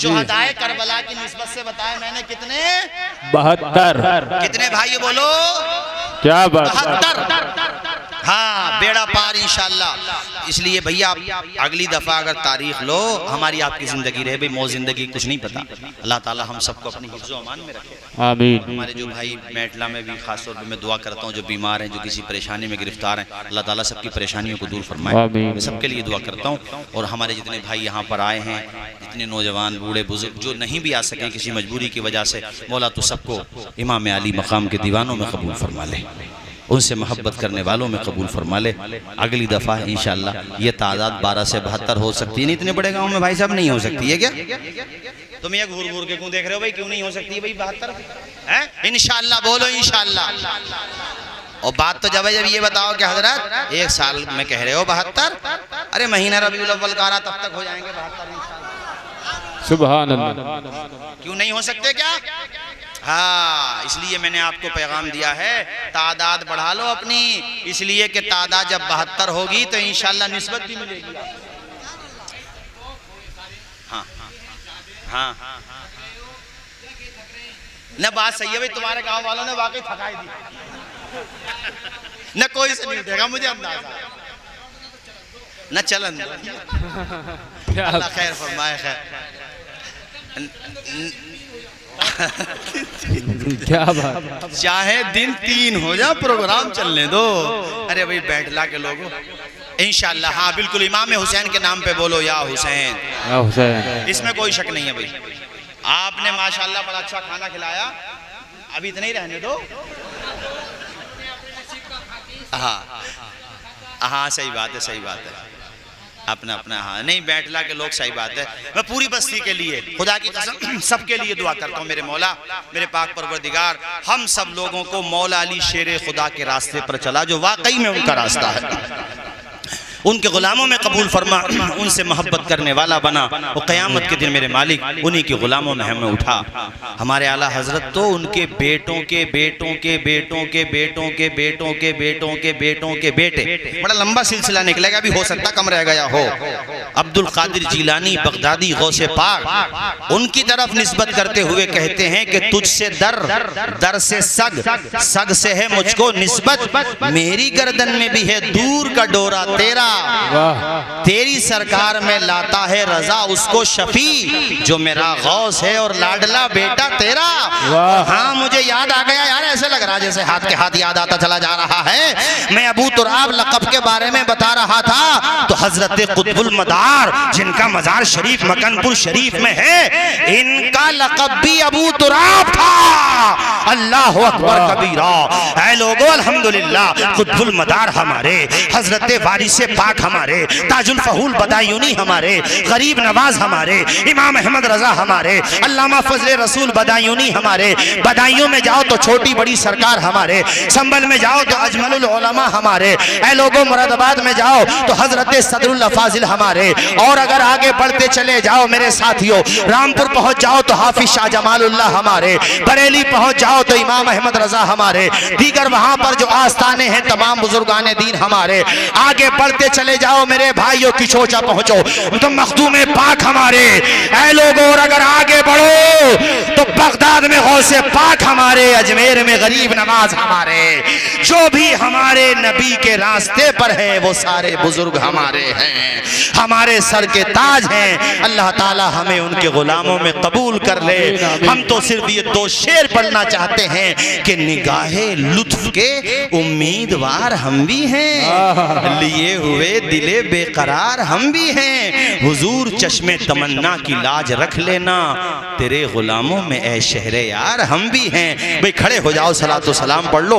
शुहदाए करबला की निस्बत से बताया मैंने कितने? 72। कितने भाई बोलो? क्या बात? 72। हाँ बेड़ा पार इंशाअल्लाह। इसलिए भैया अगली दफ़ा अगर तारीख लो, हमारी आपकी ज़िंदगी रहे भाई, मौत ज़िंदगी कुछ नहीं पता। अल्लाह ताला हम सबको अपनी हिफ्ज़ व अमान में रखे। आमीन। हमारे जो भाई मेटला में भी खास तौर पे मैं दुआ करता हूँ, जो बीमार हैं, जो किसी परेशानी में गिरफ्तार हैं, अल्लाह ताला सबकी परेशानियों को दूर फरमाए। आमीन। मैं सबके लिए दुआ करता हूँ। और हमारे जितने भाई यहाँ पर आए हैं, जितने नौजवान बूढ़े बुजुर्ग जो नहीं भी आ सकें किसी मजबूरी की वजह से, मौला तो सबको इमाम अली मकाम के दीवानों में कबूल फरमा ले, उनसे मोहब्बत करने वालों में कबूल फरमा ले। अगली दफ़ा इंशाअल्लाह ये तादाद 12 से 72 हो सकती है। नहीं इतने बड़े गांव में भाई साहब नहीं हो सकती है क्या? तुम ये घूर घूर के क्यों देख रहे हो भाई? क्यों नहीं हो सकती है भाई 72 है? इंशाअल्लाह बोलो इंशाअल्लाह। और बात तो जब ये बताओ कि हजरत 1 साल में कह रहे हो 72, अरे महीना रबीउल अव्वल का आ रहा, तब तक हो जाएंगे 72 इंशाअल्लाह। सुभान अल्लाह। क्यों नहीं हो सकते क्या? हाँ, इसलिए मैंने आपको पैगाम दिया है, तादाद बढ़ा लो अपनी, इसलिए कि तादाद जब 72 होगी तो इंशाअल्लाह निस्बत भी मिलेगी। हाँ हाँ न बात सही है भाई, तुम्हारे गांव वालों ने वाकई थकाई दी, न कोई से नहीं देगा मुझे अंदाजा, न चलन। अल्लाह खैर फरमाए। खैर क्या बात। चाहे दिन 3 हो जा, प्रोग्राम चलने दो। अरे भाई बैठला के लोगों इंशाअल्लाह। हाँ बिल्कुल, इमाम हुसैन के नाम पे बोलो या हुसैन, या हुसैन। इसमें कोई शक नहीं है भाई। आपने माशाअल्लाह बड़ा अच्छा खाना खिलाया, अभी इतना ही रहने दो। हाँ हाँ सही बात है, सही बात है, अपना अपना। हाँ नहीं बैठला के लोग, सही बात है। मैं पूरी बस्ती के लिए, खुदा की कसम सबके लिए दुआ करता हूँ। मेरे मौला, मेरे पाक परवरदिगार, हम सब लोगों को मौला अली शेर खुदा के रास्ते पर चला, जो वाकई में उनका रास्ता है, उनके गुलामों में कबूल फरमा, उनसे मोहब्बत करने वाला बना। वो क़यामत के दिन मेरे मालिक उन्हीं के गुलामों में हमें उठा। हमारे आला हजरत तो उनके बेटों के बेटों के बेटों के बेटों के बेटों के बेटों के बेटों के बेटे, बड़ा लंबा सिलसिला निकलेगा, अभी हो सकता कम रह गया हो। अब्दुल कादिर जिलानी बगदादी गौसे पाक, उनकी तरफ निस्बत करते हुए कहते हैं कि तुझसे दर, दर से सग, सग से है मुझको निस्बत, मेरी गर्दन में भी है दूर का डोरा तेरा, तेरी सरकार में लाता है रजा उसको शफी, जो मेरा गौस है और लाडला बेटा तेरा। हाँ मुझे याद आ गया यार, ऐसे लग रहा जैसे हाथ के हाथ याद आता चला जा रहा है। मैं अबू तुराब लक़ब के बारे में बता रहा था, तो हजरत कुतुबुल मदार जिनका मजार शरीफ मकनपुर शरीफ में है, इनका लक़ब भी अबू तुराब था। अल्लाह अकबर कबीरा। ऐ लोगो अल्हम्दुलिल्लाह, कुतुबुल मदार हमारे, हजरत वारिस पाक हमारे, ताजुल फहूल बदायूनी हमारे, गरीब नवाज हमारे, इमाम अहमद रजा हमारे, अल्लामा फजले रसूल बदायूनी हमारे, बदायूं में जाओ तो छोटी बड़ी सरकार हमारे, संभल में जाओ तो अजमलुल उलमा हमारे, ऐ लोगों मुरादाबाद में जाओ तो हजरत सदरुल अफाजिल हमारे, और अगर आगे बढ़ते चले जाओ मेरे साथियों, रामपुर पहुंच जाओ तो हाफिज शाह जमालुल्लाह हमारे, बरेली पहुंच जाओ तो इमाम अहमद रजा हमारे, दीगर वहां पर जो आस्थाने हैं तमाम बुजुर्गाने दीन हमारे, आगे बढ़ते चले जाओ मेरे भाइयों की सोचा पहुंचो तो मखदूमे पाक हमारे। ऐ लोगों और अगर आगे बढ़ो तो बगदाद में गौसे पाक हमारे, अजमेर में गरीब नवाज हमारे, जो भी हमारे नबी के रास्ते पर है वो सारे बुजुर्ग हमारे हैं, हमारे सर के ताज हैं। अल्लाह ताला हमें उनके गुलामों में कबूल कर ले। हम तो सिर्फ ये 2 शेर पढ़ना चाहते हैं कि निगाहे लुत्फ के उम्मीदवार हम भी हैं, लिए हुए दिले बेकरार हम भी हैं, हुजूर चश्मे तमन्ना की लाज रख लेना, तेरे गुलामों में ऐ शहरे यार हम भी हैं। भाई खड़े हो जाओ, सलातो सलाम पढ़ लो।